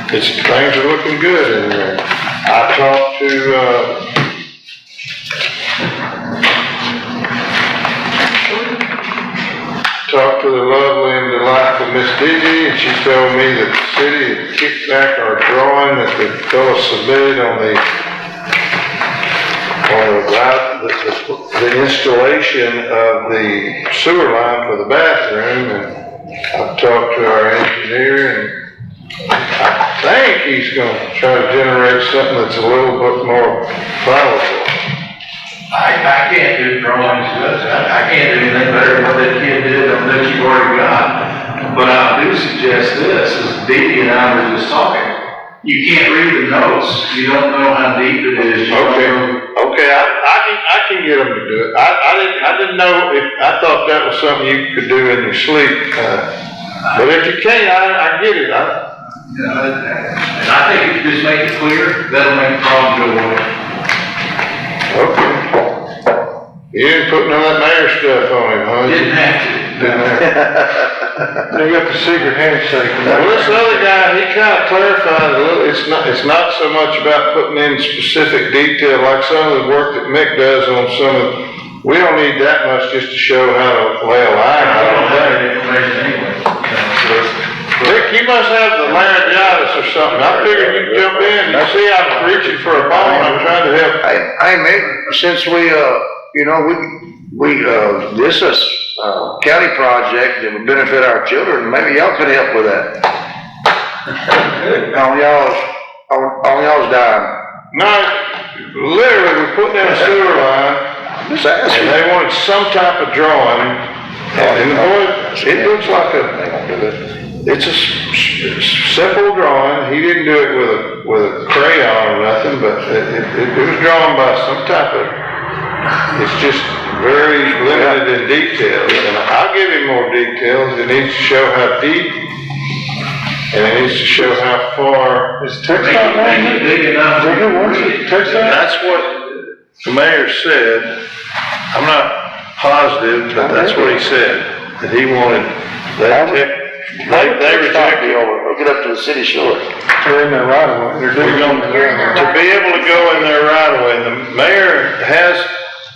Speaker 1: Things are looking good in there. I talked to talked to the lovely and delightful Miss Digi, and she told me that the city had kicked back our drawing that the fellow submitted on the installation of the sewer line for the bathroom, and I've talked to our engineer, and I think he's gonna try to generate something that's a little bit more palatable.
Speaker 9: I can't do drawings, I can't do anything better than what that kid did on that you've already got. But I do suggest this, as Dee and I were just talking, you can't read the notes, you don't know how deep it is.
Speaker 1: Okay, I can get them to do it. I didn't know I thought that was something you could do in your sleep. But if you can't, I get it.
Speaker 9: And I think if you just make it clear, that'll make the problem go away.
Speaker 1: Okay. You didn't put none of that mayor stuff on him, huh?
Speaker 9: Didn't have to.
Speaker 7: They got the secret handshake.
Speaker 1: Well, this other guy, he kind of clarified a little, it's not so much about putting in specific detail like some of the work that Mick does on some of, we don't need that much just to show how to lay a line.
Speaker 9: I don't have that information anyway.
Speaker 1: Rick, you must have the laryngitis or something. I figured you'd jump in. You see, I'm reaching for a bone. I'm trying to help.
Speaker 11: Hey, Mick, since we, this is a county project that would benefit our children, maybe y'all could help with that. On y'all's dime.
Speaker 1: No, literally, we're putting in a sewer line.
Speaker 11: Just asking.
Speaker 1: And they wanted some type of drawing. And it looks like it's a simple drawing. He didn't do it with a crayon or nothing, but it was drawn by some type of, it's just very limited in details. And I'll give him more details. It needs to show how deep, and it needs to show how far.
Speaker 7: Is text out now?
Speaker 9: Big enough.
Speaker 1: That's what the mayor said. I'm not positive, but that's what he said, that he wanted, they rejected it.
Speaker 11: We'll get up to the city shore.
Speaker 7: They're in there right away.
Speaker 1: We're going to be able to go in there right away. The mayor has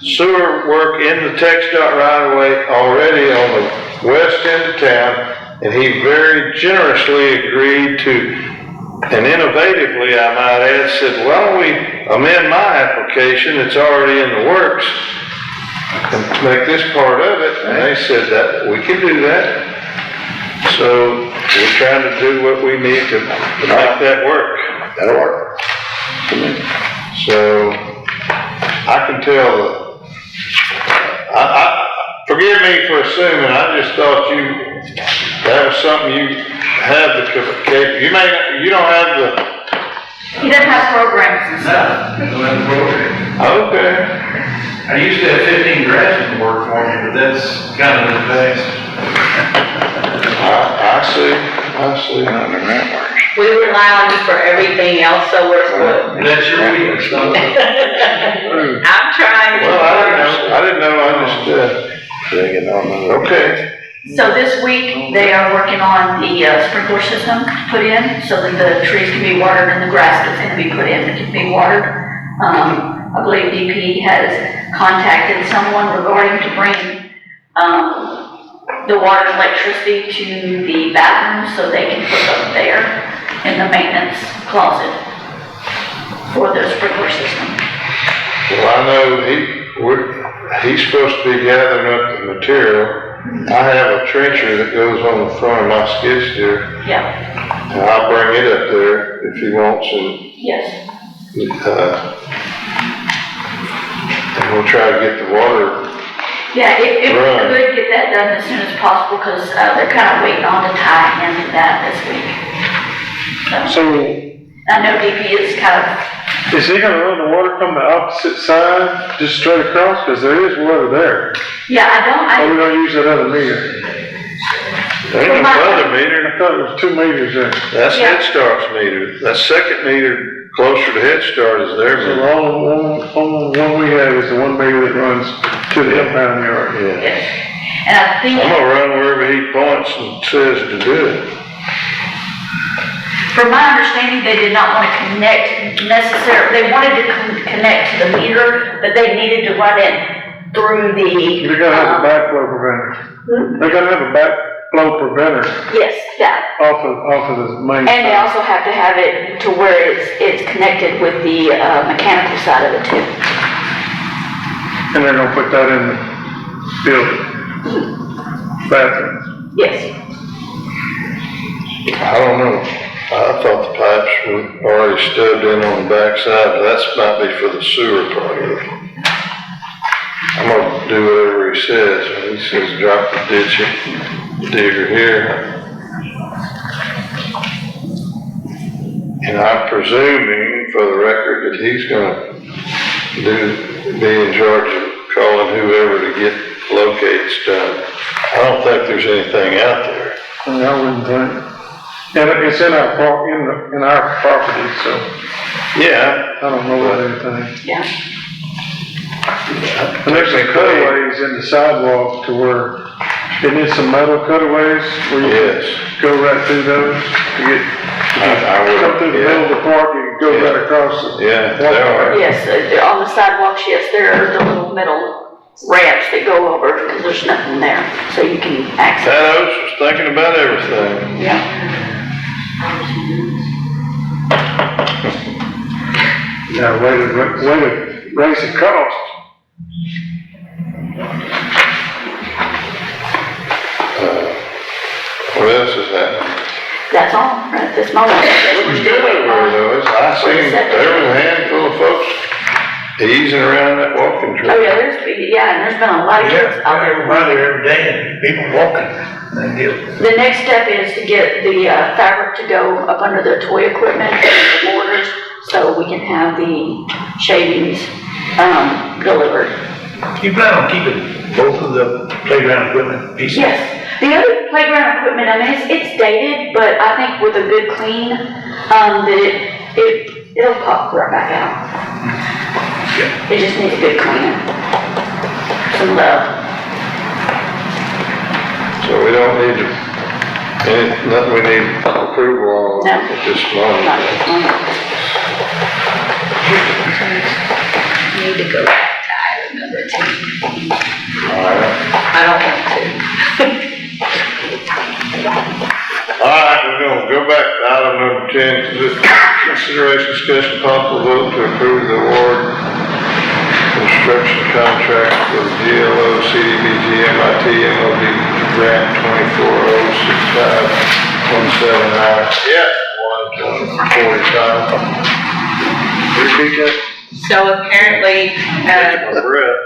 Speaker 1: sewer work in the TxDOT right away already on the west end of town, and he very generously agreed to, and innovatively, I might add, said, why don't we amend my application that's already in the works and make this part of it? And they said that we can do that. So we're trying to do what we need to make that work.
Speaker 11: That'll work.
Speaker 1: So I can tell forgive me for assuming, I just thought that was something you have you don't have the.
Speaker 6: He doesn't have programs and stuff.
Speaker 1: Okay.
Speaker 9: I used to have 15 draftsmen work for me, but that's kind of in the past.
Speaker 1: I see.
Speaker 4: We rely on you for everything else, so we're good.
Speaker 9: That's your weakness.
Speaker 4: I'm trying to.
Speaker 1: Well, I didn't know, okay.
Speaker 6: So this week, they are working on the sprinkler system put in, so that the trees can be watered and the grass that's going to be put in can be watered. I believe DP has contacted someone regarding to bring, the water and electricity to the bathrooms so they can put them there in the maintenance closet for the sprinkler system.
Speaker 1: Well, I know he's supposed to be gathering up the material. I have a trencher that goes on the front of my skid steer.
Speaker 6: Yeah.
Speaker 1: And I'll bring it up there if he wants, and
Speaker 6: Yes.
Speaker 1: and we'll try to get the water.
Speaker 6: Yeah, if we could get that done as soon as possible, because they're kind of waiting on to tie into that this week. So I know DP is kind of.
Speaker 7: Is he gonna run the water from the opposite side, just straight across? Cause there is water there.
Speaker 6: Yeah,
Speaker 7: Or we gonna use that other meter?
Speaker 1: There's another meter.
Speaker 7: I thought it was 2 meters there.
Speaker 1: That's Head Start's meter. That second meter closer to Head Start is their
Speaker 7: So
Speaker 1: meter.
Speaker 7: the only one we have is the 1 meter that runs to the impound yard.
Speaker 1: Yeah.
Speaker 6: Yes. And I think.
Speaker 1: I'm gonna run wherever he points and says to do it.
Speaker 6: From my understanding, they did not want to connect necessarily, they wanted to connect to the meter, but they needed to run it through the.
Speaker 7: You're gonna have a backflow preventer. They gotta have a backflow preventer
Speaker 6: Yes, that.
Speaker 7: off of the main.
Speaker 6: And they also have to have it to where it's connected with the mechanical side of it too.
Speaker 7: And they're gonna put that in the building. Bathroom.
Speaker 6: Yes.
Speaker 1: I don't know. I thought the pipes were already stubbed in on the backside, but that's might be for the sewer part of it. I'm gonna do whatever he says. When he says drop the digger here. And I'm presuming, for the record, that he's gonna be in charge of calling whoever to get locates done. I don't think there's anything out there.
Speaker 7: I wouldn't think. And it's in our property, so
Speaker 1: Yeah.
Speaker 7: I don't know about anything.
Speaker 6: Yeah.
Speaker 7: And there's some cutaways in the sidewalk to where, isn't it some metal cutaways where you
Speaker 1: Yes.
Speaker 7: go right through those to get, come through the middle of the park and go right across the.
Speaker 1: Yeah, there are.
Speaker 6: Yes, on the sidewalks, yes, there are the little metal ramps that go over because there's nothing there, so you can access.
Speaker 1: Thanos was thinking about everything.
Speaker 6: Yeah.
Speaker 7: Yeah, way to raise the cost.
Speaker 1: What else is happening?
Speaker 6: That's all, right at this moment.
Speaker 1: It was good everywhere though. I seen, there was a handful of folks easing around that walking
Speaker 6: Oh,
Speaker 1: trail.
Speaker 6: yeah, and there's been a lot of kids out there.
Speaker 5: By there every day and people walking.
Speaker 6: The next step is to get the fabric to go up under the toy equipment, the mortars, so we can have the shavings, delivered.
Speaker 5: You plan on keeping both of the playground equipment pieces?
Speaker 6: Yes, the other playground equipment, I mean, it's dated, but I think with a good clean, that it'll pop right back out.
Speaker 5: Yeah.
Speaker 6: It just needs a good cleaning. Some love.
Speaker 1: So we don't need to, nothing we need approval on
Speaker 6: No.
Speaker 1: at this moment.
Speaker 6: Not this moment.
Speaker 4: Need to go back to item number 10.
Speaker 1: All right.
Speaker 4: I don't want to.
Speaker 1: All right, we're gonna go back to item number 10, consideration, discussion, possible vote to approve the award construction contract for the GLO, CDBG, MIT, MOD grant 24065179. Yeah, 1:45. Repeat that.
Speaker 4: So apparently,
Speaker 1: My breath.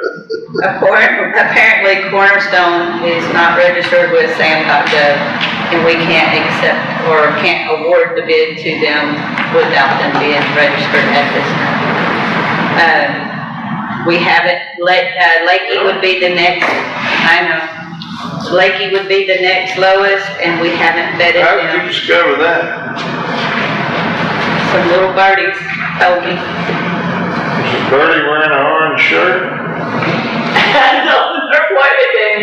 Speaker 4: apparently Cornerstone is not registered with SAM.gov, and we can't accept or can't award the bid to them without them being registered at this time. We haven't, Lakey would be the next, I know, Lakey would be the next lowest, and we haven't vetted
Speaker 1: How did you
Speaker 4: them.
Speaker 1: discover that?
Speaker 4: Some little birdies told me.
Speaker 1: Is Birdie wearing an orange shirt?
Speaker 4: I don't know what it is,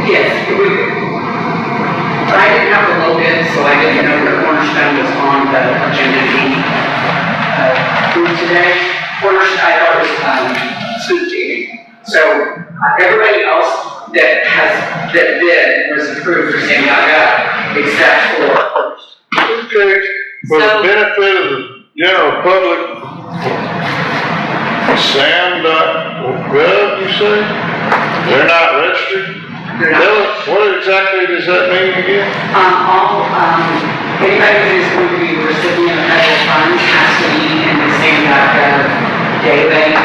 Speaker 3: Yes, we do. I didn't have the low bid, so I didn't know that Cornerstone was on the agenda to be approved today. Cornerstone, I thought it was scoop team. So everybody else that bid was approved for SAM.gov except for.
Speaker 1: Okay, for the benefit of the general public, SAM.gov, you say? They're not registered?
Speaker 3: They're not.
Speaker 1: Tell us, what exactly does that mean again?
Speaker 3: Anybody who's going to be the recipient of federal funds has to be in the SAM.gov database,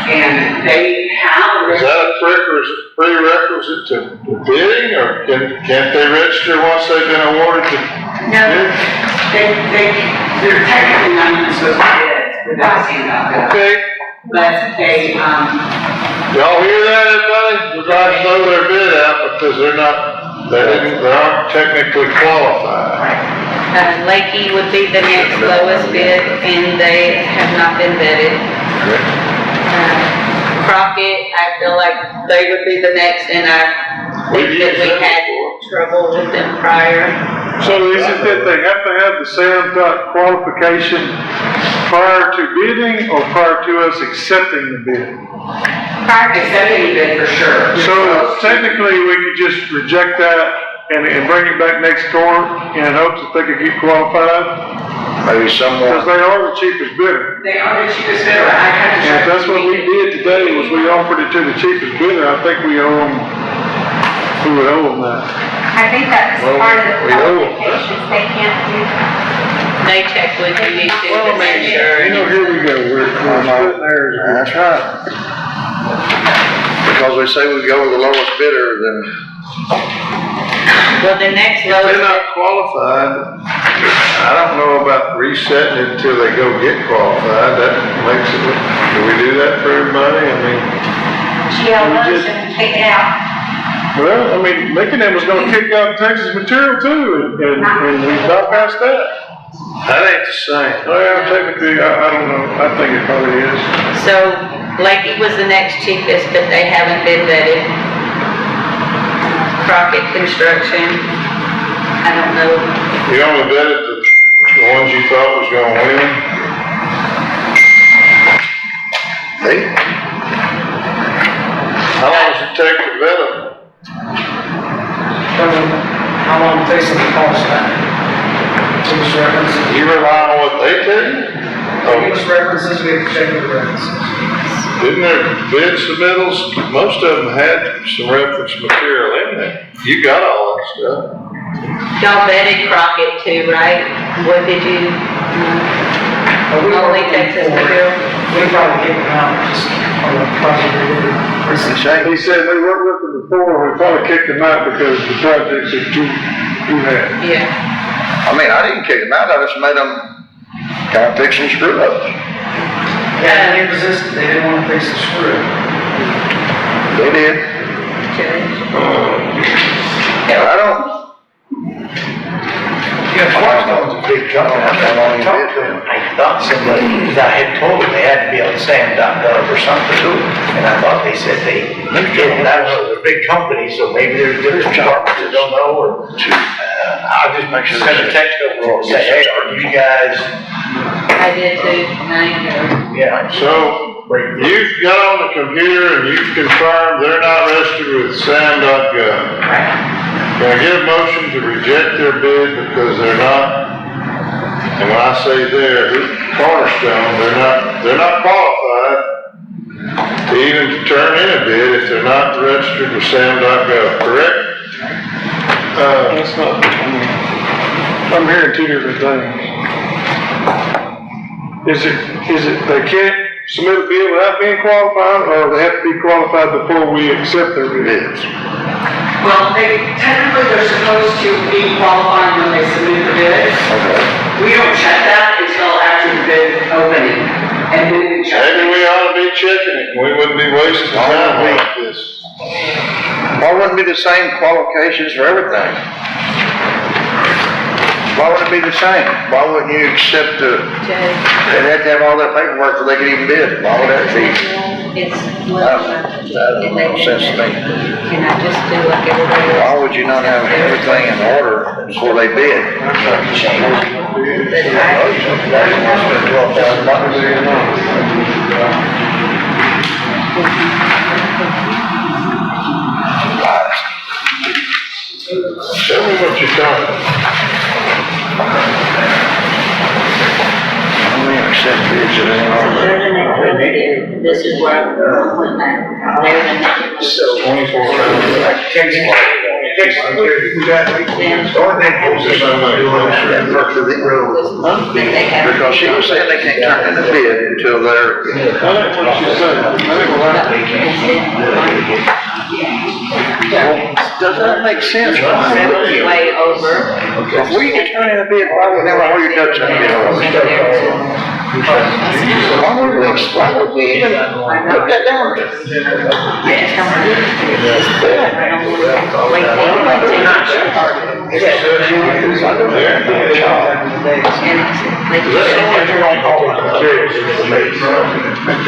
Speaker 3: and they have.
Speaker 1: Is that a prerequisite to bidding, or can't they register once they've been awarded to
Speaker 3: No,
Speaker 1: bid?
Speaker 3: they're technically not even supposed to bid without SAM.gov.
Speaker 1: Okay,
Speaker 3: But they,
Speaker 1: y'all hear that, everybody? We'd like to throw their bid out because they aren't technically qualified.
Speaker 4: Lakey would be the next lowest bid, and they have not been vetted. Crockett, I feel like they would be the next, and I think that we had trouble with them prior.
Speaker 7: So is it that they have to have the SAM qualification prior to bidding or prior to us accepting the bid?
Speaker 3: accepting the bid for sure.
Speaker 7: So technically, we could just reject that and bring it back next court in hopes that they could get qualified?
Speaker 11: Maybe
Speaker 7: Because
Speaker 11: someone,
Speaker 7: they are the cheapest bidder.
Speaker 3: They are the cheapest bidder, I had to
Speaker 7: And
Speaker 3: check.
Speaker 7: if that's what we did today, was we offered it to the cheapest bidder, I think we owe them, we would owe them that.
Speaker 14: I think that was part of the
Speaker 7: we owe them.
Speaker 14: qualifications, they can't do that.
Speaker 4: They check with you too,
Speaker 7: Well,
Speaker 4: to make sure.
Speaker 7: here we go, we're splitting hairs.
Speaker 11: that's right. Because they say we go with the lowest bidder, then
Speaker 4: Well, the next
Speaker 1: If
Speaker 4: lowest.
Speaker 1: they're not qualified, I don't know about resetting it until they go get qualified. That makes it, do we do that for everybody? I mean,
Speaker 14: GLO's gonna take it out.
Speaker 7: Well, I mean, Lincoln was gonna kick out Texas material too, and we bypassed that.
Speaker 1: that ain't the same.
Speaker 7: Well, technically, I don't know, I think it probably is.
Speaker 4: So Lakey was the next cheapest, but they haven't been vetted. Crockett Construction, I don't know.
Speaker 1: You only betted the ones you thought was gonna win?
Speaker 11: they,
Speaker 1: How long does it take to vet them?
Speaker 8: How long it takes them to call us back? These references,
Speaker 1: You rely on what they tell you?
Speaker 8: these references, we have to check the references.
Speaker 1: Didn't their bid submittals, most of them had some reference material in there. You got all that stuff.
Speaker 4: Y'all vetted Crockett too, right? What did you, only Texas material?
Speaker 8: We probably get them out just on the project we did.
Speaker 7: He said we worked with them before, we probably kicked them out because the projects that you had.
Speaker 4: Yeah.
Speaker 11: I mean, I didn't kick them out, I just made them kind of fix some screw ups.
Speaker 8: Yeah, they resisted, they didn't want to fix the screw.
Speaker 11: They did. I don't,
Speaker 5: Yeah, Cornerstone's a big company, I'm not gonna talk to them. I thought somebody, because I had told them they had to be on SAM.gov or something too, and I thought they said they, and I don't know, they're a big company, so maybe there's different departments that don't know, or, I'll just make sure, send a text over and say, hey, are you guys,
Speaker 4: I did too,
Speaker 5: yeah.
Speaker 1: So, you've got on the computer and you've confirmed they're not registered with SAM.gov. Can I get a motion to reject their bid because they're not, and when I say they're, Cornerstone, they're not qualified to even turn in a bid if they're not registered with SAM.gov, correct?
Speaker 7: That's not, I'm hearing two different things. Is it they can't submit a bid without being qualified, or they have to be qualified before we accept their bids?
Speaker 3: Well, technically, they're supposed to be qualified when they submit the bid. We don't check that until after the bid opening, and then we check.
Speaker 1: Maybe we ought to be checking it, we wouldn't be wasting time like this.
Speaker 11: why wouldn't it be the same qualifications for everything? Why would it be the same? Why wouldn't you accept they'd have to have all that paperwork so they could even bid? Why would that be?
Speaker 4: It's,
Speaker 11: That don't make sense to me.
Speaker 4: can I just do like everybody else?
Speaker 11: Why would you not have everything in order before they bid?
Speaker 1: Tell me what you're talking about.
Speaker 11: I don't even accept bids that ain't on there.
Speaker 4: This is where I'm going now. There's the next.
Speaker 1: 24 hours.
Speaker 11: Because she was saying they can't turn in a bid until they're.
Speaker 7: I think what she said, I think
Speaker 11: Does that make sense?
Speaker 4: Way over.
Speaker 11: If we can turn in a bid, why would never all your ducks in a bid? Why would we even put that down?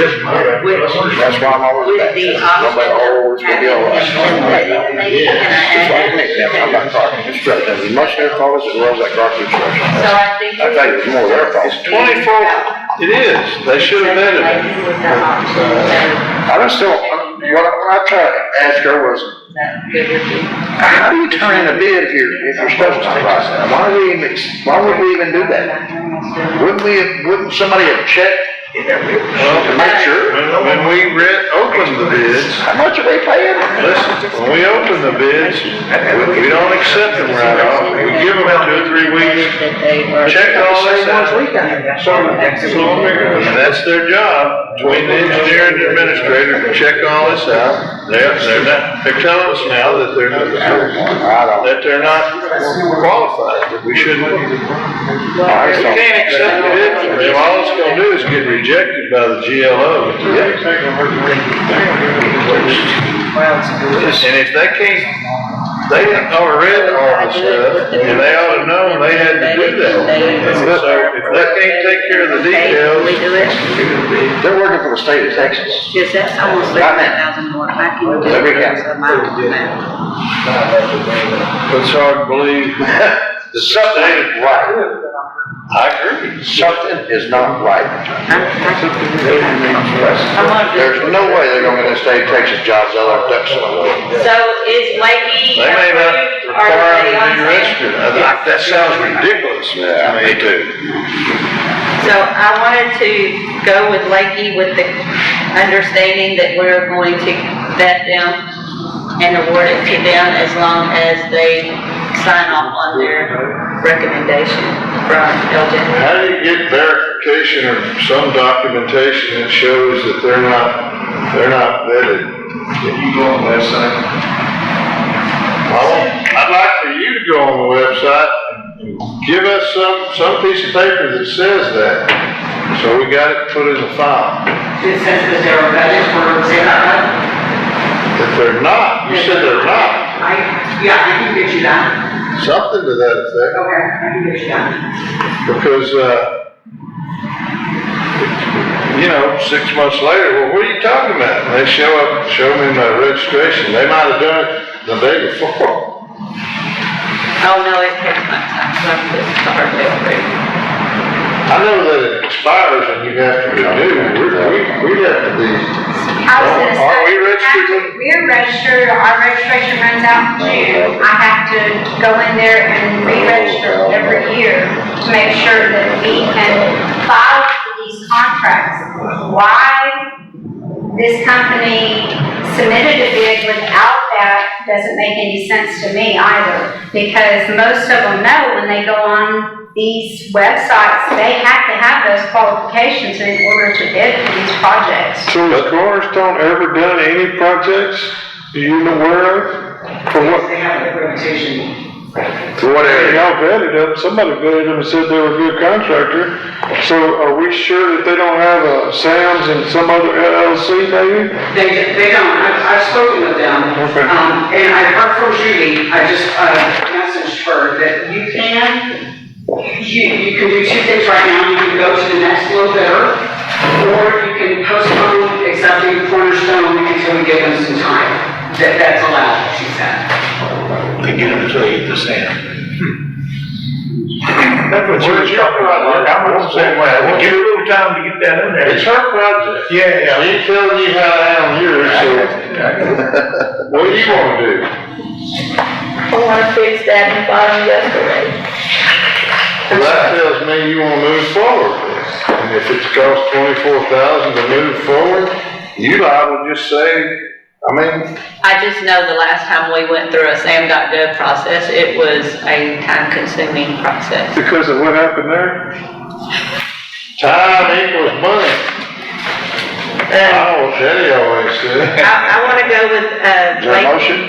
Speaker 11: That's why I'm always back. Nobody always gonna be all right. It's like me, I'm not talking construction, as much their fault as it was like rock construction.
Speaker 4: So I think.
Speaker 11: I think it was more their fault.
Speaker 1: 24 It is, they should have vetted it.
Speaker 4: With the option,
Speaker 11: I just don't, what I tried to ask her was,
Speaker 4: that good with you.
Speaker 11: how do you turn in a bid if your stuff's not right? Why would we even do that? Wouldn't somebody have checked to make sure?
Speaker 1: When we opened the bids,
Speaker 11: How much are they paying?
Speaker 1: listen, when we open the bids, we don't accept them right off. We give them 2 or 3 weeks, check all this out. And that's their job, between the engineer and the administrator, to check all this out. They're telling us now that they're not qualified, that we shouldn't. We can't accept the bid from them, all it's gonna do is get rejected by the GLO. And if they can't, they didn't read all the stuff, and they ought to know they had to do that. So if they can't take care of the details,
Speaker 4: We do it,
Speaker 11: They're working for the state of Texas.
Speaker 4: yes, that's almost $30,000 more back in the
Speaker 11: Every
Speaker 4: day.
Speaker 11: county.
Speaker 1: it's hard to believe.
Speaker 11: Something ain't right.
Speaker 1: I agree.
Speaker 11: Something is not right.
Speaker 4: I'm on
Speaker 11: There's no way they're gonna get the state of Texas jobs out of ducks in a row.
Speaker 4: So is Lakey
Speaker 1: They may not
Speaker 4: approved, or
Speaker 1: require
Speaker 4: are they
Speaker 1: them to
Speaker 4: on
Speaker 1: be
Speaker 4: SAM?
Speaker 1: registered. That sounds ridiculous.
Speaker 11: Yeah, me too.
Speaker 4: So I wanted to go with Lakey with the understanding that we're going to vet them and award it to them as long as they sign off on their recommendation from LJ.
Speaker 1: How do you get verification or some documentation that shows that they're not vetted?
Speaker 9: Can you go on the website?
Speaker 1: I'd like for you to go on the website and give us some piece of paper that says that, so we got it put in the file.
Speaker 3: It says that they're vetted for SAM.gov.
Speaker 1: If they're not, you said they're not,
Speaker 3: Yeah, I can get you that.
Speaker 1: something to that effect,
Speaker 3: Okay, I can get you that.
Speaker 1: because, 6 months later, well, what are you talking about? And they show up, show me my registration, they might have done it the day before.
Speaker 4: Oh, no, it takes my time, so I'm just hardly approved.
Speaker 1: I know that it expires and you have to renew, we have to be,
Speaker 14: I was gonna
Speaker 1: aren't we
Speaker 14: say,
Speaker 1: registered?
Speaker 14: we're registered, our registration runs out in June. I have to go in there and re-register every year to make sure that we can file for these contracts. Why this company submitted a bid without that doesn't make any sense to me either. Because most of them know when they go on these websites, they have to have those qualifications in order to bid for these projects.
Speaker 7: So has Cornerstone ever done any projects you aware of? For what?
Speaker 3: They have a reputation.
Speaker 11: For what area?
Speaker 7: Y'all vetted them, somebody vetted them and said they were a good contractor. So are we sure that they don't have a SAMs and some other LLC maybe?
Speaker 3: They don't, I've spoken with them.
Speaker 7: Okay.
Speaker 3: And I heard from Judy, I just, messaged her that you can do 2 things right now. You can go to the next low bidder, or you can postpone accepting Cornerstone until we give them some time. That's allowed, she said.
Speaker 5: They get them to the SAM. That's what
Speaker 1: Where's
Speaker 5: you're
Speaker 1: your
Speaker 5: talking about.
Speaker 1: project?
Speaker 5: I'm the same way. Give a little time to get that in there.
Speaker 1: It's her project.
Speaker 5: Yeah.
Speaker 1: She ain't telling you how to handle yours, so what do you wanna do?
Speaker 4: I wanna fix that in bottom yesterday.
Speaker 1: Well, that tells me you wanna move forward. And if it's cost $24,000 to move forward, you liable to just say,
Speaker 4: I just know the last time we went through a SAM.gov process, it was a time-consuming process.
Speaker 7: Because of what happened there?
Speaker 1: time equals money. Oh, Jenny always said.
Speaker 4: I wanna go with,
Speaker 11: Is there a
Speaker 4: Lakey.
Speaker 11: motion?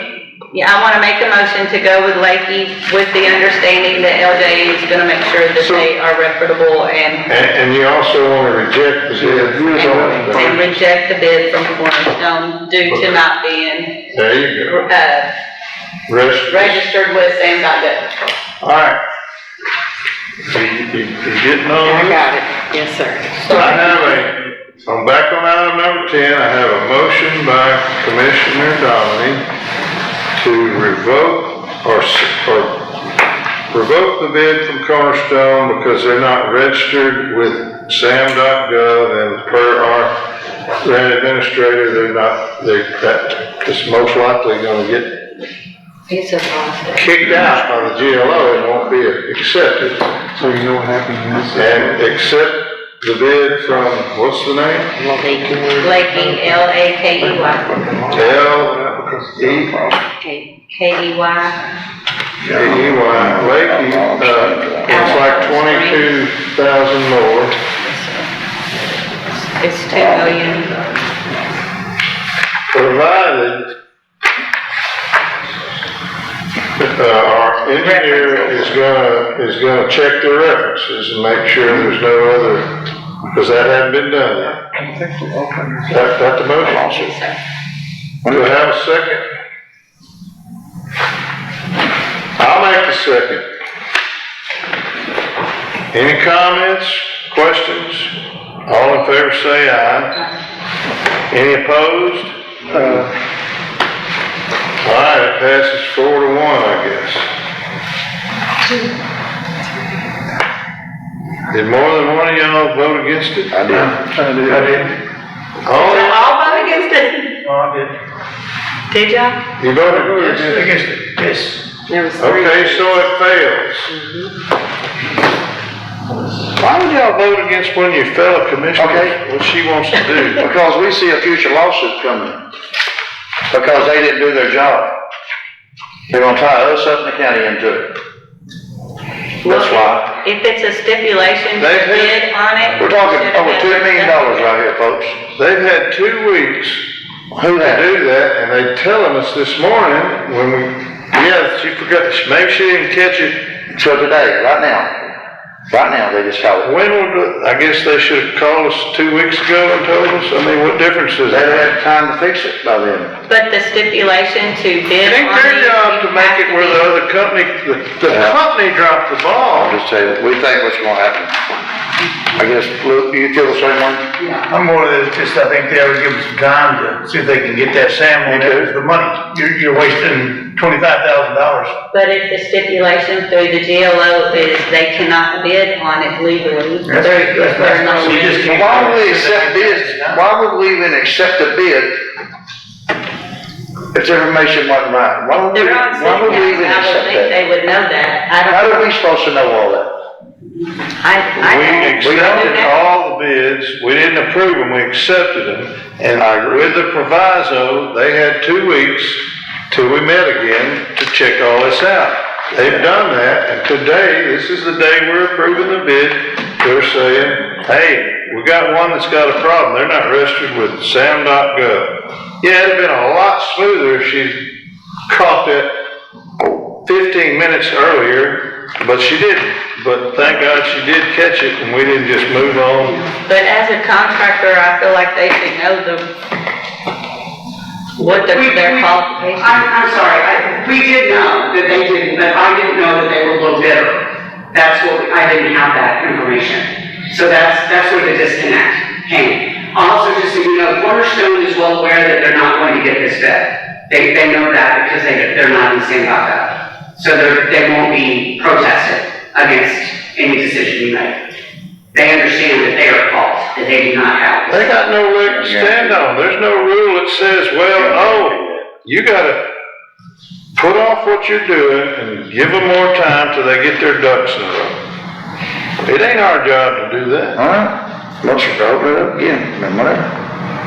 Speaker 4: Yeah, I wanna make a motion to go with Lakey with the understanding that LJ is gonna make sure that they are reputable and
Speaker 1: And you also wanna reject the bid.
Speaker 4: and reject the bid from Cornerstone due to not being,
Speaker 1: There you go.
Speaker 4: registered with SAM.gov.
Speaker 1: All right. You getting on?
Speaker 3: got it, yes, sir.
Speaker 1: I'm back on item number 10, I have a motion by Commissioner Dominy to revoke or revoke the bid from Cornerstone because they're not registered with SAM.gov, and per our grant administrator, that is most likely gonna get
Speaker 4: It's a process.
Speaker 1: kicked out by the GLO and won't be accepted.
Speaker 7: So you know what happened in this?
Speaker 1: And accept the bid from, what's the name?
Speaker 4: Lakey, Lakey.
Speaker 1: L-E-K-E-Y, Lakey, it's like 22,000 more.
Speaker 4: It's 2 million.
Speaker 1: Provided our engineer is gonna check the references and make sure there's no other, because that hadn't been done yet. That's the motion. Do I have a second? I'll make the second. Any comments, questions? All in favor say aye. Any opposed? All right, it passes 4-1, I guess. Did more than one of y'all vote against it?
Speaker 11: I did.
Speaker 1: All,
Speaker 4: All vote against it?
Speaker 5: Oh, I did.
Speaker 4: Did y'all?
Speaker 1: you voted
Speaker 5: Against it, yes.
Speaker 4: There was 3.
Speaker 1: Okay, so it fails. Why would y'all vote against one of your fellow commissioners?
Speaker 11: Okay.
Speaker 1: What she wants to do?
Speaker 11: Because we see a future lawsuit coming, because they didn't do their job. They're gonna tie us up in the county into it. That's why.
Speaker 4: If it's a stipulation to
Speaker 1: They
Speaker 4: bid on it.
Speaker 11: We're talking over $2 million right here, folks.
Speaker 1: They've had 2 weeks
Speaker 11: Who
Speaker 1: to
Speaker 11: had it?
Speaker 1: do that, and they telling us this morning when she forgot, maybe she didn't catch it.
Speaker 11: So today, right now, they just called it.
Speaker 1: I guess they should have called us 2 weeks ago and told us. I mean, what difference does
Speaker 11: They
Speaker 1: that
Speaker 11: had
Speaker 1: make?
Speaker 11: time to fix it by then.
Speaker 4: But the stipulation to
Speaker 1: It
Speaker 4: bid
Speaker 1: ain't
Speaker 4: on
Speaker 1: their
Speaker 4: it.
Speaker 1: job to make it where the other company, the company dropped the ball.
Speaker 11: I'll just tell you, we think what's gonna happen. I guess, Luke, you feel the same way?
Speaker 5: I'm more than just, I think they ought to give them some time to see if they can get that SAM on there for the money. You're wasting $25,000.
Speaker 4: But if the stipulation through the GLO is they cannot bid on it legally, they're not.
Speaker 5: So you just can't-
Speaker 11: Why would we accept bids? Why would we even accept a bid if the information wasn't right? Why would we
Speaker 4: They're on
Speaker 11: even
Speaker 4: I would think
Speaker 11: accept that?
Speaker 4: they would know that. I
Speaker 11: How
Speaker 4: don't.
Speaker 11: are we supposed to know all that?
Speaker 1: We accepted all the bids, we didn't approve them, we accepted them. And with the proviso, they had 2 weeks till we met again to check all this out. They've done that, and today, this is the day we're approving the bid. They're saying, hey, we got one that's got a problem, they're not registered with SAM.gov. Yeah, it'd have been a lot smoother if she caught that 15 minutes earlier, but she didn't. But thank God she did catch it and we didn't just move on.
Speaker 4: But as a contractor, I feel like they should know what their qualifications.
Speaker 3: I'm sorry, we did know that they didn't, but I didn't know that they were low bidder. I didn't have that information. So that's where the disconnect came. Also, just so you know, Cornerstone is well aware that they're not going to get this bid. They know that because they're not in SAM.gov. So they won't be protested against any decision you make. They understand that they are at fault, that they do not have.
Speaker 1: They got no leg to stand on. There's no rule that says, well, you gotta put off what you're doing and give them more time till they get their ducks in a row. It ain't our job to do that.
Speaker 11: All right, let's open it up again, and whatever.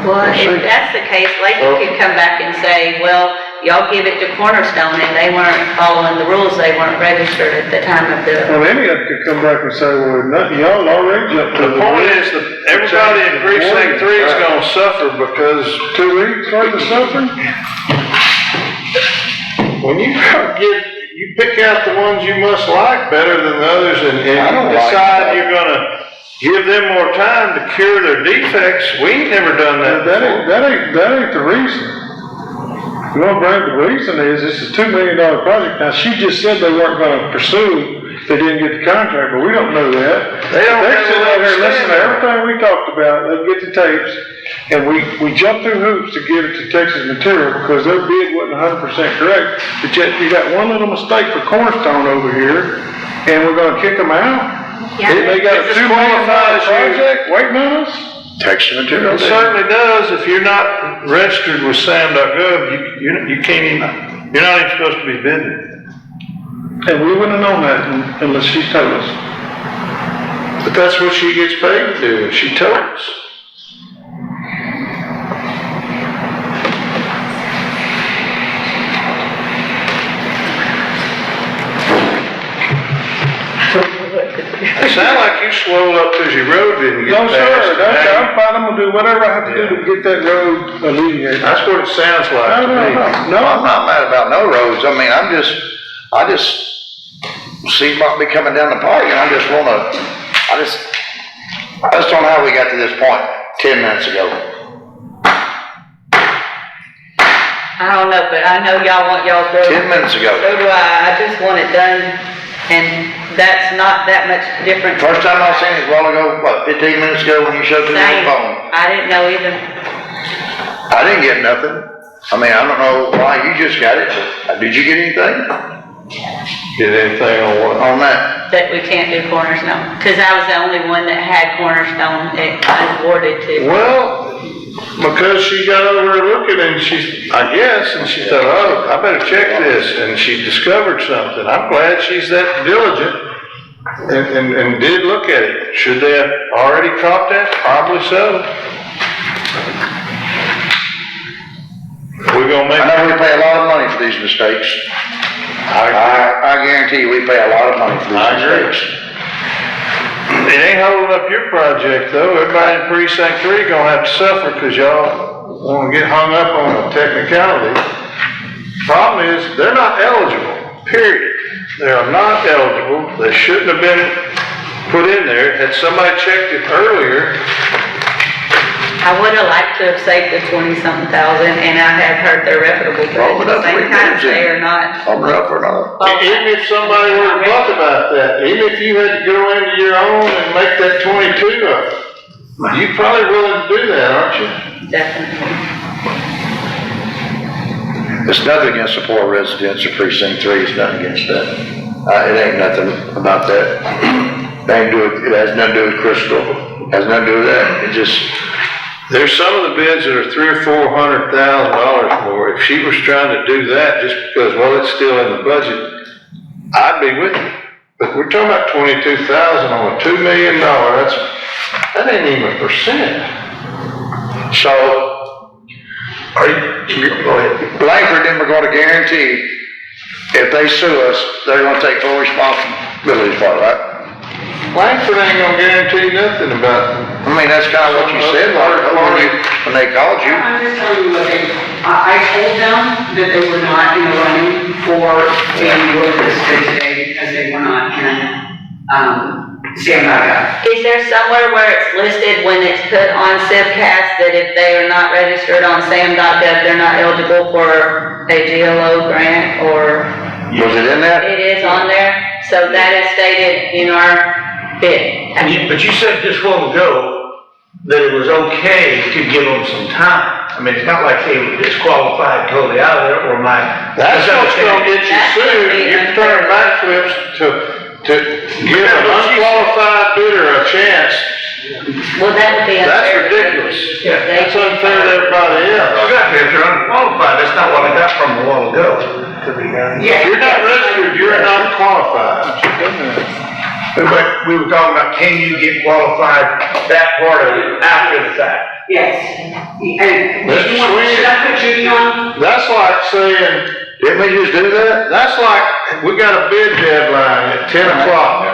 Speaker 4: Well, if that's the case, Lakey could come back and say, well, y'all give it to Cornerstone and they weren't following the rules, they weren't registered at the time of the.
Speaker 7: Well, any of them could come back and say, well, nothing, y'all already jumped to
Speaker 1: The point is that everybody in precinct 3 is gonna suffer because
Speaker 7: 2 weeks worth of suffering?
Speaker 1: when you pick out the ones you must like better than the others and you decide you're gonna give them more time to cure their defects. We ain't never done that before.
Speaker 7: That ain't the reason. The reason is this is a $2 million project. Now, she just said they weren't gonna pursue they didn't get the contract, but we don't know that.
Speaker 1: They don't
Speaker 7: They're sitting out here listening to
Speaker 1: understand.
Speaker 7: everything we talked about, they get the tapes, and we jumped through hoops to get it to Texas Material because their bid wasn't 100% correct. But yet, you got one little mistake for Cornerstone over here, and we're gonna kick them out?
Speaker 14: Yeah.
Speaker 7: They got a $2 million project waiting on us?
Speaker 11: Texas Material.
Speaker 1: It certainly does. If you're not registered with SAM.gov, you can't even, you're not even supposed to be bidding.
Speaker 7: And we wouldn't have known that unless she told us.
Speaker 1: But that's what she gets paid to do, and she told us. It sounded like you slowed up because your road didn't get
Speaker 7: No,
Speaker 1: passed.
Speaker 7: sir, I'm fine, I'm gonna do whatever I have to do to get that road alleviated.
Speaker 1: That's what it sounds like to me.
Speaker 11: No, I'm not mad about no roads. I mean, I just see what be coming down the pike, and I just don't know how we got to this point 10 minutes ago.
Speaker 4: I don't know, but I know y'all want y'all's road.
Speaker 11: 10 minutes ago.
Speaker 4: So do I just want it done, and that's not that much different.
Speaker 11: First time I seen it a while ago, what, 15 minutes ago when you showed it to me on the
Speaker 4: Same.
Speaker 11: phone.
Speaker 4: I didn't know either.
Speaker 11: I didn't get nothing. I mean, I don't know why you just got it, but did you get anything
Speaker 1: Get anything on what?
Speaker 11: on that?
Speaker 4: That we can't do Cornerstone, because I was the only one that had Cornerstone that I awarded to.
Speaker 1: Well, because she got over there looking and I guess, and she thought, oh, I better check this, and she discovered something. I'm glad she's that diligent and did look at it. Should they have already caught that? Probably so. We're gonna make.
Speaker 11: I know we pay a lot of money for these mistakes. I guarantee you, we pay a lot of money for these mistakes.
Speaker 1: It ain't holding up your project though. Everybody in precinct 3 gonna have to suffer because y'all wanna get hung up on a technicality. Problem is, they're not eligible, period. They are not eligible. They shouldn't have been put in there. Had somebody checked it earlier,
Speaker 4: I would have liked to have saved the 20-something thousand, and I have heard they're reputable,
Speaker 11: Well,
Speaker 4: but at the same time, they are not.
Speaker 11: I'm up or not.
Speaker 1: even if somebody were to bluff about that, even if you had to go into your own and make that 22 up, you're probably willing to do that, aren't you?
Speaker 4: Definitely.
Speaker 11: It's nothing against the poor residents of precinct 3, it's nothing against that. It ain't nothing about that. It has nothing to do with Crystal, it has nothing to do with that, it just,
Speaker 1: There's some of the bids that are $300,000 or $400,000 more. If she was trying to do that just because, well, it's still in the budget, I'd be with you. But we're talking about 22,000 on a $2 million, that ain't even a percent.
Speaker 11: so, go ahead. Blackberry and we're gonna guarantee, if they sue us, they're gonna take full responsibility for it, right?
Speaker 1: Langford ain't gonna guarantee nothing about.
Speaker 11: I mean, that's kinda what you said, when they called you.
Speaker 3: I'm just telling you what I told them that they were not in the running for being listed today because they were not in, SAM.gov.
Speaker 4: Is there somewhere where it's listed when it's put on SIPCAS that if they are not registered on SAM.gov, they're not eligible for a GLO grant or?
Speaker 11: Was it in there?
Speaker 4: It is on there, so that is stated in our bid.
Speaker 5: But you said just a while ago that it was okay to give them some time. I mean, it's not like they were disqualified totally out of there, or
Speaker 1: That's what's gonna get you sued. You're turning backflips to give an unqualified bidder a chance.
Speaker 4: Well, that would be
Speaker 1: That's
Speaker 4: unfair.
Speaker 1: ridiculous.
Speaker 5: Yeah.
Speaker 1: That's unfair to everybody else.
Speaker 5: Exactly, if they're unqualified, that's not what I got from a while ago.
Speaker 1: If you're not registered, you're not qualified.
Speaker 5: But we were talking about, can you get qualified, that part of it, after the fact?
Speaker 3: Yes. And should I put Judy on?
Speaker 1: That's like saying,
Speaker 11: Didn't we just do that?
Speaker 1: that's like, we got a bid deadline at 10 o'clock,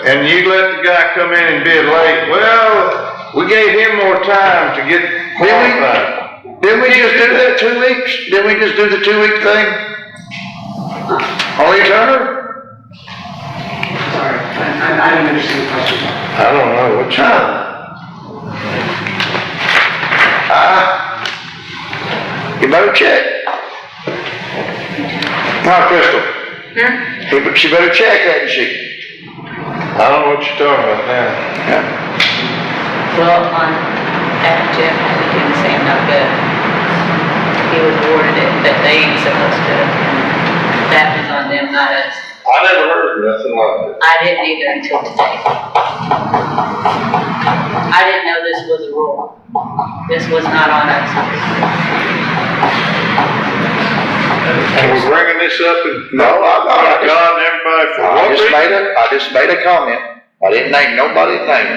Speaker 1: and you let the guy come in and bid late. Well, we gave him more time to get qualified.
Speaker 11: Didn't we just do that 2 weeks? Didn't we just do the 2-week thing? On each other?
Speaker 3: Sorry, I don't understand the question.
Speaker 1: I don't know what
Speaker 11: You better check. Now, Crystal, she better check, hadn't she?
Speaker 1: I don't know what you're talking about now.
Speaker 4: Well, after Jeff had to do the SAM.gov, he was awarded it, but they ain't supposed to. That was on them, not us.
Speaker 1: I never heard of nothing like that.
Speaker 4: I didn't either until today. I didn't know this was a rule. This was not on us.
Speaker 1: And we're bringing this up and.
Speaker 11: No,
Speaker 1: God and everybody for
Speaker 11: I
Speaker 1: what
Speaker 11: just
Speaker 1: reason?
Speaker 11: I just made a comment. I didn't name nobody's name.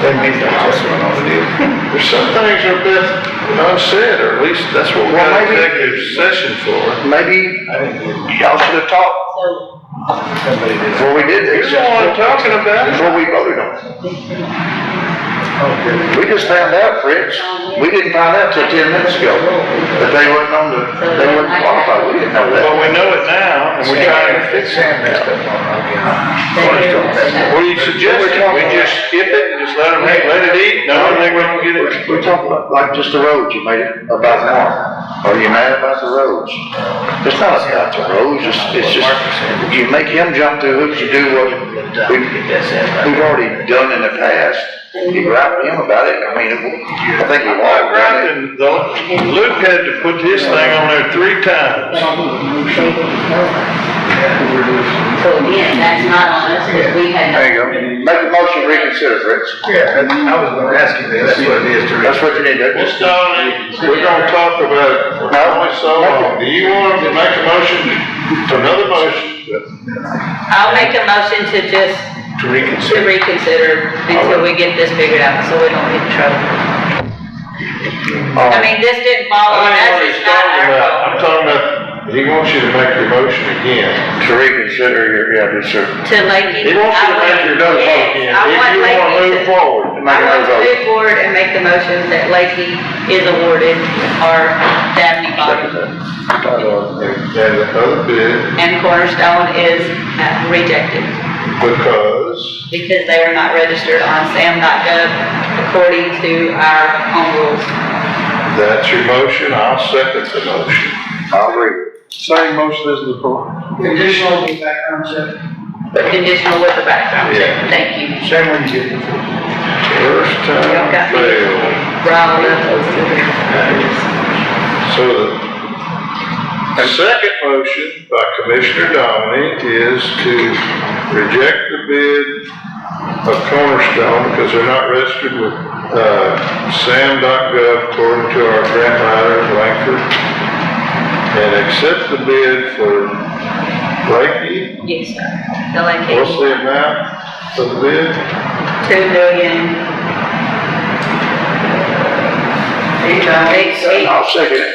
Speaker 1: There's some things that are best unsaid, or at least that's what we're
Speaker 11: Well,
Speaker 1: in
Speaker 11: maybe-
Speaker 1: executive session for.
Speaker 11: Maybe y'all should have talked
Speaker 4: So,
Speaker 11: before we did
Speaker 1: You're
Speaker 11: this.
Speaker 1: the one talking about it.
Speaker 11: Before we voted on it. We just found out, Fritz, we didn't find out till 10 minutes ago, that they wasn't qualified, we didn't know
Speaker 1: Well,
Speaker 11: that.
Speaker 1: we know it now, and we're trying to fix it. What do you suggest? We just skip it and just let it eat? No, I think we can get it.
Speaker 11: We talked about, like, just the roads, you made it about Mark. Are you mad about the roads? It's not about the roads, it's just, you make him jump through hoops to do what we've already done in the past. You gripe at him about it, I mean, I think we've all
Speaker 1: I'm
Speaker 11: done it.
Speaker 1: griping, though. Luke had to put his thing on there 3 times.
Speaker 4: so again, that's not on us, because we had.
Speaker 11: There you go. Make a motion to reconsider, Fritz.
Speaker 5: Yeah, I was gonna ask you that, that's what it is,
Speaker 11: That's what you need to do.
Speaker 1: Ms. Dominic, we're gonna talk about it for only so long. Do you want to make a motion, another motion?
Speaker 4: I'll make a motion to just,
Speaker 1: To
Speaker 4: to reconsider until we get this figured out, so we don't get in trouble. I mean, this didn't fall on us, it's not our fault.
Speaker 1: I'm talking about, he wants you to make your motion again.
Speaker 11: To reconsider your, yes, sir.
Speaker 4: To Lakey.
Speaker 1: He wants you to make your vote again,
Speaker 4: Yes, I
Speaker 1: if
Speaker 4: want
Speaker 1: you want to
Speaker 4: Lakey
Speaker 1: move forward.
Speaker 4: I want to move forward and make the motion that Lakey is awarded our Dabney bond.
Speaker 1: And the other bid,
Speaker 4: And Cornerstone is rejected because they are not registered on SAM.gov according to our home rules.
Speaker 1: that's your motion, I'll second the motion.
Speaker 11: I'll agree.
Speaker 7: Same motion as before.
Speaker 8: Conditional with background check.
Speaker 4: But conditional with the background check.
Speaker 1: Yeah.
Speaker 4: Thank you.
Speaker 5: Same one you did before.
Speaker 1: First time
Speaker 4: got me.
Speaker 1: fail.
Speaker 4: Riled up.
Speaker 1: So the second motion by Commissioner Dominic is to reject the bid of Cornerstone because they're not registered with, SAM.gov according to our grant writer, Langford. And accept the bid for Lakey.
Speaker 4: Yes, sir. The Lakey.
Speaker 1: What's the amount of the bid?
Speaker 4: $2 million.
Speaker 11: I'll second it.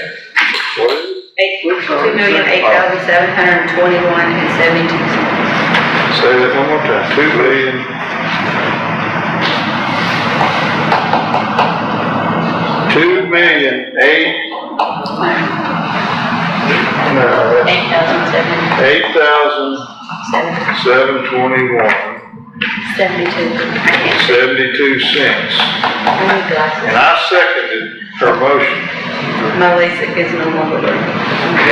Speaker 1: What is it?
Speaker 4: $2,008,721.72.
Speaker 1: Say that one more time, 2 million. 2,008,000. No, that's 8,721. 72 cents. And I seconded her motion.
Speaker 4: My LASIK is no longer working.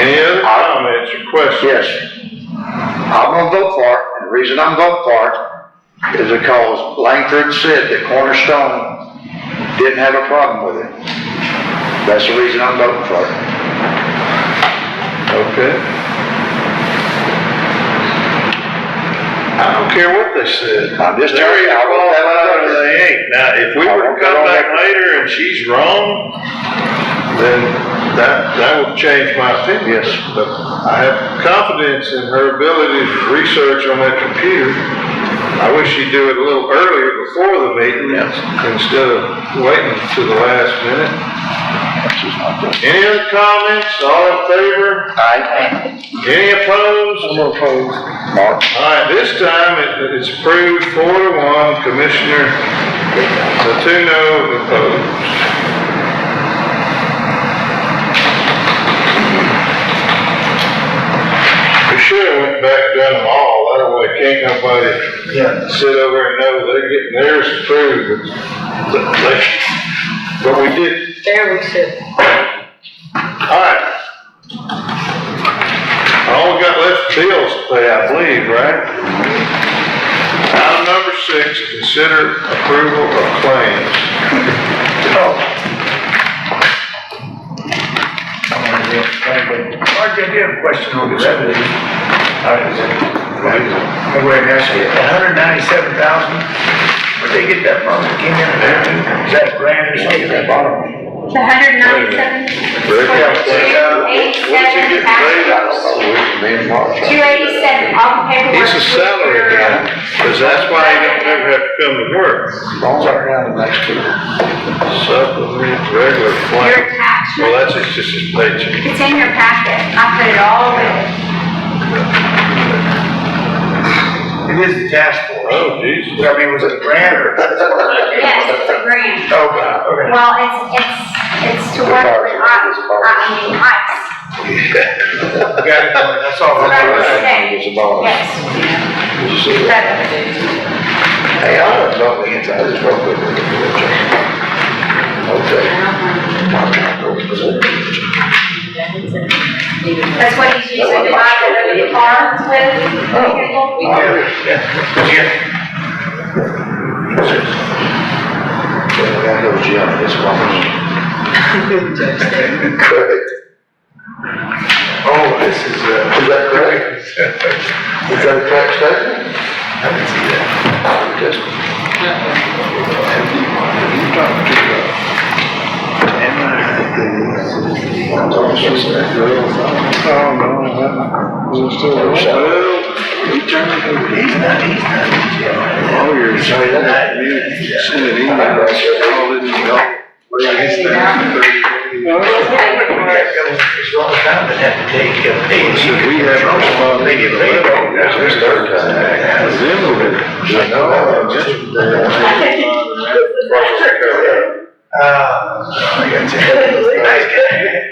Speaker 1: Any other comments or questions?
Speaker 11: Yes. I'm gonna vote for it, and the reason I'm voting for it is because Langford said that Cornerstone didn't have a problem with it. That's the reason I'm voting for it.
Speaker 1: Okay. I don't care what they said.
Speaker 11: I'm just
Speaker 1: They're
Speaker 11: telling you, I
Speaker 1: either
Speaker 11: want that
Speaker 1: qualified or
Speaker 11: on
Speaker 1: they ain't. Now, if we
Speaker 11: I
Speaker 1: were to
Speaker 11: want that
Speaker 1: come
Speaker 11: on
Speaker 1: back
Speaker 11: record.
Speaker 1: later and she's wrong, then that would change my opinion.
Speaker 11: Yes.
Speaker 1: But I have confidence in her ability to research on that computer. I wish she'd do it a little earlier before the meeting instead of waiting to the last minute. Any other comments? All in favor?
Speaker 11: Aye.
Speaker 1: Any opposed?
Speaker 11: I'm opposed. Mark?
Speaker 1: All right, this time it's approved 4-1, Commissioner, the 2 no opposed. We should have went back and done them all, that way can't nobody sit over and know they're getting theirs approved. But we did.
Speaker 4: There we should.
Speaker 1: All right. All we got left bills to pay, I believe, right? 6, consider approval of claims.
Speaker 5: Mark, I do have a question on the revenue. I'll go ahead and ask you, $197,000, where'd they get that from? It came in at there, is that a grant or something?
Speaker 14: The 197, 287, 287, all the paperwork.
Speaker 1: He's a salary guy, because that's why he don't ever have to come to work. Supplement, regular
Speaker 14: Your
Speaker 1: claim.
Speaker 14: tax.
Speaker 1: Well, that's just his paycheck.
Speaker 14: It's in your packet, I put it all with it.
Speaker 5: It is the task force.
Speaker 1: Oh, Jesus.
Speaker 5: I mean, was it a grant or?
Speaker 14: Yes, it's a grant.
Speaker 5: Okay.
Speaker 14: Well, it's to work with, ICE.
Speaker 5: Got it, that's all.
Speaker 14: Right,
Speaker 11: It's a ball.
Speaker 14: yes.
Speaker 11: Hey, I don't know the answer, I just want to put it in the
Speaker 14: That's what he's using to buy the car with.
Speaker 11: I know Jim, this one. Correct.
Speaker 5: Oh, this is,
Speaker 11: Is that correct? Is that a correct statement?
Speaker 5: I didn't see that.
Speaker 11: Just.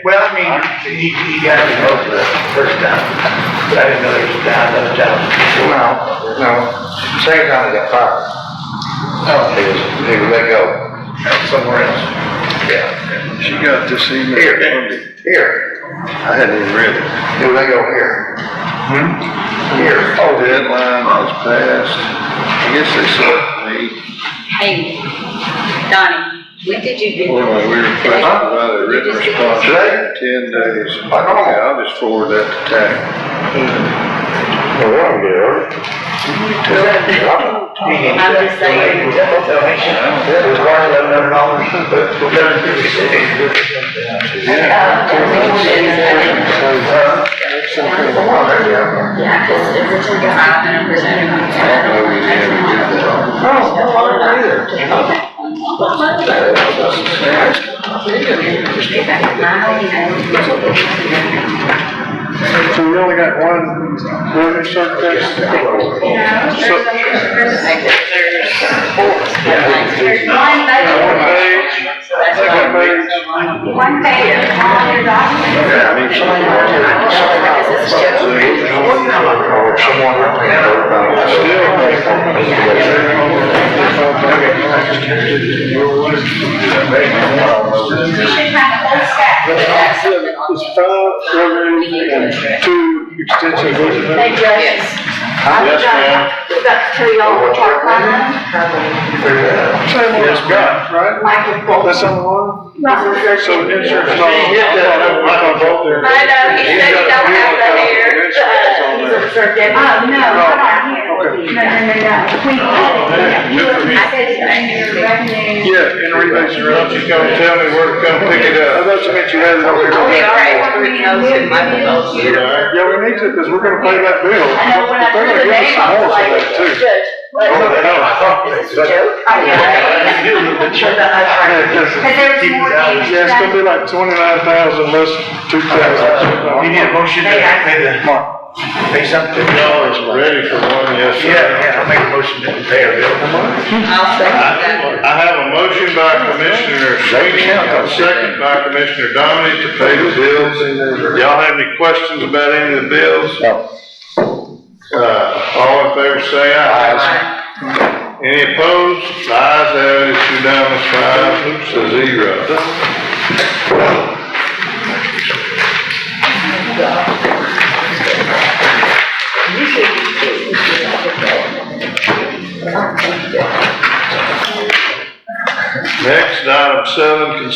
Speaker 5: Well, I mean, he got me over the first time, but I didn't know he was down another job.
Speaker 11: No, same time he got fired. He was let go.
Speaker 5: Somewhere else.
Speaker 11: Yeah.
Speaker 1: She got this email from me.
Speaker 11: Here,
Speaker 1: I hadn't even read it.
Speaker 11: he was let go here. Here.
Speaker 1: Oh, deadline was passed. I guess they said me.
Speaker 4: Hey, Donnie, when did you do?
Speaker 1: Well, we were supposed to provide a written response in 10 days. Okay, I'll just forward that to TAC.
Speaker 11: Well, we're gonna get it over.
Speaker 4: I'm just saying.
Speaker 5: It was
Speaker 4: Yeah, because if it's like 500%.
Speaker 7: So we only got one revenue certification?
Speaker 14: There's one page of all your documents. You should have the whole stack.
Speaker 7: It's 5 revenues and 2 extensions, wasn't it?
Speaker 6: Hey, Judge.
Speaker 1: Yes, ma'am.
Speaker 6: We've got to tell y'all what our plan
Speaker 7: Same one as Scott, right? That's on the one? So insurance, no, I thought both there.
Speaker 6: I know, he said he don't have the hair.
Speaker 14: Oh, no, come on here. No. I said, your revenue.
Speaker 7: Yeah, in rebates and
Speaker 1: Why don't you come tell me where to come pick it
Speaker 7: I
Speaker 1: up?
Speaker 7: thought you meant you had it over here. Yeah, we need to, because we're gonna pay that bill.
Speaker 6: I know when I
Speaker 7: They're
Speaker 6: threw
Speaker 7: gonna
Speaker 6: the
Speaker 7: give us
Speaker 6: name,
Speaker 7: some
Speaker 6: I
Speaker 7: more
Speaker 6: was
Speaker 7: for
Speaker 6: like,
Speaker 7: that too.
Speaker 6: Judge, this is a joke.
Speaker 14: Because there was more days.
Speaker 7: Yeah, it's gonna be like 29,000 less 2,000.
Speaker 5: You need a motion to pay the, pay something.
Speaker 1: Y'all is ready for one, yes, sir.
Speaker 5: Yeah, I'll make a motion to pay our bill.
Speaker 4: I'll second that.
Speaker 1: I have a motion by Commissioner Sweeney, a second by Commissioner Dominic to pay the bills. Y'all have any questions about any of the bills?
Speaker 11: No.
Speaker 1: All in favor say aye. Any opposed? The ayes have it, it's unanimous, 5 to 0. Next, item 7,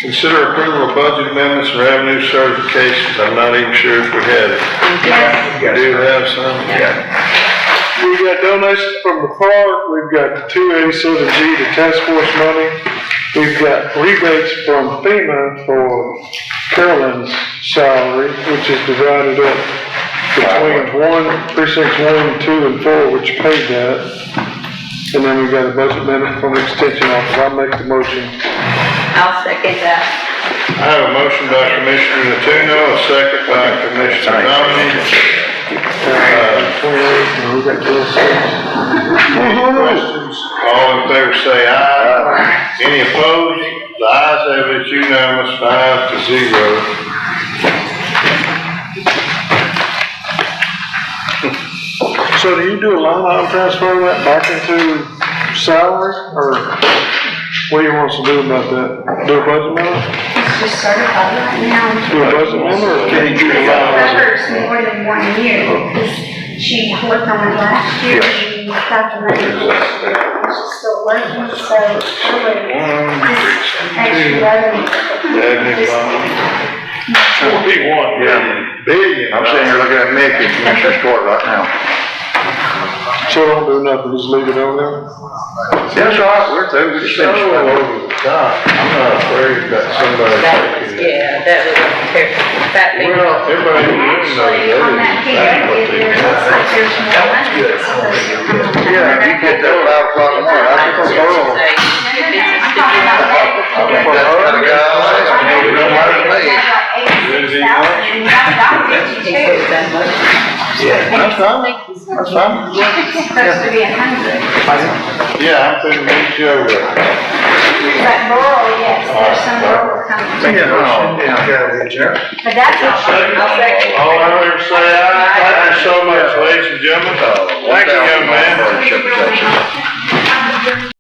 Speaker 1: consider approval of budget amendments and revenue certifications. I'm not even sure if we had it. We do have some.
Speaker 7: We've got donations from the park, we've got the 287G, the task force money. We've got rebates from FEMA for Carolyn's salary, which is divided up between precincts 1, 2, and 4, which paid that. And then we've got a budget amendment from the extension office. I'll make the motion.
Speaker 4: I'll second that.
Speaker 1: I have a motion by Commissioner Natuno, a second by Commissioner Dominic.
Speaker 7: 28, and we got this.
Speaker 1: Any questions? All in favor say aye. Any opposed? The ayes have it, it's unanimous, 5-0.
Speaker 7: So do you do a line item transfer that back into salary, or what do you want us to do about that? Do a budget amendment?
Speaker 14: It's just certified right now.
Speaker 7: Do a budget amendment, or can you do a
Speaker 14: It
Speaker 7: line item?
Speaker 14: covers more than 1 year, because she worked on it last year, and got the money, she's still working, so really, just extra revenue.
Speaker 1: Billion.
Speaker 11: I'm sitting here looking at Mickey, Commissioner's Court right now.
Speaker 7: So don't do nothing, just leave it over there?
Speaker 11: That's right, we're through, we just
Speaker 1: So
Speaker 11: finished.
Speaker 1: over the top, I'm not afraid that somebody taking it.
Speaker 4: Yeah, that was terrible. That thing.
Speaker 1: Well, everybody in the room knows
Speaker 14: Actually, on that
Speaker 1: that.
Speaker 14: here, it looks like there's more money.
Speaker 11: Yeah, you get that 5 o'clock in the morning, I think I'm going.
Speaker 14: I'm talking about that.
Speaker 11: That's the kind of guy I am, you don't mind me.
Speaker 14: $86,000, and y'all got $52,000.
Speaker 11: That's fine, that's fine.
Speaker 14: It's supposed to be 100.
Speaker 1: Yeah, I'm thinking meet Joe there.
Speaker 14: But rural, yes, there's some rural coming. But that's all.
Speaker 4: I'll second.
Speaker 1: All in favor say aye. Thank you so much, ladies and gentlemen. Thank you, young man.